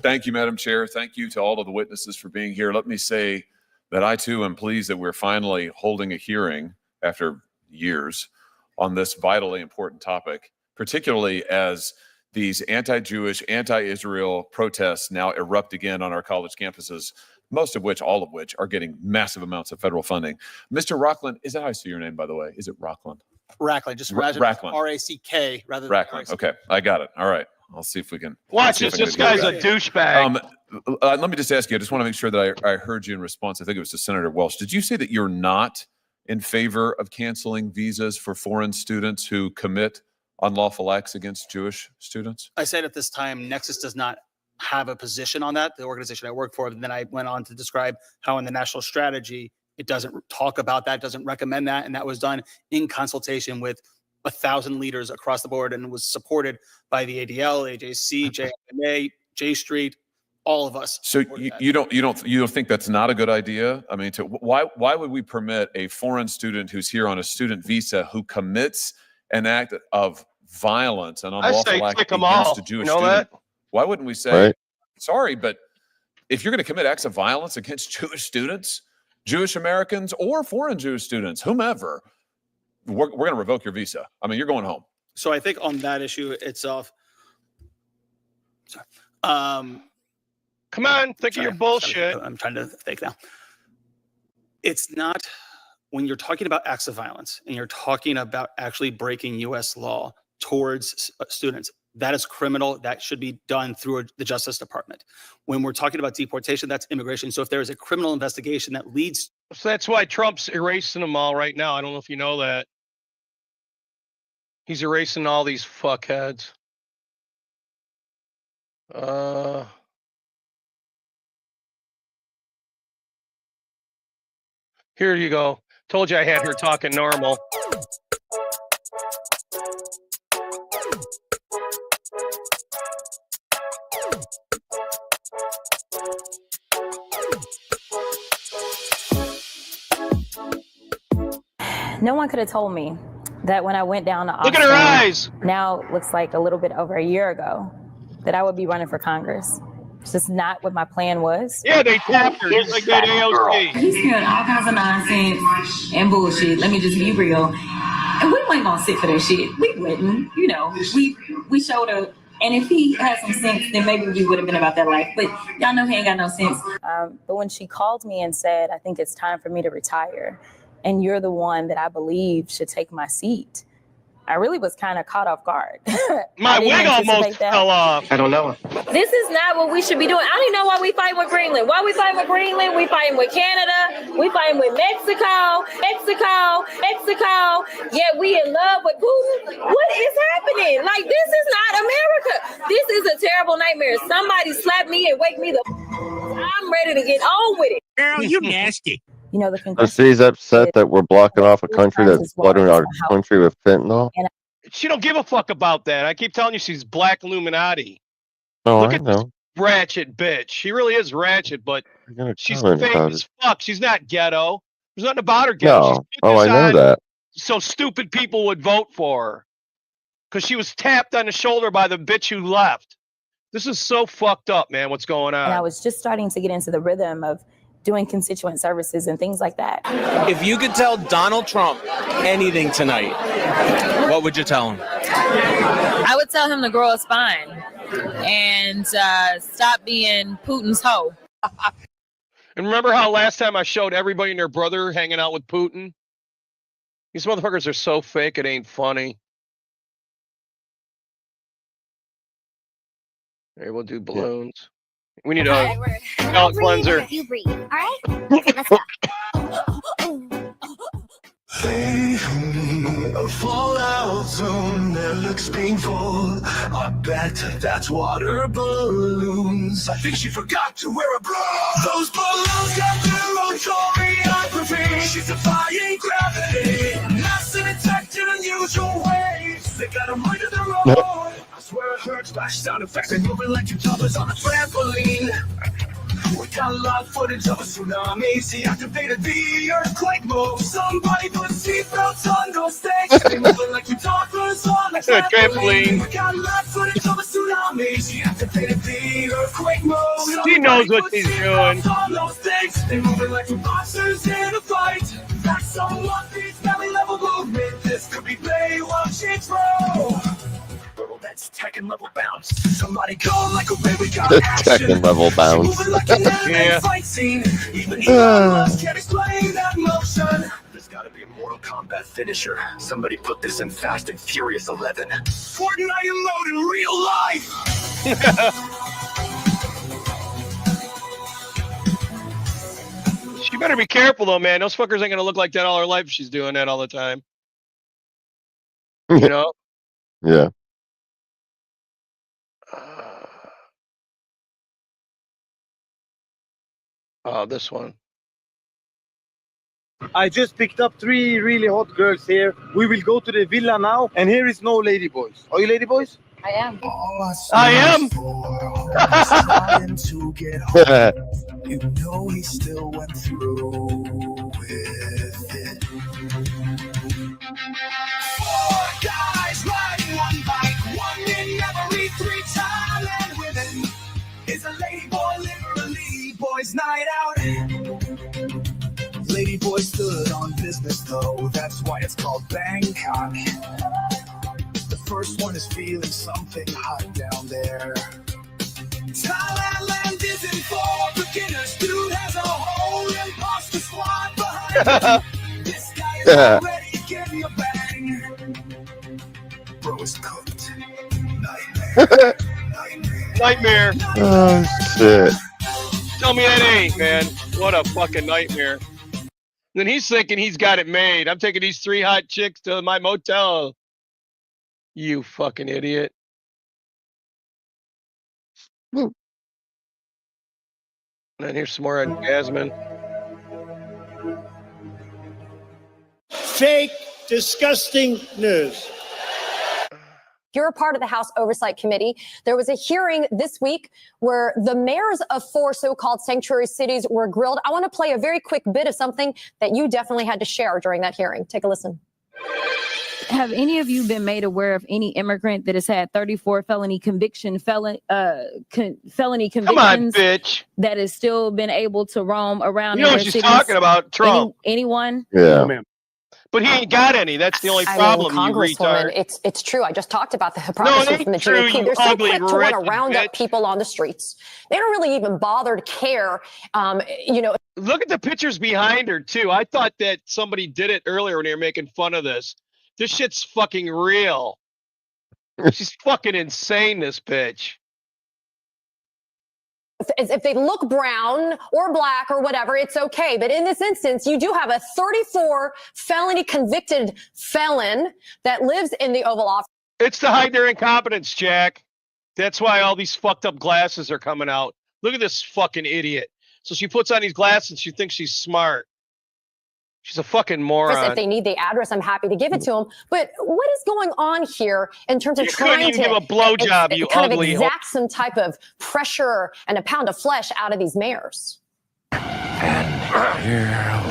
Thank you, Madam Chair. Thank you to all of the witnesses for being here. Let me say that I too am pleased that we're finally holding a hearing after years on this vitally important topic, particularly as these anti-Jewish, anti-Israel protests now erupt again on our college campuses, all of which are getting massive amounts of federal funding. Mr. Rockland, is that how I see your name, by the way? Is it Rockland? Rackland, just imagine Rackland. R-A-C-K rather than Rackland. Okay, I got it. All right. I'll see if we can. Watch this. This guy's a douchebag. Let me just ask you. I just want to make sure that I heard you in response. I think it was to Senator Welch. Did you say that you're not in favor of canceling visas for foreign students who commit unlawful acts against Jewish students? I said at this time, Nexus does not have a position on that, the organization I work for. And then I went on to describe how in the national strategy, it doesn't talk about that, doesn't recommend that. And that was done in consultation with 1,000 leaders across the board and was supported by the ADL, AJC, JMA, J Street, all of us. So you don't think that's not a good idea? I mean, why would we permit a foreign student who's here on a student visa who commits an act of violence, an unlawful act against a Jewish student? Why wouldn't we say, sorry, but if you're going to commit acts of violence against Jewish students, Jewish Americans, or foreign Jewish students, whomever, we're going to revoke your visa. I mean, you're going home. So I think on that issue itself, come on, think of your bullshit. I'm trying to think now. It's not, when you're talking about acts of violence and you're talking about actually breaking U.S. law towards students, that is criminal. That should be done through the Justice Department. When we're talking about deportation, that's immigration. So if there is a criminal investigation that leads. So that's why Trump's erasing them all right now. I don't know if you know that. He's erasing all these fuckheads. Here you go. Told you I had her talking normal. No one could have told me that when I went down to Austin, look at her eyes. Now looks like a little bit over a year ago, that I would be running for Congress. It's just not what my plan was. Yeah, they tapped her just like that AOC. He's hearing all kinds of nonsense and bullshit. Let me just be real. And we weren't gonna sit for that shit. We wouldn't. You know, we showed up. And if he had some sense, then maybe we would have been about that life. But y'all know he ain't got no sense. But when she called me and said, I think it's time for me to retire, and you're the one that I believe should take my seat, I really was kind of caught off guard. My wig almost fell off. I don't know. This is not what we should be doing. I don't even know why we fighting with Greenland. Why we fighting with Greenland? We fighting with Canada. We fighting with Mexico. Yet we in love with Putin. What is happening? Like, this is not America. This is a terrible nightmare. Somebody slap me and wake me the. I'm ready to get on with it. Girl, you nasty. You know, So she's upset that we're blocking off a country that's flooding our country with fentanyl. She don't give a fuck about that. I keep telling you she's black Illuminati. Oh, Look I at know. this ratchet bitch. She really is ratchet, but she's comment fake about as it. fuck. She's not ghetto. There's nothing about her ghetto. She's No. put Oh, this I know on that. so stupid people would vote for her. Because she was tapped on the shoulder by the bitch who left. This is so fucked up, man, what's going on. And I was just starting to get into the rhythm of doing constituent services and things like that. If you could tell Donald Trump anything tonight, what would you tell him? I would tell him to grow a spine and stop being Putin's hoe. And remember how last time I showed everybody and their brother hanging out with Putin? These motherfuckers are so fake, it ain't funny. Hey, we'll do balloons. We need a palate cleanser. You breathe, all right? Okay, let's go. A fallout zone that looks painful. I bet that's water balloons. I think she forgot to wear a bra. Those balloons got their own choreography. She's defying gravity. Mass and attacked in unusual ways. They got them right in their own. I swear it hurts. Flash sound effects and moving like two toppers on a trampoline. We got a lot of footage of a tsunami. She activated the earthquake move. Somebody put seatbelts on those things. They moving like two toppers on a trampoline. We got a lot of footage of a tsunami. She activated the earthquake move. She knows what she's doing. On those things. They moving like two boxers in a fight. That's on one piece belly level movement. This could be Baywatch intro. That's Tekken level bounce. Somebody call like a way we got action. Tekken level bounce. Yeah. Fight scene. Even Elon Musk can't explain that motion. There's gotta be a Mortal Kombat finisher. Somebody put this in Fast and Furious 11. Fortnite mode in real life. She better be careful though, man. Those fuckers ain't gonna look like that all her life if she's doing that all the time. You know? Yeah. Oh, this one. I just picked up 3 really hot girls here. We will go to the villa now, and here is no lady boys. Are you lady boys? I am. I am. You know he still went through with it. 4 guys riding one bike, 1 in every 3 Thailand women. It's a lady boy, literally boys' night out. Lady boy stood on business though, that's why it's called Bangkok. The first one is feeling something hot down there. Thailand land isn't for beginners, dude has a whole imposter squad behind him. This guy is already getting a bang. Bro is cooked. Nightmare. Oh shit. Tell me that ain't, man. What a fucking nightmare. Then he's thinking he's got it made. I'm taking these 3 hot chicks to my motel. You fucking idiot. And then here's some more on Jasmine. Fake, disgusting news. You're a part of the House Oversight Committee. There was a hearing this week where the mayors of 4 so-called sanctuary cities were grilled. I want to play a very quick bit of something that you definitely had to share during that hearing. Take a listen. Have any of you been made aware of any immigrant that has had 34 felony convictions Come on, bitch. that has still been able to roam around? You know in what their she's cities? talking about, Trump. Anyone? Yeah. But he ain't got any. That's the only problem, you Congresswoman, retard. it's true. I just talked about the hypocrisy from the GOP. They're so quick to want to round up people on the streets. They don't really even bother to care. Look at the pictures behind her, too. I thought that somebody did it earlier when they were making fun of this. This shit's fucking real. She's fucking insane, this bitch. If they look brown or black or whatever, it's okay. But in this instance, you do have a 34 felony convicted felon that lives in the Oval Office. It's to hide their incompetence, Jack. That's why all these fucked up glasses are coming out. Look at this fucking idiot. So she puts on these glasses and she thinks she's smart. She's a fucking moron. If they need the address, I'm happy to give it to them. But what is going on here in terms of You couldn't trying even to give a blowjob, you kind of ugly exact some type of pressure and a pound of flesh out of these mayors? Here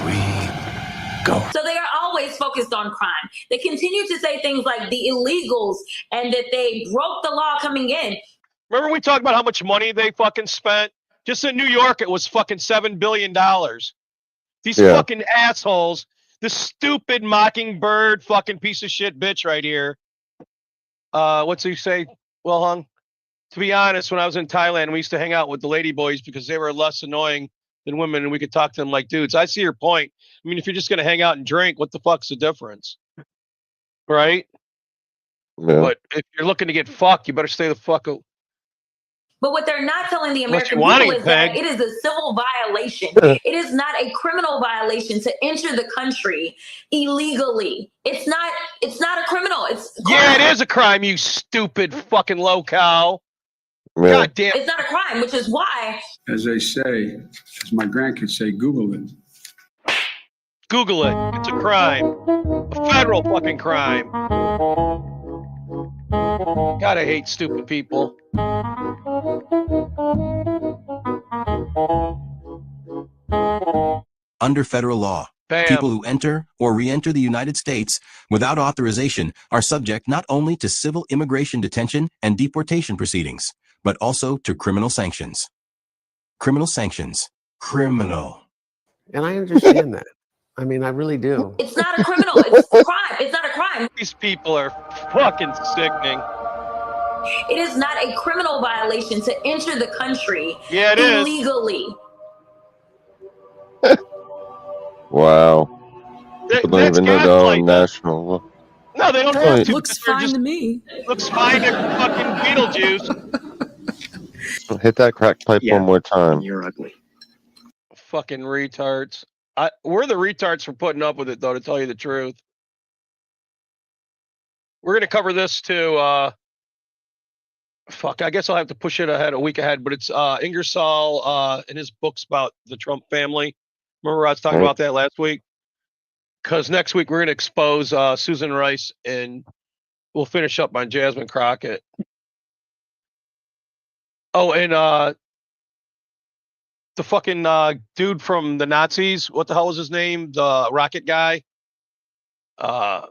we go. So they are always focused on crime. They continue to say things like the illegals and that they broke the law coming in. Remember we talked about how much money they fucking spent? Just in New York, it was fucking $7 billion. These fucking assholes, this stupid mockingbird fucking piece of shit bitch right here. What's he say? Well hung. To be honest, when I was in Thailand, we used to hang out with the lady boys because they were less annoying than women and we could talk to them like dudes. I see your point. I mean, if you're just going to hang out and drink, what the fuck's the difference? Right? Yeah. But if you're looking to get fucked, you better stay the fuck out. But what they're not telling the Unless American you want people it, is that Peg. it is a civil violation. It is not a criminal violation to enter the country illegally. It's not a criminal. It's Yeah, it is a crime, you stupid fucking low-cow. Yeah. God damn. It's not a crime, which is why As they say, as my grandkids say, Google it. Google it. It's a crime. A federal fucking crime. God, I hate stupid people. Under federal law, Bam. people who enter or re-enter the United States without authorization are subject not only to civil immigration detention and deportation proceedings, but also to criminal sanctions. Criminal sanctions. Criminal. And I understand that. I mean, I really do. it's not a criminal. It's a crime. It's not a crime. These people are fucking sickening. It is not a criminal violation to enter the country illegally. Wow. People don't even know they're on national law. No, they don't have to. Looks fine to me. Looks fine to fucking Beetlejuice. So hit that crack pipe one more time. You're ugly. Fucking retards. We're the retards for putting up with it, though, to tell you the truth. We're going to cover this too. Fuck, I guess I'll have to push it ahead a week ahead, but it's Ingersoll in his books about the Trump family. Remember I was talking about that last week? Because next week we're going to expose Susan Rice, and we'll finish up on Jasmine Crockett. Oh, and the fucking dude from the Nazis, what the hell was his name? The rocket guy? I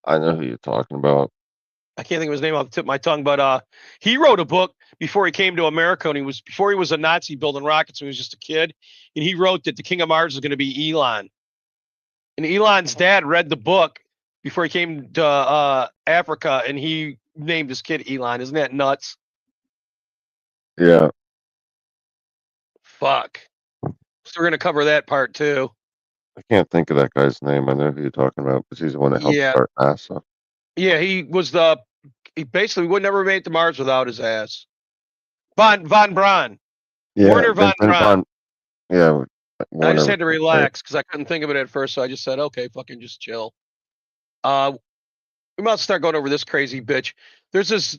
know who you're talking about. I can't think of his name off the tip of my tongue, but he wrote a book before he came to America, and before he was a Nazi building rockets when he was just a kid, and he wrote that the King of Mars is going to be Elon. And Elon's dad read the book before he came to Africa, and he named his kid Elon. Isn't that nuts? Yeah. Fuck. So we're going to cover that part too. I can't think of that guy's name. I know who you're talking about because he's the one that helped start NASA. Yeah, he basically would never made it to Mars without his ass. Von Braun. Yeah, Werner von Braun. Yeah. I just had to relax because I couldn't think of it at first, so I just said, okay, fucking just chill. We might start going over this crazy bitch. There's this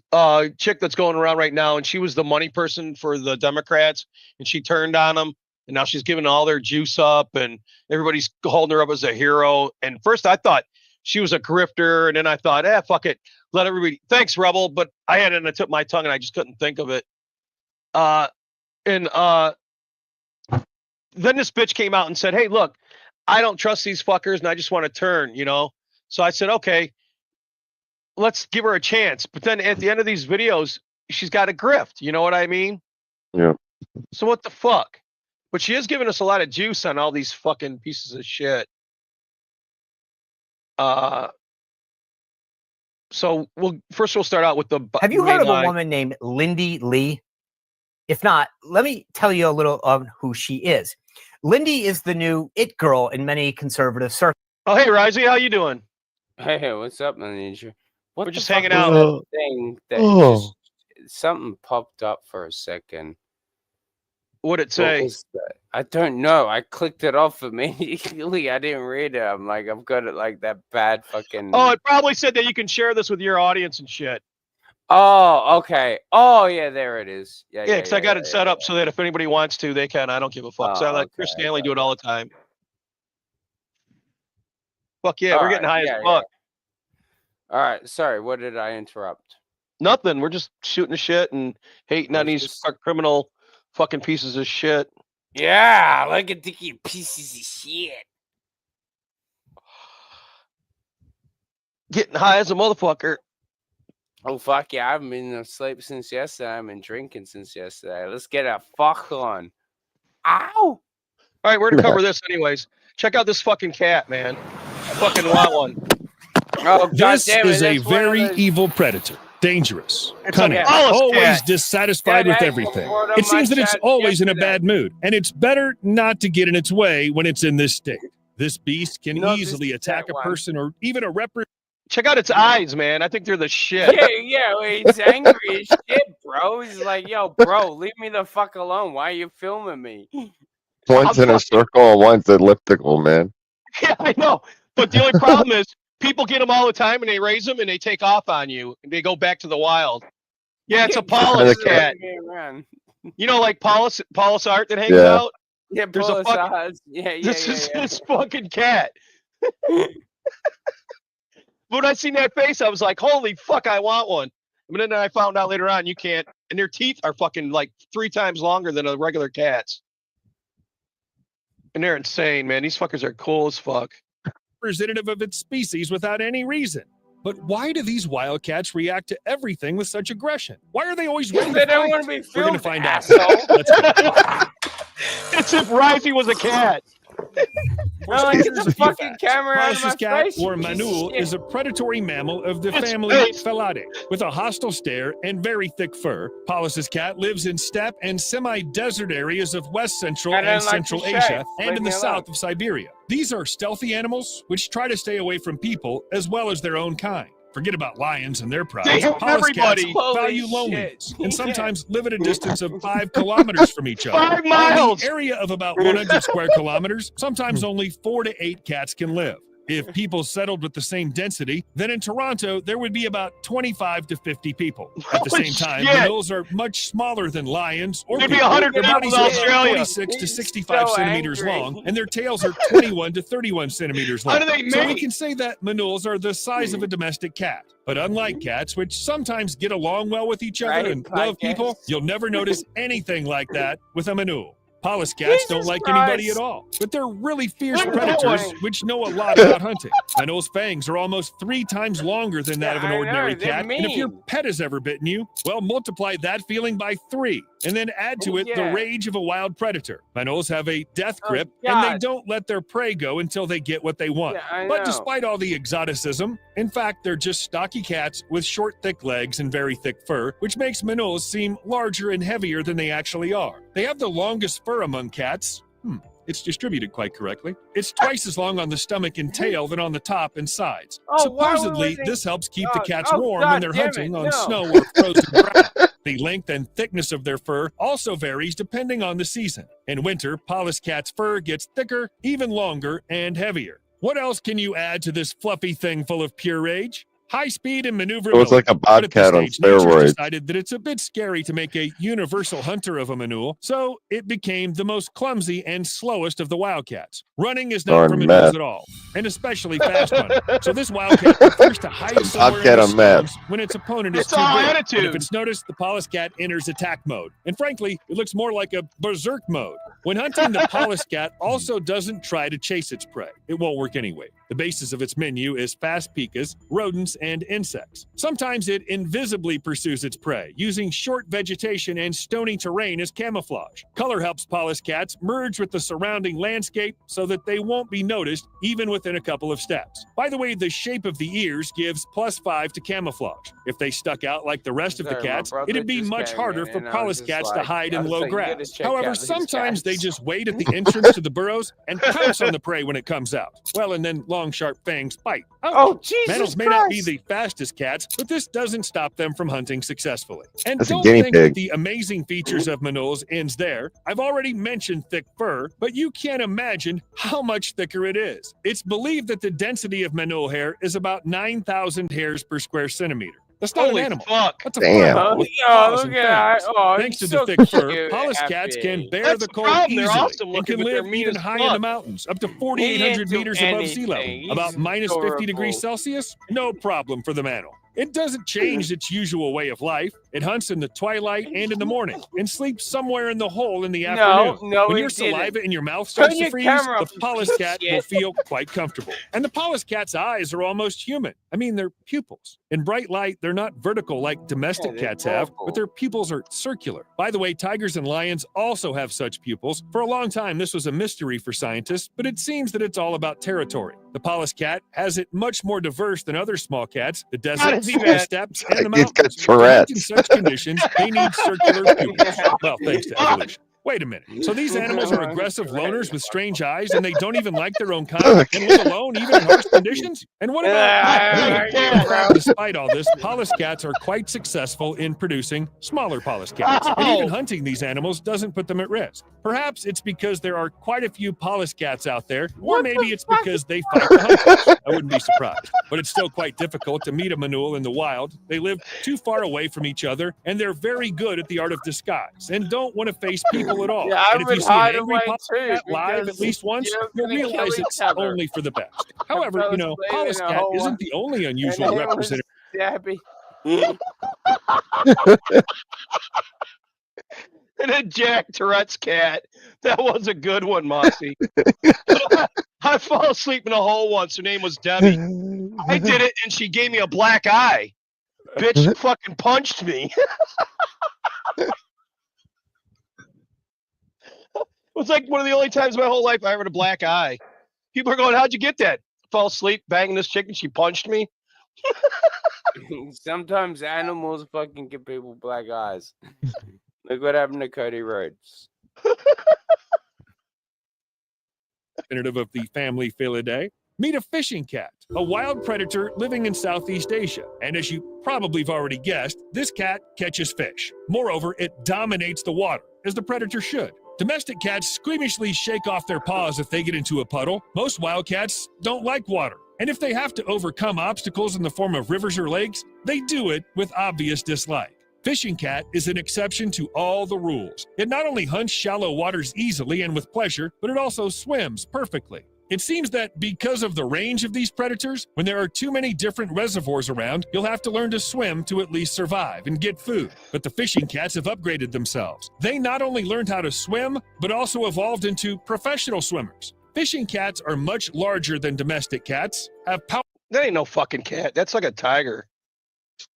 chick that's going around right now, and she was the money person for the Democrats, and she turned on them, and now she's giving all their juice up, and everybody's holding her up as a hero. And first I thought she was a grifter, and then I thought, fuck it, let everybody. Thanks, Rebel, but I had it on the tip of my tongue, and I just couldn't think of it. Then this bitch came out and said, hey, look, I don't trust these fuckers, and I just want to turn, So I said, okay, let's give her a chance. But then at the end of these videos, she's got a grift. You know what I mean? Yeah. So what the fuck? But she is giving us a lot of juice on all these fucking pieces of shit. So we'll start out with the. Have you heard of a woman named Lindy Lee? If not, let me tell you a little of who she is. Lindy is the new it girl in many conservative circles. Oh, hey, Risey, how you doing? Hey, what's up, Manager? We're just hanging out. Thing that something popped up for a second. What'd it say? I don't know. I clicked it off immediately. I didn't read it. I'm like, I've got it like that bad fucking. Oh, it probably said that you can share this with your audience and shit. Oh, okay. Oh, yeah, there it is. Yeah, because I got it set up so that if anybody wants to, they can. I don't give a fuck. So I let Chris Stanley do it all the time. Fuck yeah, we're getting high as fuck. All right, sorry. What did I interrupt? Nothing. We're just shooting the shit and hating on these criminal fucking pieces of shit. Yeah, look at the pieces of shit. Getting high as a motherfucker. Oh, fuck yeah. I haven't been asleep since yesterday. I've been drinking since yesterday. Let's get a fuck on. Ow! All right, we're going to cover this anyways. Check out this fucking cat, man. I fucking want one. Oh, this is a very evil predator. Dangerous, cunning, always dissatisfied with everything. It seems that it's always in a bad mood, and it's better not to get in its way when it's in this state. This beast can easily attack a person or even a representative. Check out its eyes, man. I think they're the shit. Yeah, he's angry as shit, bro. He's like, yo, bro, leave me the fuck alone. Why are you filming me? One's in a circle and one's elliptical, man. Yeah, I know. But the only problem is people get them all the time and they raise them and they take off on you and they go back to the wild. Yeah, it's a Paulus cat. You know, like Paulus Art that hangs out? Yeah, there's Paulus a Art. Yeah. This fucking cat. When I seen that face, I was like, holy fuck, I want one. But then I found out later on you can't. And their teeth are fucking like 3 times longer than a regular cat's. And they're insane, man. These fuckers are cool as fuck. Representative of its species without any reason. But why do these wildcats react to everything with such aggression? Why are they always ready to They don't fight? want to be We're filmed, going to find out. asshole. Let's go. It's if Risey was a cat. For No, get starters, the a few fucking facts. camera out of Pallas's my cat, face, or you piece of manul, shit. is a predatory mammal of the It's family face. Felidae. With a hostile stare and very thick fur, Pallas's cat lives in steppe and semi-desert areas of West Central I and didn't like Central your Asia shape. and Leave in me the alone. south of Siberia. These are stealthy animals which try to stay away from people as well as their own kind. Forget about lions and their They prides. hate Pallas cats everybody. value Holy loneliness shit. and Yeah. sometimes live at a distance of 5 kilometers from each other. 5 miles. On the area of about 100 square kilometers, sometimes only 4 to 8 cats can live. If people settled with the same density, then in Toronto, there would be about 25 to 50 people. At the Holy same time, shit. manuls are much smaller than lions or There'd be people. 100 Their people bodies in are about Australia. 46 to He's 65 so centimeters angry. long, and their tails are 21 to 31 centimeters How long. do they So we mate? can say that manuls are the size of a domestic cat. But unlike cats, which sometimes get along well with each other Right, and love podcast. people, you'll never notice anything like that with a manul. Pallas cats don't Jesus like Christ. anybody at all, but they're really fierce Look at that predators one. which know a lot about hunting. Manul's fangs are almost 3 times longer than that Yeah, of an I know, ordinary they're cat. And if your mean. pet has ever bitten you, well, multiply that feeling by 3 and then add to it the Yeah. rage of a wild predator. Manuls have a death Oh, grip and they God. don't let their prey go until they get what they want. Yeah, I But know. despite all the exoticism, in fact, they're just stocky cats with short, thick legs and very thick fur, which makes manuls seem larger and heavier than they actually are. They have the longest fur among cats. It's distributed quite correctly. It's twice as long on the stomach and tail than on the top and sides. Oh, why would Supposedly, they- this helps keep Oh, the cats oh, warm God when they're damn hunting it, on no. snow or frozen ground. The length and thickness of their fur also varies depending on the season. In winter, Pallas cat's fur gets thicker, even longer, and heavier. What else can you add to this fluffy thing full of pure rage? High speed and maneuverability. It was like a But at this bobcat on stage, nature's steroids. decided that it's a bit scary to make a universal hunter of a manul, so it became the most clumsy and slowest of the wildcats. Running is not Darn for manuls meth. at all, and especially fast running. So this wildcat prefers to hide somewhere in Bobcat the on meth. stones when its opponent is It's too all big. attitude. And if it's noticed, the Pallas cat enters attack mode. And frankly, it looks more like a berserk mode. When hunting, the Pallas cat also doesn't try to chase its prey. It won't work anyway. The basis of its menu is fast pikas, rodents, and insects. Sometimes it invisibly pursues its prey, using short vegetation and stony terrain as camouflage. Color helps Pallas cats merge with the surrounding landscape so that they won't be noticed even within a couple of steps. By the way, the shape of the ears gives +5 to camouflage. If they stuck out like the rest of the Sorry, my cats, brother it'd be just much came harder in for and I was Pallas just cats to like- hide I in was low like, you gotta grass. check However, out these sometimes they cats. just wait at the entrance to the burrows and pounce on the prey when it comes out. Well, and then long, sharp fangs bite. Oh, Jesus Manuls may not be Christ. the fastest cats, but this doesn't stop them from hunting successfully. And That's a don't guinea think that pig. the amazing features of manuls ends there. I've already mentioned thick fur, but you can't imagine how much thicker it is. It's believed that the density of manul hair is about 9,000 hairs per square centimeter. That's not Holy an animal. fuck. That's a Damn. fur Oh, with yeah, claws look and at that. fangs. Oh, Thanks to he's the so thick fur, cute, Pallas cats can Happy. bear That's the the cold problem. They're easily awesome and looking, can but they're live mean even as high in the fuck. mountains, up to He 4,800 didn't do meters above sea level. anything. About He's minus 50 degrees adorable. Celsius? No problem for the manul. It doesn't change its usual way of life. It hunts in the twilight and in the morning and sleeps somewhere in the hole in the afternoon. No, when it your didn't. saliva in your mouth starts Turn to your freeze, camera the up, you Pallas piece of cat will shit. feel quite comfortable. And the Pallas cat's eyes are almost human. I mean, they're pupils. In bright light, they're not vertical like domestic Yeah, they're cats have, purple. but their pupils are circular. By the way, tigers and lions also have such pupils. For a long time, this was a mystery for scientists, but it seems that it's all about territory. The Pallas cat has it much more diverse than other small cats, the deserts, he the mad? steppes, and the He's got mountains. To hunt in Tourette's. such conditions, they need circular pupils. Well, thanks to evolution. Wait a minute. So these animals are aggressive loners with strange eyes, and they don't even like their own kind and live alone even in harsh conditions? And what about... Despite all this, Pallas cats are quite successful in producing smaller Pallas cats. And even hunting these animals doesn't put them at risk. Perhaps it's because there are quite a few Pallas cats out there, or maybe it's because they fight the hunters. I wouldn't be surprised. But it's still quite difficult to meet a manul in the wild. They live too far away from each other, and they're very good at the art of disguise and don't want to face people at all. Yeah, I and if would you see an hide angry away Pallas too, cat live at because least once, you're you'll gonna kill realize each it's other. only for the best. However, you know, Fellas Pallas playing in a cat hole. isn't the only And unusual it was representative. Happy. And a Jack Tourette's cat. That was a good one, Mossy. I fell asleep in a hole once. Her name was Debbie. I did it, and she gave me a black eye. Bitch fucking punched me. It was like one of the only times in my whole life I ever had a black eye. People are going, how'd you get that? Fell asleep, banging this chicken. She punched me. Sometimes animals fucking give people black eyes. Look what happened to Cody Rhodes. Representative of the family Felidae. Meet a fishing cat, a wild predator living in Southeast Asia. And as you probably have already guessed, this cat catches fish. Moreover, it dominates the water, as the predator should. Domestic cats squeamishly shake off their paws if they get into a puddle. Most wild cats don't like water. And if they have to overcome obstacles in the form of rivers or lakes, they do it with obvious dislike. Fishing cat is an exception to all the rules. It not only hunts shallow waters easily and with pleasure, but it also swims perfectly. It seems that because of the range of these predators, when there are too many different reservoirs around, you'll have to learn to swim to at least survive and get food. But the fishing cats have upgraded themselves. They not only learned how to swim, but also evolved into professional swimmers. Fishing cats are much larger than domestic cats, have power. That ain't no fucking cat. That's like a tiger.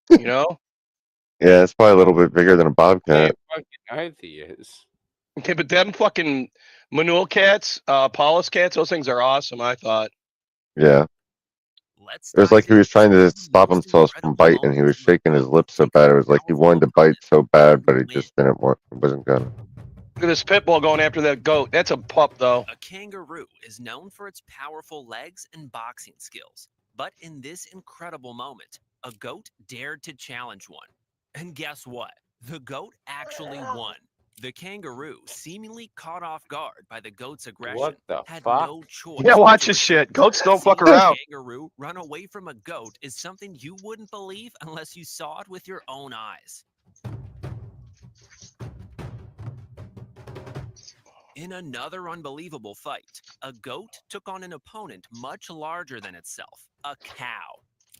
You know? Yeah, it's probably a little bit bigger than a bobcat. I think he is. Okay, but them fucking Manul cats, Paulus cats, those things are awesome, I thought. Yeah. It was like he was trying to stop himself from biting. He was shaking his lips so bad. It was like he wanted to bite so bad, but he just didn't want. He wasn't gonna. Look at this pit bull going after that goat. That's a pup, though. A kangaroo is known for its powerful legs and boxing skills. But in this incredible moment, a goat dared to challenge one. And guess what? The goat actually won. The kangaroo, seemingly caught off guard by the goat's aggression, What the had fuck? no choice. Yeah, watch this shit. Goats don't fuck Seeing a around. kangaroo run away from a goat is something you wouldn't believe unless you saw it with your own eyes. In another unbelievable fight, a goat took on an opponent much larger than itself, a cow.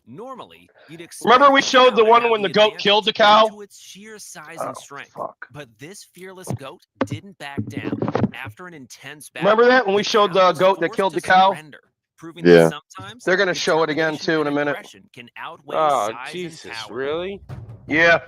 Normally, you'd expect Remember we the showed cow the to one have when the goat advantage killed the due cow? to its sheer size and strength. But this fearless goat didn't back down. After an intense battle, Remember that when we showed the goat that killed the cow? proving Yeah. that sometimes They're going to show it again, too, in a minute. aggression can outweigh Oh, size Jesus, and power. really? Yeah.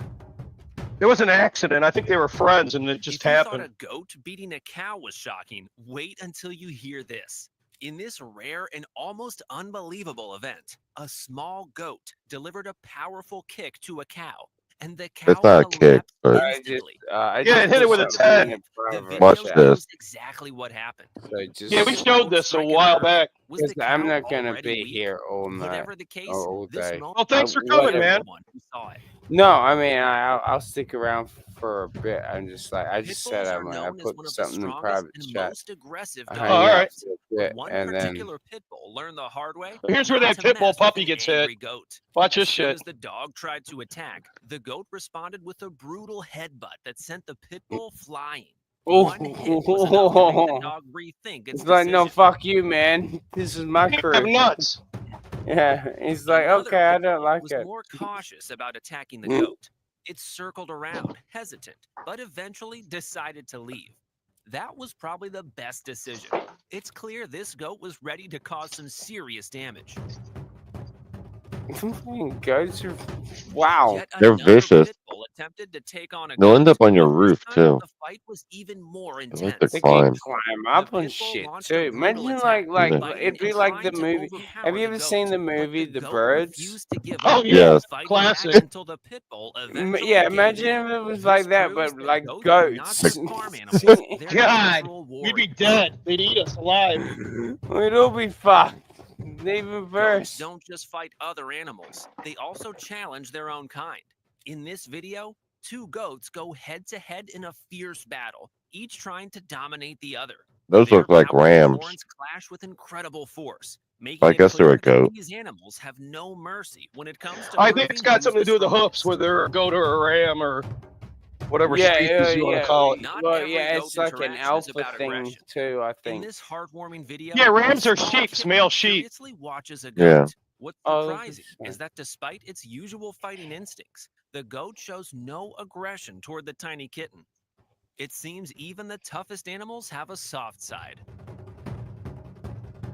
It was an accident. I think they were friends, and it just If you happened. thought a goat beating a cow was shocking, wait until you hear this. In this rare and almost unbelievable event, a small goat delivered a powerful kick to a cow, and the cow It's not a kick, collapsed but instantly. Yeah, it hit it with its head. The video Watch shows this. exactly what happened. So just, Yeah, we showed this a while back. Was the I'm cow not going to already be weak? here all night. Whatever the case, or all this day. moment Well, thanks for coming, Whatever. man. everyone who saw it. No, I mean, I'll stick around for a bit. I'm just like, I just said Pitbulls I'm are I known as put one of the something in strongest private and chat. most aggressive I dogs. hang all out right. for a bit, One and then particular pit bull learned the hard way. Here's where not that to pit bull mess with puppy an gets angry hit. Goat. Watch this As soon shit. as the dog tried to attack, the goat responded with a brutal headbutt that sent the pit bull flying. One hit was enough to make the dog rethink its it's like, no, decision. fuck you, man. This is my You have crew. nuts. Yeah, he's like, Another okay, I pit don't bull like was it. more cautious about attacking the goat. It circled around, hesitant, but eventually decided to leave. That was probably the best decision. It's clear this goat was ready to cause some serious damage. Goats are, wow. Yet They're another vicious. pit bull attempted to take on a They'll end goat, up on your but this roof time too. the fight was even more They intense. like to They climb. can climb up The on pit bull shit launched a too. brutal Imagine attack, Yeah. like it'd be and like the trying to movie. overpower Have you the ever goat, seen the but movie the The goat Birds? refused to give Oh, up, yeah. Yes. fighting Classic. back until the pit bull eventually Yeah, gave imagine in. if it was This like that, proves but that like goats are not goats. just farm animals, they're God, natural we'd be warriors. dead. They'd eat us alive. We'd all be fucked. Even Goats worse. don't just fight other animals, they also challenge their own kind. In this video, two goats go head-to-head in a fierce battle, each trying to dominate the other. Those Their look like powerful rams. horns clash with incredible force, I making it guess they're clear a that goat. these animals have no mercy when it comes to I think it's proving got who's something to the do with the hooves, strongest. whether they're a goat or a ram or whatever Yeah, species you want to call it. Not Well, every yeah, goat it's like an interaction is alpha about thing aggression. too. I In think. this heartwarming video, Yeah, rams a are small sheep, kitten male sheep. curiously watches a Yeah. goat. What's Oh, surprising that's is that despite its usual fighting instincts, the goat shows no aggression toward the tiny kitten. It seems even the toughest animals have a soft side.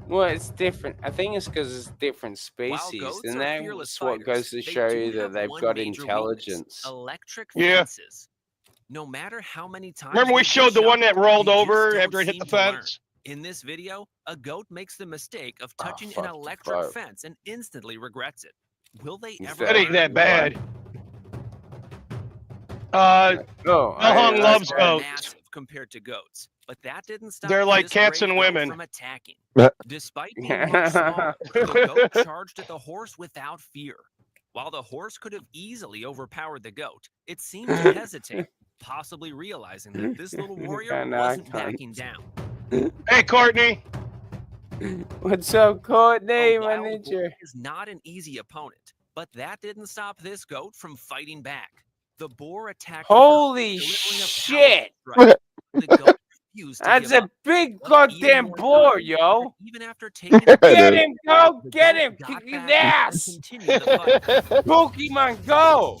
Well, it's different. I think it's because it's different While species, goats and are fearless that's what goes fighters, to they show do you that have they've one got major weakness: intelligence. electric Yeah. fences. No matter how many times Remember we they get showed the one shocked, that rolled they just over don't after it hit seem the to learn. fence? In this video, a goat makes the mistake of touching an electric fence and instantly regrets it. Will they ever? That ain't that bad. No, Hung loves goats. Massive compared to goats, but that didn't stop. They're like this cats brave and goat women. from attacking. Despite being much smaller, the goat charged at the horse without fear. While the horse could have easily overpowered the goat, it seemed to hesitate, possibly realizing that this little warrior wasn't backing down. Hey, Courtney. What's up, Courtney? My Wild ninja. boar is not an easy opponent, but that didn't stop this goat from fighting back. The boar attacked. Holy shit! The goat refused to That's give a up. big But even goddamn more boar, time, yo. Even after taking Get him, go! the Get goat him! got Kick his back ass! and continued the fight. Pokemon Go!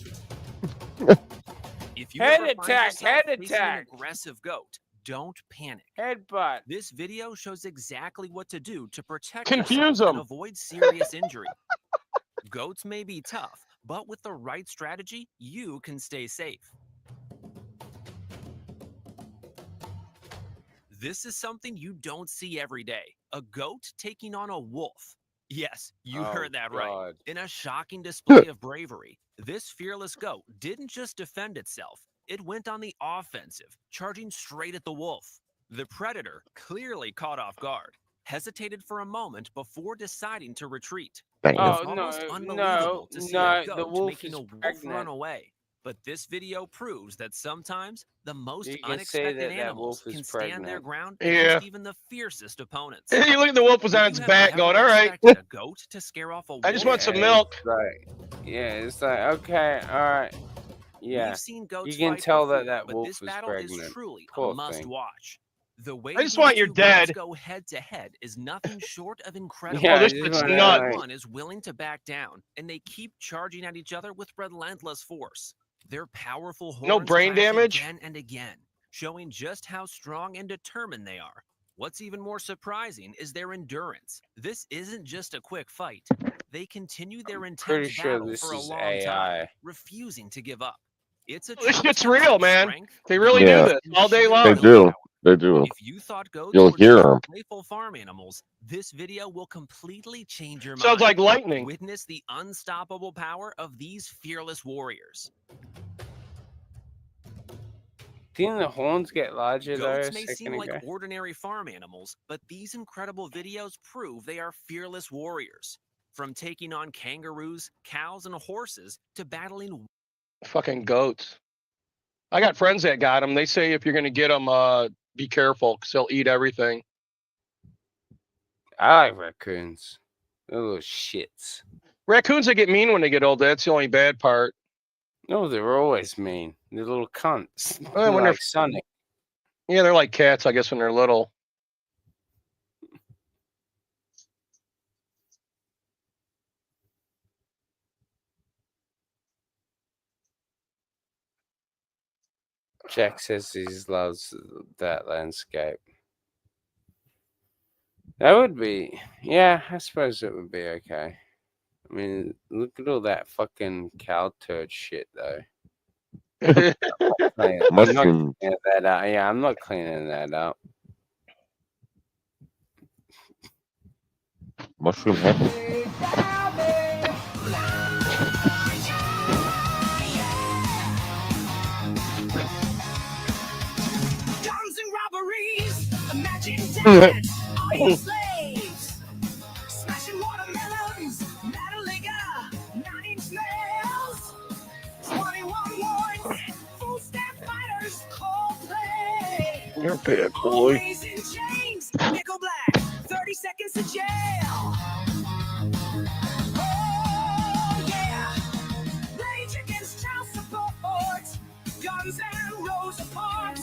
If you Head ever find attack, yourself head facing attack. an aggressive goat, don't panic. Headbutt. This video shows exactly what to do to protect Confuse yourself and them. avoid serious injury. Goats may be tough, but with the right strategy, you can stay safe. This is something you don't see every day. A goat taking on a wolf. Yes, you heard that right. In a shocking display of bravery, this fearless goat didn't just defend itself. It went on the offensive, charging straight at the wolf. The predator, clearly caught off guard, hesitated for a moment before deciding to retreat. It's almost unbelievable to see a the goat wolf making is a wolf pregnant. run away. But this video proves that sometimes the most You can say unexpected that animals wolf is can stand their pregnant. ground Yeah. against even the fiercest opponents. Hey, look at the wolf was on Would its you have back ever going, all right. expected a goat to scare off a wolf? I just want some Yeah, milk. it's like, yeah, it's like, okay, all right. Yeah. We've seen goats You can fight tell before, that but wolf this is battle pregnant. is truly Poor a must thing. watch. The way I just these want your two goats dead. go head to head is nothing short of incredible. Yeah, Oh, this I just shit's wanna, nuts. like- One is willing to back down, and they keep charging at each other with relentless force. Their powerful horns No brain clash damage? again and again, showing just how strong and determined they are. What's even more surprising is their endurance. This isn't just a quick fight. They continue their Pretty intense sure battle this for a is long AI. time, refusing to give up. It's a This true shit's test real, of man. strength, They really Yeah. do this all day sheer long. They do. willpower. They do. If you thought goats You'll were hear just 'em. playful farm animals, this video will completely change your Sounds mind. like lightning. Witness the unstoppable power of these fearless warriors. Didn't the horns get larger though? Goats A may second seem like ago? ordinary farm animals, but these incredible videos prove they are fearless warriors. From taking on kangaroos, cows, and horses to battling Fucking goats. I got friends that got them. They say if you're going to get them, be careful because they'll eat everything. I like raccoons. They're little shits. Raccoons, they get mean when they get older. That's the only bad part. No, they're always mean. They're little cunts. Well, when like they're- Sonic. Yeah, they're like cats, I guess, when they're little. Jack says he loves that landscape. That would be, yeah, I suppose it would be okay. I mean, look at all that fucking cow turd shit, though. I'm not Mushroom. cleaning that up. Yeah, I'm not cleaning that up. Mushroom heaven. Guns and robberies, imagine death, are you slaves? Smashing watermelons, Metallica, 9-inch nails, 21 warrants, full step fighters, Coldplay. You're a bad boy. Always in chains, nickel black, 30 seconds to jail. Oh yeah, rage against child support, guns and Rosa Parks.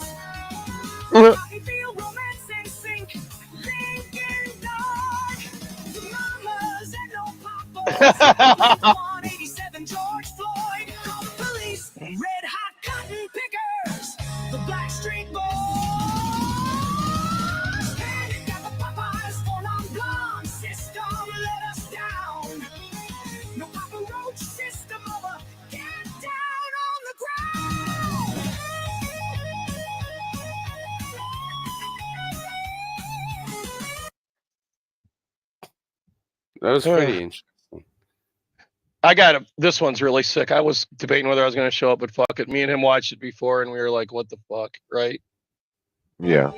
I feel romance and sink, Lincoln Dog. Mamas and no papas. 187 George Floyd. Call the police. Red hot cotton pickers. The Blackstreet Boys. And got the Popeyes for non-blonde system. Let us down. No Papa Roach system over. Get down on the ground. That was pretty interesting. I got it. This one's really sick. I was debating whether I was going to show up, but fuck it. Me and him watched it before, and we were like, "What the fuck?" Right? Yeah.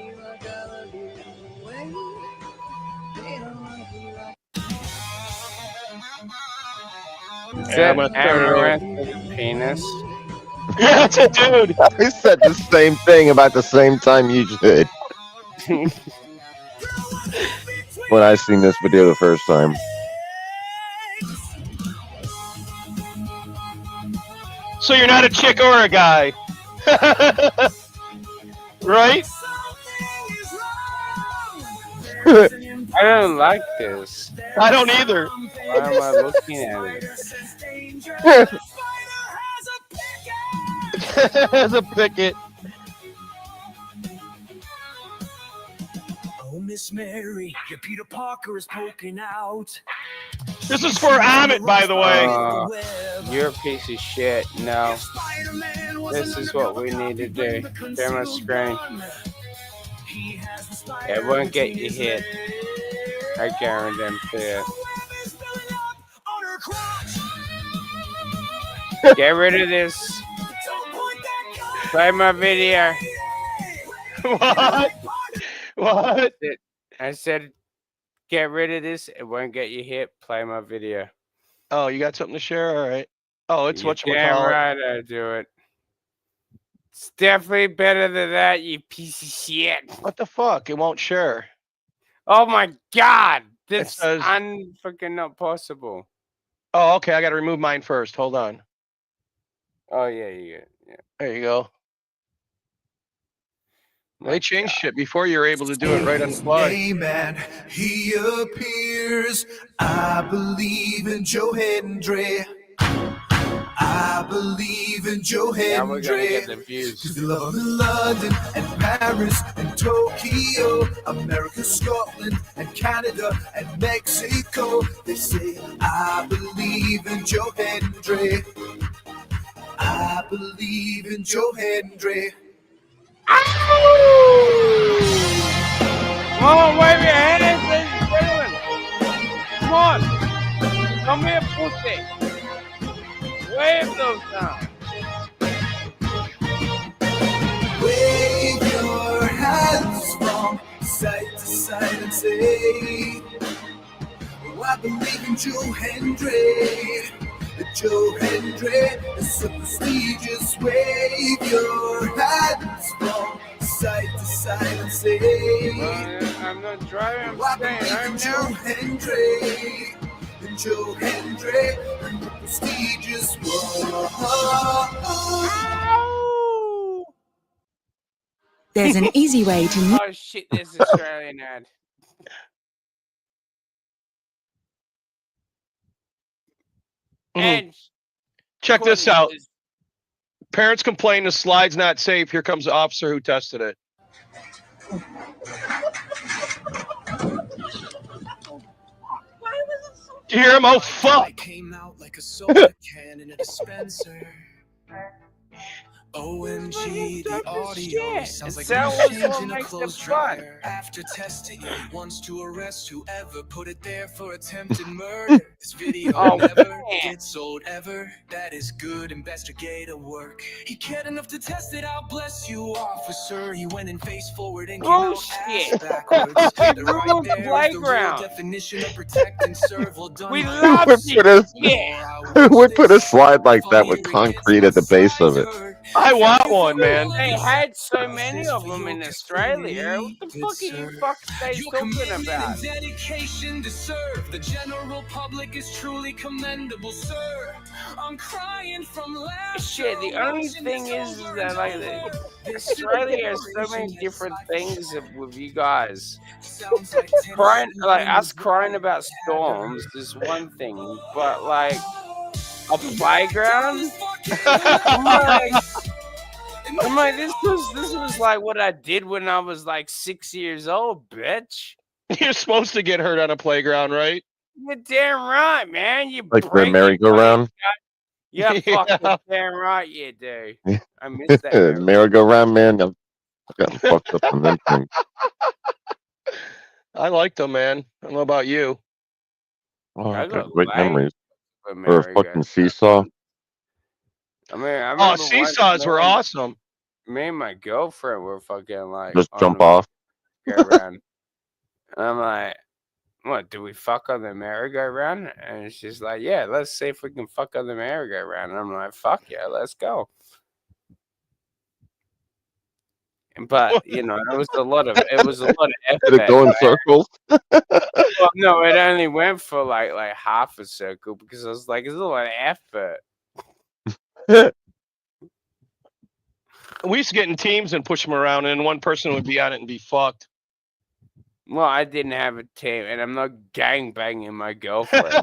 Yeah, I'm gonna start it over. Penis. Yeah, it's a dude. I said the same thing about the same time you did. When I seen this video the first time. So you're not a chick or a guy, right? I don't like this. I don't either. Why am I looking at it? As a picket. Oh, Miss Mary, your Peter Parker is poking out. This is for Amit, by the way. You're a piece of shit. No. This is what we need to do. Share my screen. It won't get you hit. I guarantee it. Get rid of this. Play my video. What? What? I said, get rid of this. It won't get you hit. Play my video. Oh, you got something to share? All right. Oh, it's what you Damn call right I do it. It's definitely better than that, you piece of shit. What the fuck? It won't share. Oh my god. This says- is unfucking not possible. Oh, okay. I got to remove mine first. Hold on. Oh yeah, you get yeah. There you go. They changed shit before you were able to do it right on the fly. Amen. He appears. I believe in Joe Hendry. I believe in Joe Now we're gonna get Hendry. the views. Cause they love him in London and Paris and Tokyo, America, Scotland and Canada and Mexico. They say, I believe in Joe Hendry. I believe in Joe Hendry. Come on, wave your hands, ladies and gentlemen. Come on. Come here, pussy. Wave those down. Wave your hands from side to side and say, oh, I believe in Joe Hendry. Joe Hendry is so prestigious. Wave your hands from side to side and say, I'm not driving, oh, I believe in Joe Hendry. And Joe Hendry and the prestigious. Whoa. There's an easy way to. Oh shit, this Australian ad. And check this out. Parents complain the slide's not safe. Here comes the officer who tested it. Do you hear him? Oh fuck! Came out like a soda can in a dispenser. OMG, the audio sounds like a change in a clothes dryer. After testing it, wants to arrest whoever put it there for attempted murder. This video never gets sold ever. That is good investigative work. He cared enough to test it out. Bless you, officer. He went in face forward and came out ass backwards. The right there is the real definition of protect and serve. Well done. We love Who would put a slide like that with concrete at the base of it? I want one, man. They had so many of them in Australia. What the fuck are you fuckface talking about? Dedication to serve the general public is truly commendable, sir. I'm crying from laughter. Shit, the only thing is that like Australia has so many different things with you guys. Crying, like us crying about storms is one thing, but like a playground. I'm like, this was like what I did when I was like 6 years old, bitch. You're supposed to get hurt on a playground, right? You're damn right, man. You Like the merry-go-round? Yeah, fucking damn right you do. I miss that. Merry-go-round, man. I've gotten fucked up on them things. I like them, man. I don't know about you. Oh, I I got got great legs memories. for Or a merry-go. fucking seesaw. I mean, I Oh, remember seesaws were awesome. Me and my girlfriend were fucking like Just on jump the off. merry-go-round. And I'm like, what, do we fuck on the merry-go-round? And she's like, yeah, let's see if we can fuck on the merry-go-round. And I'm like, fuck yeah, let's go. But you know, it was a lot of effort. Did it go in circles? Well, no, it only went for like half a circle because I was like, it's a lot of effort. We used to get in teams and push them around, and one person would be on it and be fucked. Well, I didn't have a team, and I'm not gang banging my girlfriend.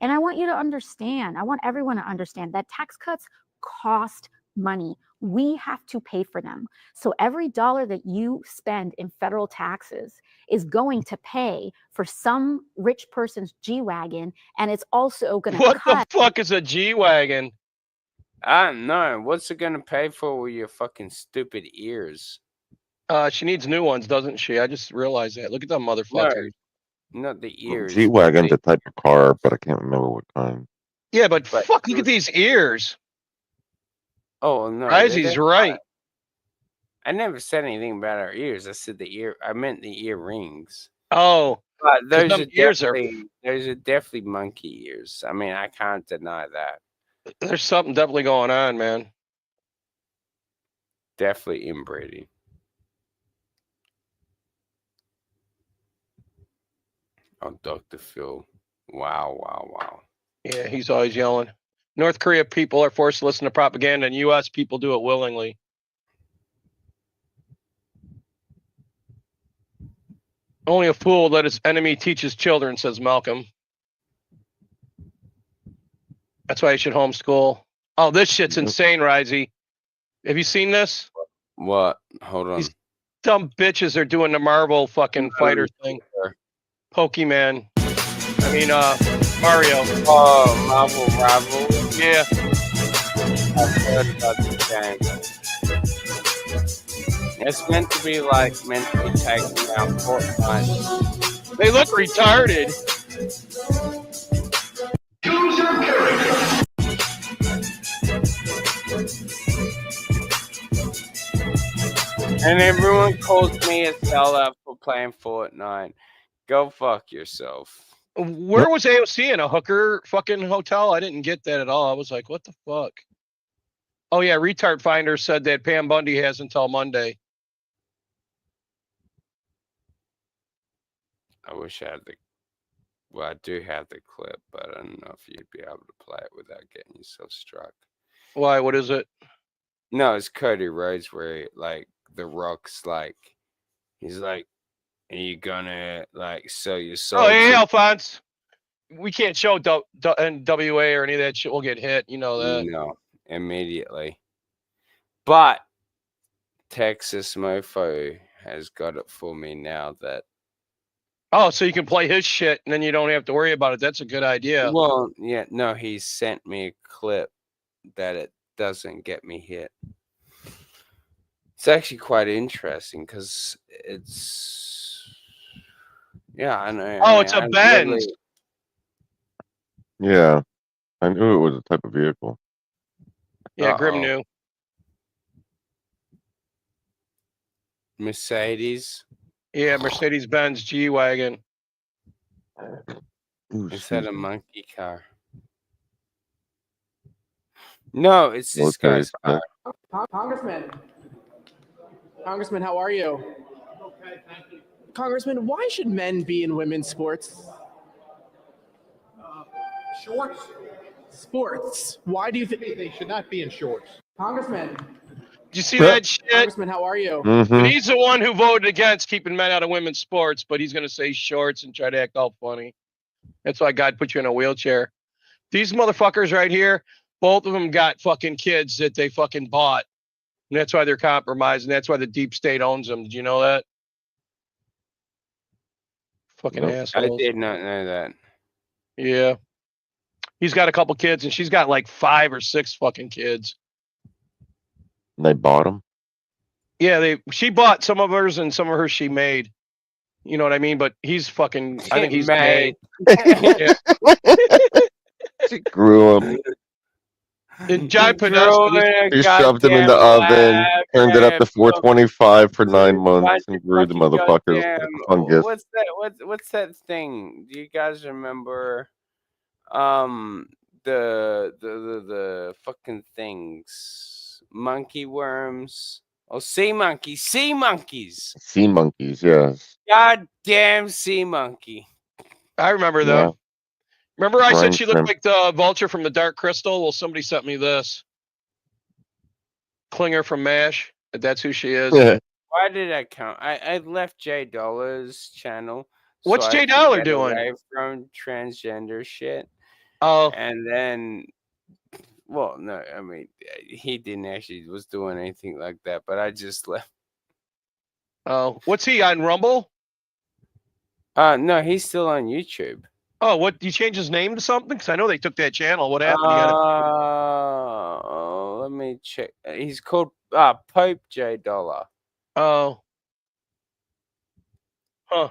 And I want you to understand, I want everyone to understand that tax cuts cost money. We have to pay for them. So every dollar that you spend in federal taxes is going to pay for some rich person's G-Wagon, and it's also going to What cut. the fuck is a G-Wagon? I don't know. What's it gonna pay for with your fucking stupid ears? She needs new ones, doesn't she? I just realized that. Look at that motherfucker. No, not the ears. G-Wagon's a type of car, but I can't remember what kind. Yeah, but fuck, look at these ears. Oh no, Risey's right. I never said anything about our ears. I said I meant the earrings. Oh, but those are ears those are definitely monkey ears. I mean, I can't deny that. There's something definitely going on, man. Definitely inbreeding. Oh, Dr. Phil. Wow, wow, wow. Yeah, he's always yelling. North Korea people are forced to listen to propaganda, and U.S. people do it willingly. Only a fool let his enemy teach his children, says Malcolm. That's why you should homeschool. Oh, this shit's insane, Risey. Have you seen this? What? Hold on. These dumb bitches are doing the Marvel fucking fighter thing. Pokemon. I mean, Mario. Oh, Marvel Rival. Yeah. I've heard about this game. It's meant to be taking out Fortnite. They look retarded. Choose your character. And everyone calls me a sellout for playing Fortnite. Go fuck yourself. Where was AOC in a hooker fucking hotel? I didn't get that at all. I was like, what the fuck? Oh yeah, Retard Finder said that Pam Bundy has until Monday. I wish I had well, I do have the clip, but I don't know if you'd be able to play it without getting yourself struck. Why? What is it? No, it's Cody Rhodes where The Rock's he's like, are you gonna sell your soul? Oh, hey, Alphonse. We can't show NWA or any of that shit. We'll get hit. You know that. No, immediately. But Texas Mofo has got it for me now that. Oh, so you can play his shit and then you don't have to worry about it. That's a good idea. Well, yeah, no, he sent me a clip that it doesn't get me hit. It's actually quite interesting because it's. Yeah, I know. Oh, it's a Benz. Yeah, I knew it was a type of vehicle. Yeah, Grim knew. Mercedes. Yeah, Mercedes-Benz G-Wagon. Is that a monkey car? No, it's this guy's car. Congressman, how are you? Okay, thank you. Congressman, why should men be in women's sports? Shorts? Sports. Why do you think They should not be in shorts. Congressman? Did you see that shit? Congressman, how are you? And he's the one who voted against keeping men out of women's sports, but he's going to say shorts and try to act all funny. That's why God put you in a wheelchair. These motherfuckers right here, both of them got fucking kids that they fucking bought. And that's why they're compromised, and that's why the deep state owns them. Did you know that? Fucking assholes. I did not know that. Yeah. He's got a couple kids, and she's got 5 or 6 fucking kids. They bought them? Yeah, she bought some of hers and some of hers she made. You know what I mean? But he's fucking. I think he's gay. She grew him. And John He shoved him in the oven, turned it up to 425 for 9 months, and grew the motherfuckers like a fungus. What's that thing? Do you guys remember? The fucking things, monkey worms. Oh, sea monkeys. Sea monkeys, yes. Goddamn sea monkey. I remember them. Remember I said she looked like the vulture from the Dark Crystal? Well, somebody sent me this. Klinger from MASH. That's who she is. Why did I count? I left J Dollar's channel. What's J Dollar doing? Away from transgender shit. Oh. And then, well, no, I mean, he didn't actually was doing anything like that, but I just left. Oh, what's he on Rumble? No, he's still on YouTube. Oh, what? You change his name to something? Because I know they took that channel. What happened? Let me check. He's called Pope J Dollar. Oh. Huh.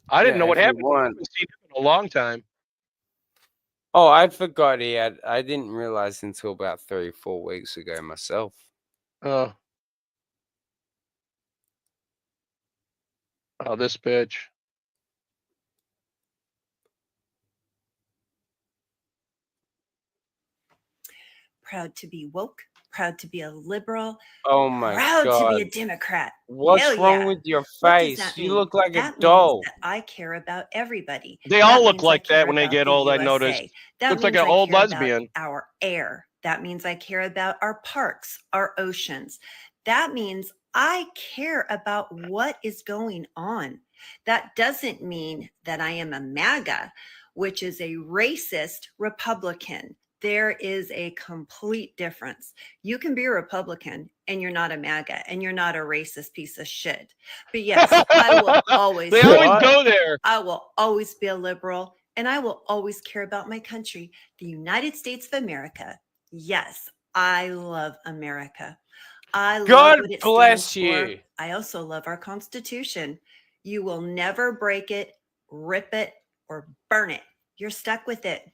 I didn't know what happened. I haven't seen him in a long time. Oh, I forgot he had. I didn't realize until about 3-4 weeks ago myself. Oh, this bitch. Proud to be woke, proud to be a liberal. Oh my proud God. to be a Democrat. What's Hell wrong yeah. with your What does face? that You mean? look like That a doll. means that I care about everybody. They That all look means I like that care when they about get the old, I USA. noticed. That Looks like means an I old care about lesbian. our air. That means I care about our parks, our oceans. That means I care about what is going on. That doesn't mean that I am a MAGA, which is a racist Republican. There is a complete difference. You can be a Republican and you're not a MAGA and you're not a racist piece of shit. But yes, I will always They always go there. I will always be a liberal and I will always care about my country, the United States of America. Yes, I love America. I love God what it bless stands for. you. I also love our Constitution. You will never break it, rip it, or burn it. You're stuck with it.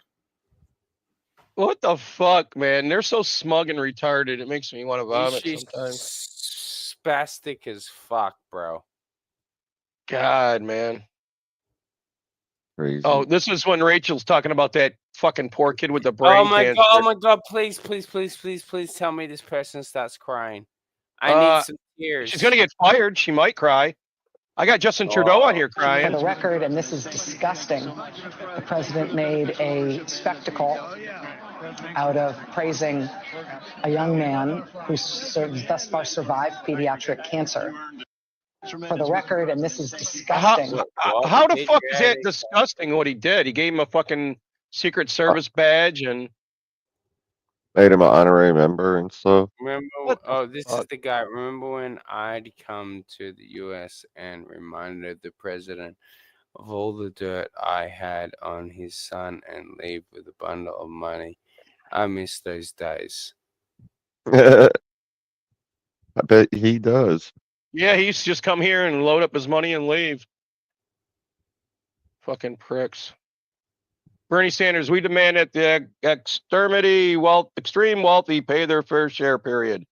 What the fuck, man? They're so smug and retarded. It makes me want to vomit She's sometimes. spastic as fuck, bro. God, man. Crazy. Oh, this is when Rachel's talking about that fucking poor kid with the brain cancer. Oh my God! Please tell me this person starts crying. I need some tears. She's gonna get fired. She might cry. I got Justin Trudeau on here crying. For the record, and this is disgusting, the president made a spectacle out of praising a young man who thus far survived pediatric cancer. For the record, and this is disgusting. How the fuck is that disgusting what he did? He gave him a fucking Secret Service badge and made him an honorary member and stuff. Remember? This is the guy. Remember when I'd come to the U.S. and reminded the president of all the dirt I had on his son and leave with a bundle of money? I miss those days. I bet he does. yeah, he used to just come here and load up his money and leave. Fucking pricks. Bernie Sanders, we demand that the extreme wealthy pay their fair share, period.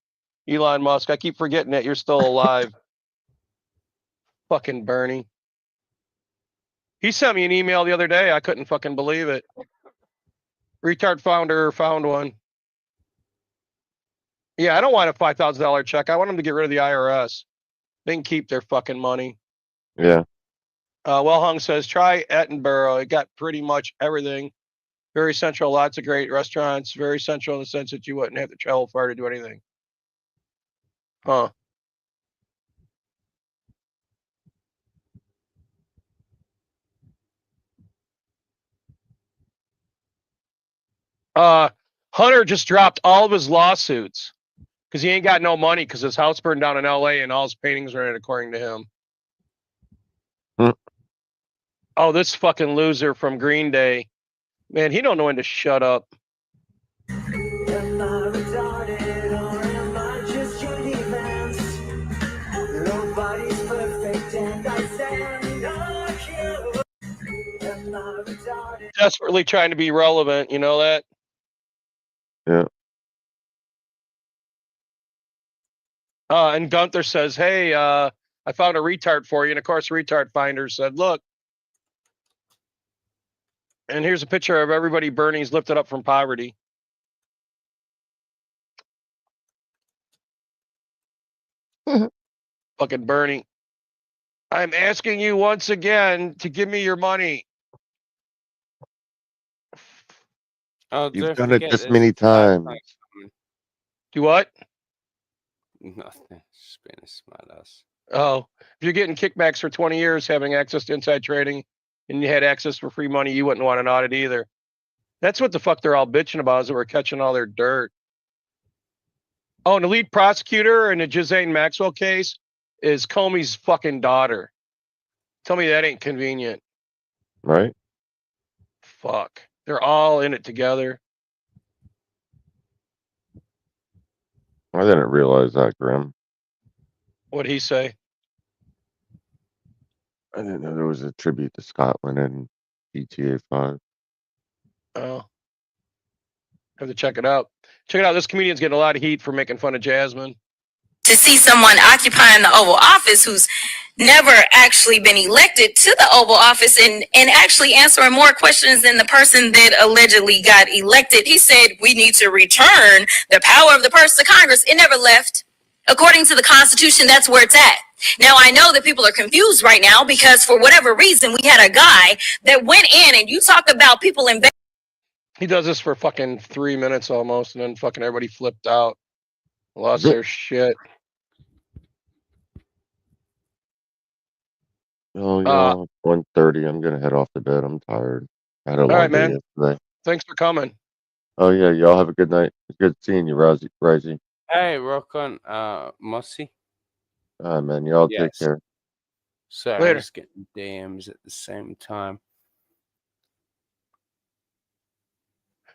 Elon Musk, I keep forgetting that you're still alive. Fucking Bernie. He sent me an email the other day. I couldn't fucking believe it. Retard founder found one. Yeah, I don't want a $5,000 check. I want them to get rid of the IRS. They can keep their fucking money. Yeah. Well Hung says, try Edinburgh. It got pretty much everything. Very central, lots of great restaurants. Very central in the sense that you wouldn't have to travel far to do anything. Huh. Hunter just dropped all of his lawsuits because he ain't got no money because his house burned down in LA and all his paintings are in it, according to him. Oh, this fucking loser from Green Day. Man, he don't know when to shut up. Desperately trying to be relevant, you know that? Yeah. And Gunther says, hey, I found a retard for you. And of course, Retard Finder said, look. And here's a picture of everybody Bernie's lifted up from poverty. Fucking Bernie. I'm asking you once again to give me your money. Oh, You've don't done it forget this there's many a flag times. coming. Do what? Nothing. Just being a smartass. Oh, if you're getting kickbacks for 20 years, having access to inside trading, and you had access for free money, you wouldn't want an audit either. That's what the fuck they're all bitching about, is that we're catching all their dirt. Oh, and the lead prosecutor in the Ghislaine Maxwell case is Comey's fucking daughter. Tell me that ain't convenient. Right? Fuck. They're all in it together. I didn't realize that, Grim. What'd he say? I didn't know there was a tribute to Scotland in GTA 5. Oh. Have to check it out. Check it out. This comedian's getting a lot of heat for making fun of Jasmine. To see someone occupying the Oval Office who's never actually been elected to the Oval Office and actually answering more questions than the person that allegedly got elected. He said, we need to return the power of the purse to Congress. It never left. According to the Constitution, that's where it's at. Now, I know that people are confused right now because for whatever reason, we had a guy that went in and you talk about people in. He does this for fucking 3 minutes almost, and then fucking everybody flipped out. Lost their shit. Oh, yeah. 1:30. I'm going to head off to bed. I'm tired. I had a All long right, day man. yesterday. Thanks for coming. Oh, yeah. Y'all have a good night. It's good seeing you, Risey. Hey, rock on, Mossy. All right, man. Y'all take Yes. care. So I Later. was getting DMs at the same time.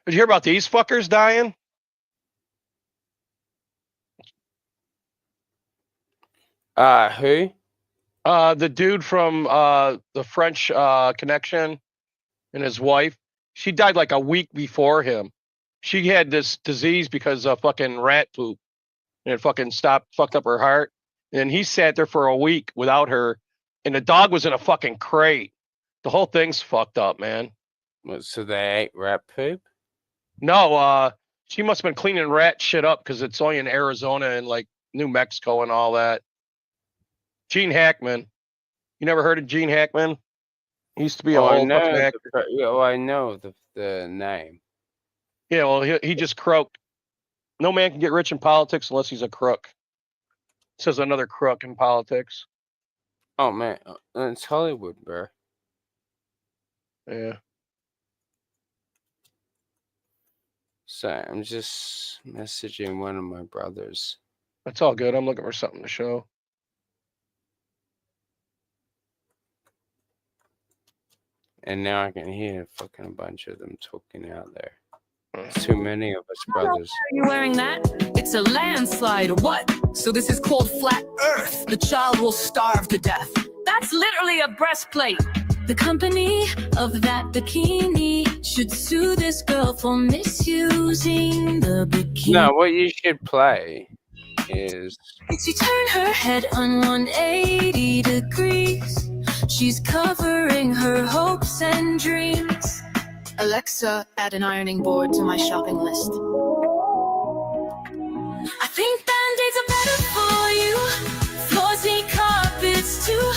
Did you hear about these fuckers dying? Who? The dude from the French Connection and his wife. She died like a week before him. She had this disease because of fucking rat poop. And it fucking fucked up her heart. And he sat there for a week without her. And the dog was in a fucking crate. The whole thing's fucked up, man. What, so they ate rat poop? No, she must have been cleaning rat shit up because it's only in Arizona and like New Mexico and all that. Gene Hackman. You never heard of Gene Hackman? He used to be a whole fucking actor. I know the name. Yeah, well, he just croaked. No man can get rich in politics unless he's a crook. Says another crook in politics. Oh man, it's Hollywood, bro. Yeah. So I'm just messaging one of my brothers. That's all good. I'm looking for something to show. And now I can hear fucking a bunch of them talking out there. It's too many of us brothers. Are you wearing that? It's a landslide or what? So this is called flat earth. The child will starve to death. That's literally a breastplate. The company of that bikini should sue this girl for misusing the bikini. No, what you should play is... She turned her head on 180 degrees. She's covering her hopes and dreams. Alexa, add an ironing board to my shopping list. I think Band-Aids are better for you. Floors need carpets too.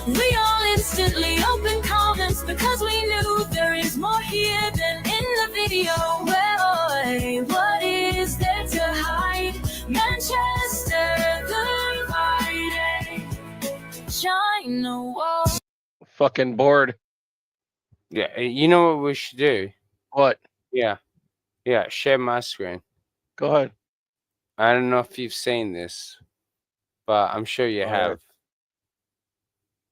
We all instantly open comments because we knew there is more here than in the video. Well, what is there to hide? Manchester, the China wall. Fucking bored. Yeah, you know what we should do? What? Yeah, share my screen. Go ahead. I don't know if you've seen this, but I'm sure you have.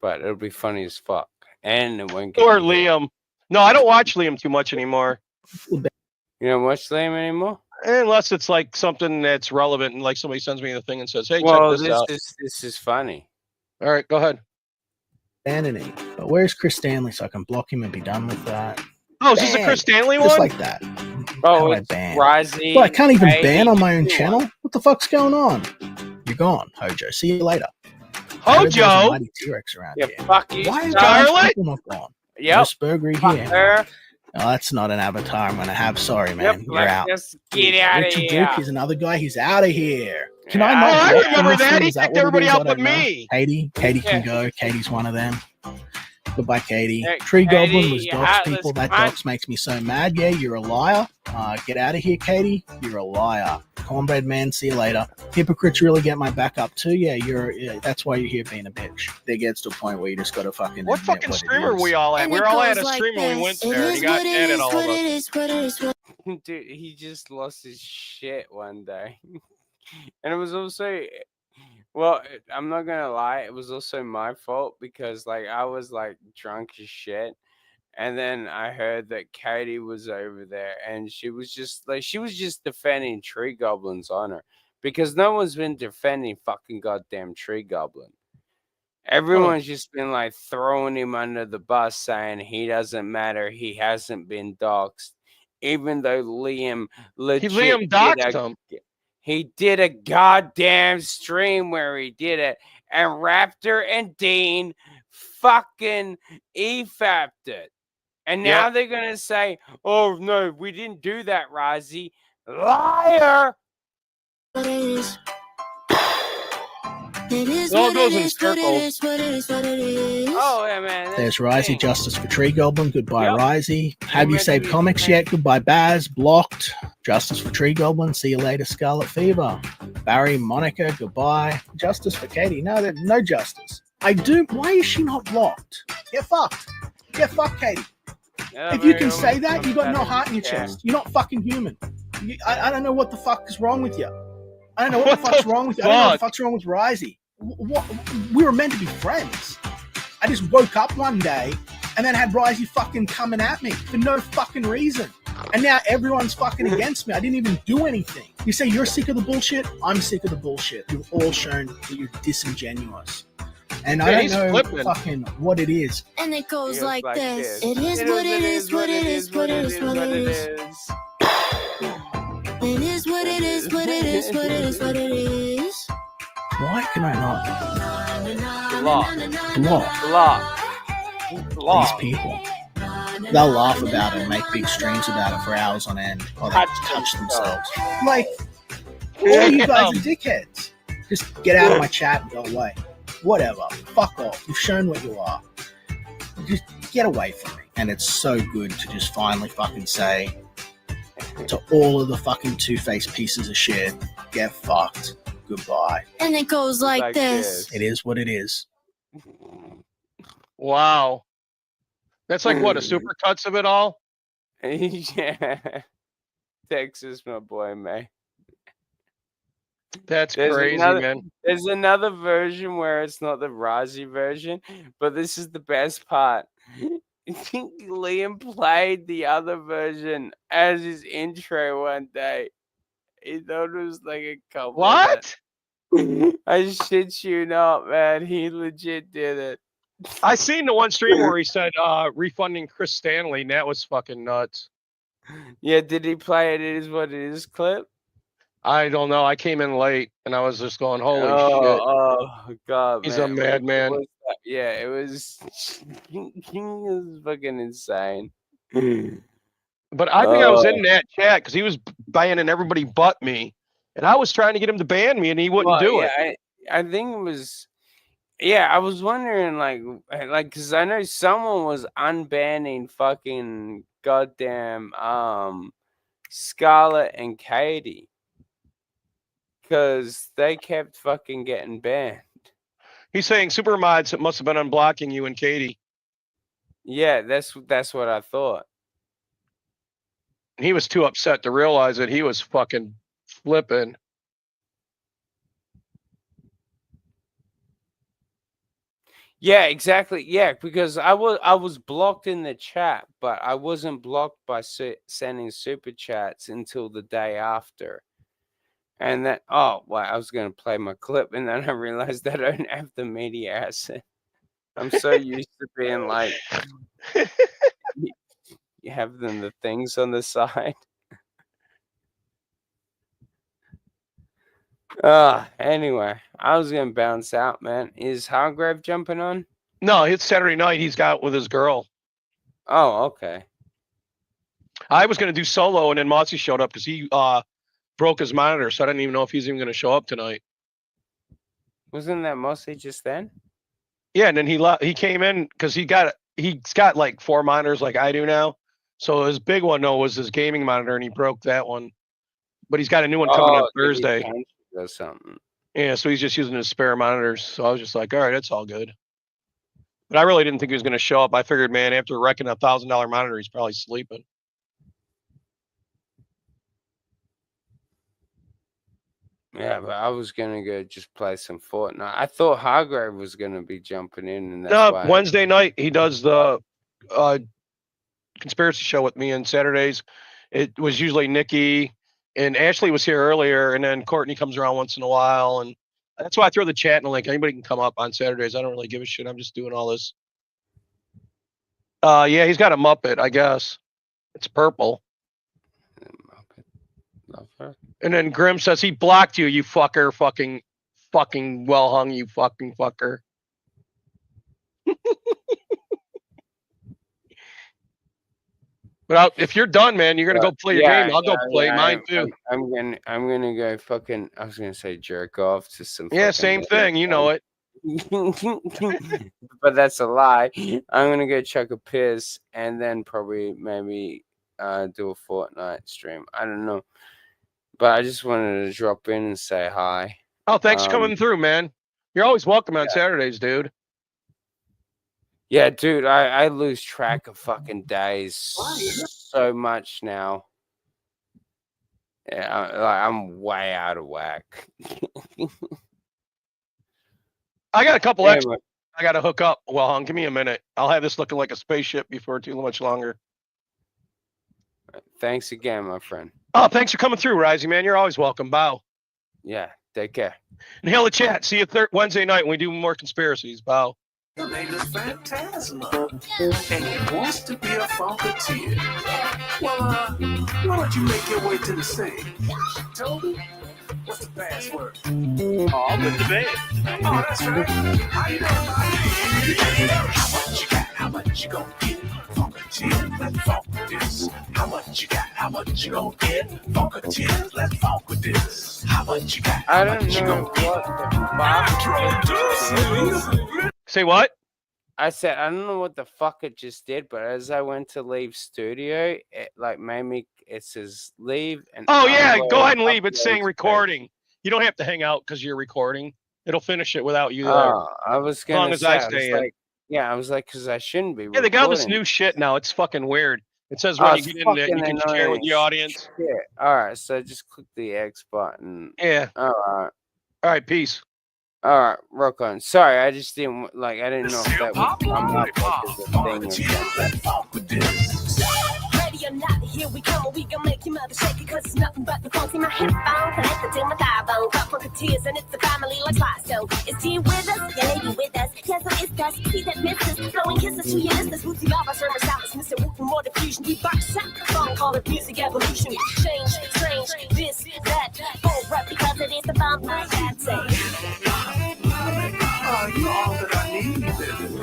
But it'll be funny as fuck. And it won't get Or you Liam. No, I don't watch Liam too much anymore. You don't watch Liam anymore? Unless it's like something that's relevant and like somebody sends me the thing and says, hey, Well, check this out. This is funny. All right, go ahead. Vanity. But where's Chris Stanley so I can block him and be done with that? Oh, is this a Chris Stanley Just one? like that. Oh, How do I it's ban? Risey. But I can't even Katie, ban on my own you channel? want- What the fuck's going on? You're gone, Hojo. See you later. I heard there's a Hojo? mighty T-Rex around Yeah, here. fuck you, Why is Scarlet? those people not gone? Yep. No Spurgery Fuck here. her. Oh, that's not an avatar I'm going to have. Sorry, man. Yep, You're like, out. just get out of Richard here. Duke is another guy. He's out of here. Can Yeah, I Oh, not I block him remember this that. thing? He Is that kicked what it everybody is? out I but don't know. me. Katie Yeah. can go. Katie's one of them. Goodbye, Katie. Yeah, Tree Katie, Goblin was you dox heartless people. That cunt. dox makes me so mad. Yeah, you're a liar. Get out of here, Katie. You're a liar. Cornbread man, see you later. Hypocrites really get my back up too. Yeah, that's why you're here being a bitch. It gets to a point where you just got to fucking What admit fucking what stream it are is. we all at? And We it were all at goes a like stream when we went this. It there, and is he got what it mad at is, all what of it us. is, what it is, what Dude, he just lost his shit one day. And it was also, well, I'm not gonna lie, it was also my fault because like I was like drunk as shit. And then I heard that Katie was over there and she was just defending Tree Goblin's honor because no one's been defending fucking goddamn Tree Goblin. Everyone's just been like throwing him under the bus saying he doesn't matter, he hasn't been doxxed. Even though Liam legit Liam doxed him. he did a goddamn stream where he did it, and Raptor and Dean fucking EFAP'd it. And now Yep. they're gonna say, "Oh no, we didn't do that, Rozzy." Liar! it is. It is It all what goes it in is, what it circles. is, what it is, what it is. Oh yeah, man. There's Risey, Justice for Tree Goblin. Goodbye, Yep. Risey. Have you ready saved to comics defend. yet? Goodbye, Baz. Blocked. Justice for Tree Goblin. See you later, Scarlet Fever. Barry, Monica. Goodbye. Justice for Katie. No, no justice. I do. Why is she not blocked? Get fucked. Get fucked, Katie. Yeah, If you man, can say I'm that, you got no better. heart in your Yeah. chest. You're not fucking human. I don't know what the fuck is wrong with you. I don't know what the What fuck's the wrong with you. I don't know what the fuck? fuck's wrong with Risey. We were meant to be friends. I just woke up one day and then had Risey fucking coming at me for no fucking reason. And now everyone's fucking against me. I didn't even do anything. You say you're sick of the bullshit? I'm sick of the bullshit. You've all shown that you're disingenuous. And I Yeah, don't he's know flipping. fucking what it is. And it goes Goes like like this. this. It is what it is, what it is, what it is, what it is. It is what it is, what it is, what it is, what it is. Why can I not Block. these people? They'll laugh about it and make big streams about it for hours on end while they touch themselves. Like, all you guys are dickheads. Just get out of my chat and go away. Whatever. Fuck off. You've shown what you are. Just get away from me. And it's so good to just finally fucking say to all of the fucking two-faced pieces of shit, get fucked. Goodbye. And it goes like Like this. It is what it is. Wow. That's like what, a super cuts of it all? Yeah. Texas, my boy, man. That's crazy, man. There's another version where it's not the Rozzy version, but this is the best part. Liam played the other version as his intro one day. He thought it was like a compliment. What? I shit you not, man. He legit did it. I seen the one stream where he said refunding Chris Stanley, and that was fucking nuts. Yeah, did he play It Is What It Is clip? I don't know. I came in late, and I was just going, holy shit. Oh, God, He's man. a madman. Yeah, it was, it was fucking insane. But I think I was in that chat because he was banning everybody but me. And I was trying to get him to ban me, and he wouldn't do it. I think it was, yeah, I was wondering, like, because I know someone was unbanning fucking goddamn Scarlett and Katie because they kept fucking getting banned. He's saying super mods must have been unblocking you and Katie. Yeah, that's what I thought. And he was too upset to realize that he was fucking flipping. Yeah, exactly. Yeah, because I was blocked in the chat, but I wasn't blocked by sending super chats until the day after. And then, oh, well, I was going to play my clip, and then I realized that I don't have the media asset. I'm so used to being like, you have the things on the side. Anyway, I was gonna bounce out, man. Is Hargrave jumping on? No, it's Saturday night. He's got with his girl. Oh, okay. I was gonna do solo, and then Mossy showed up because he broke his monitor, so I didn't even know if he's even gonna show up tonight. Wasn't that mostly just then? Yeah, and then he came in because he's got like 4 monitors like I do now. So his big one though was his gaming monitor, and he broke that one. But he's got a new one coming on Thursday. Or something. Yeah, so he's just using his spare monitors. So I was just like, all right, that's all good. But I really didn't think he was going to show up. I figured, man, after wrecking a $1,000 monitor, he's probably sleeping. Yeah, but I was gonna go just play some Fortnite. I thought Hargrave was gonna be jumping in, and that's No, why. Wednesday night he does the conspiracy show with me, and Saturdays it was usually Nikki and Ashley was here earlier, and then Courtney comes around once in a while, and that's why I throw the chat in the link. Anybody can come up on Saturdays. I don't really give a shit. I'm just doing all this. Yeah, he's got a Muppet, I guess. It's purple. Love her. And then Grim says he blocked you, you fucker, fucking well hung, you fucking fucker. But if you're done, man, you're gonna go play your game. I'll go play mine too. I'm gonna go fucking. I was gonna say jerk off to some. Yeah, same thing. You know it. But that's a lie. I'm gonna go chuck a piss and then probably maybe do a Fortnite stream. I don't know. But I just wanted to drop in and say hi. Oh, thanks for coming through, man. You're always welcome on Saturdays, dude. Yeah, dude, I lose track of fucking days so much now. Yeah, I'm way out of whack. I got a couple extra. I got to hook up. Well, hon, give me a minute. I'll have this looking like a spaceship before too much longer. Thanks again, my friend. Oh, thanks for coming through, Rising, man. You're always welcome. Bow. Yeah, take care. And hail the chat. See you Wednesday night when we do more conspiracies. Bow. Her name is Phantasma, and he wants to be a Funketeer. Well, why don't you make your way to the stage? Toby, what's the password? Oh, I'm with the band. Oh, that's right. How you doing? How much you got? How much you gonna get? Funketeer, let's funk with this. How much you got? How much you gonna get? Funketeer, let's funk with this. How much you got? I don't know what the fuck. Say what? I said I don't know what the fuck it just did, but as I went to leave studio, it like made me. It says leave and. Oh yeah, go ahead and leave. It's saying recording. You don't have to hang out because you're recording. It'll finish it without you there. I was gonna. As long as I stay in. Yeah, I was like, because I shouldn't be. Yeah, they got all this new shit now. It's fucking weird. It says when you get in there, you can share with the audience. Yeah. All right, so just click the X button. Yeah. All right. All right. Peace. All right, rock on. Sorry, I just didn't like. I didn't know if that would come up as a thing. Ready or not, here we come, and we gon' make your mother shake it, cause it's nothing but the funky my headphone, connected to my thigh bone, got Funketeers, and it's a family like Slidestone. Is T with us? Yeah, maybe with us. Yes, so it's us. See that missus, blowing kisses to your listeners, Bootsy Lava, Sherman Salas, Mr. Whoop, more diffusion, we box out the song, call it music evolution. Change, strange, this, that, full rap, because it is the bomb, like that say. Oh, you're all that I need, baby.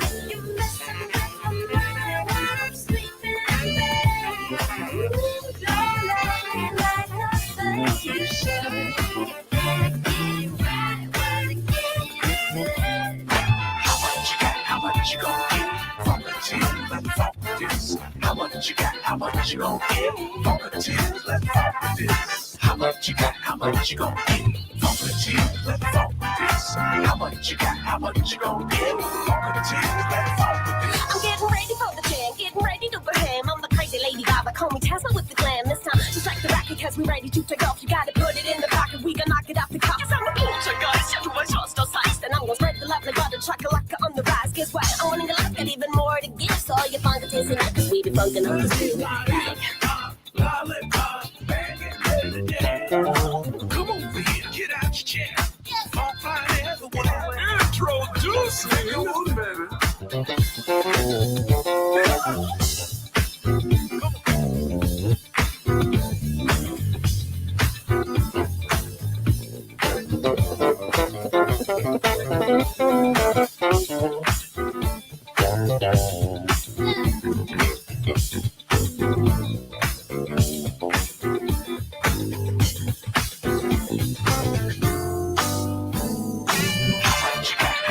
How much you gonna get? Funketeer, let's funk with this. How much you got? How much you gonna get? Funketeer, let's funk with this. How much you got? How much you gonna get? Funketeer, let's funk with this. How much you got? How much you gonna get? Funketeer, let's funk with this. I'm getting ready for the jam, getting ready to perform. I'm the crazy lady Gaga, call me Tesla with the glam. This time, just like the racket, cause we ready to take off. You gotta put it in the pocket, we gonna knock it out the cup. Yes, I'm a butcher, guys, shut my shorts, no size. Then I'm gonna spread the love like butter, chocolate on the rise. Guess what? I'm winning the life, got even more to give. So all your Funketeers and cause we be funkin' up the zoo. Come over here, get out your chair. Funk fine everyone. Introducing you, baby. How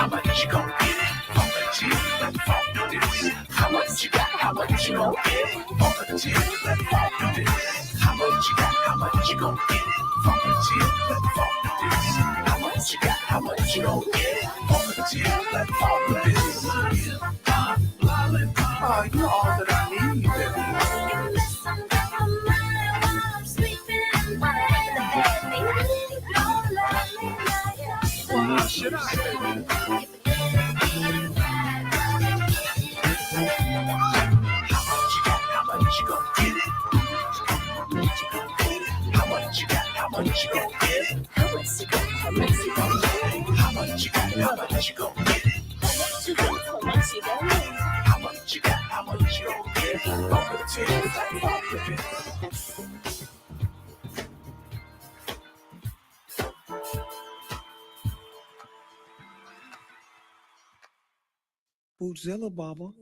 much you gon' get? Funk the tip, let funk do this. How much you got? How much you gon' get? Funk the tip, let funk do this. How much you got? How much you gon' get? Funk the tip, let funk do this. How much you got? How much you gon' get? Funk the tip, let funk do this. Lollipop, you're all that I need, What should I say? How much you gon' get it? How much you gon' get it? How much you got? How much you gon' get it? How much you got? How much you gon' get it? How much you got? How much you gon' get it? How much you got? How much you gon' get it? How much you got? How much you gon' get it? Fuck the tip, fuck the tip. Bootzilla, Baba.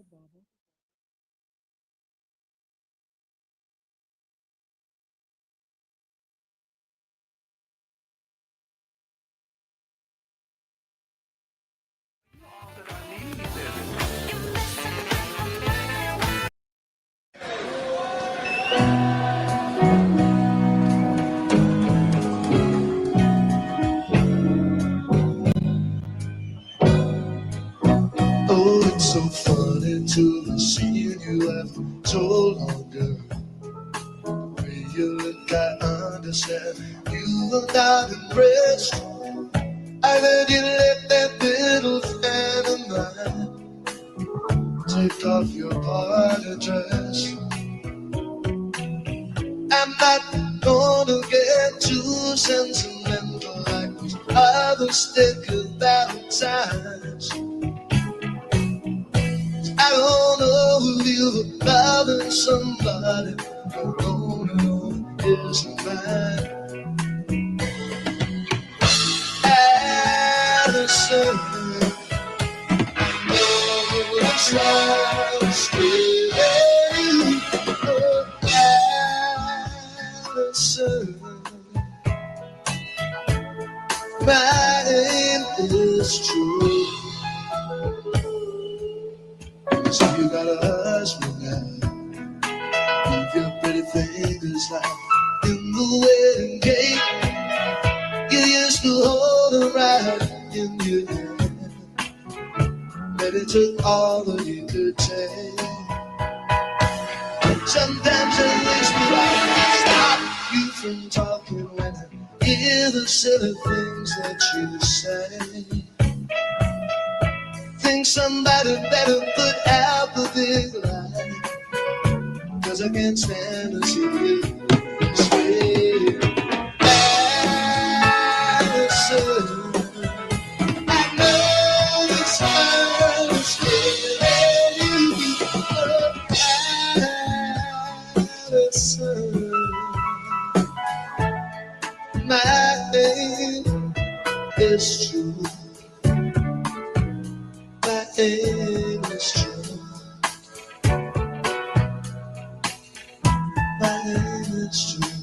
Oh, it's so funny to be seeing you after so long, girl. The way you look, I understand you are not impressed. I heard you let that little fan of mine take off your party dress. I'm not gonna get too sentimental like those other sticker Valentines. I don't know if you're loving somebody who don't isn't mine. Addison, oh, it's like staying. Oh, Addison, my name is true. So you got a husband now. Move your pretty fingers like in the wedding cake. You used to hold her right in your hand, but it took all that you could take. Sometimes I wish that I could stop you from talking when I hear the silly things that you say. Think somebody better put out the big light, 'cause I can't stand to see you this way. Addison, I know this time is killing you, but Addison, my name is true. My name is true. My name is true.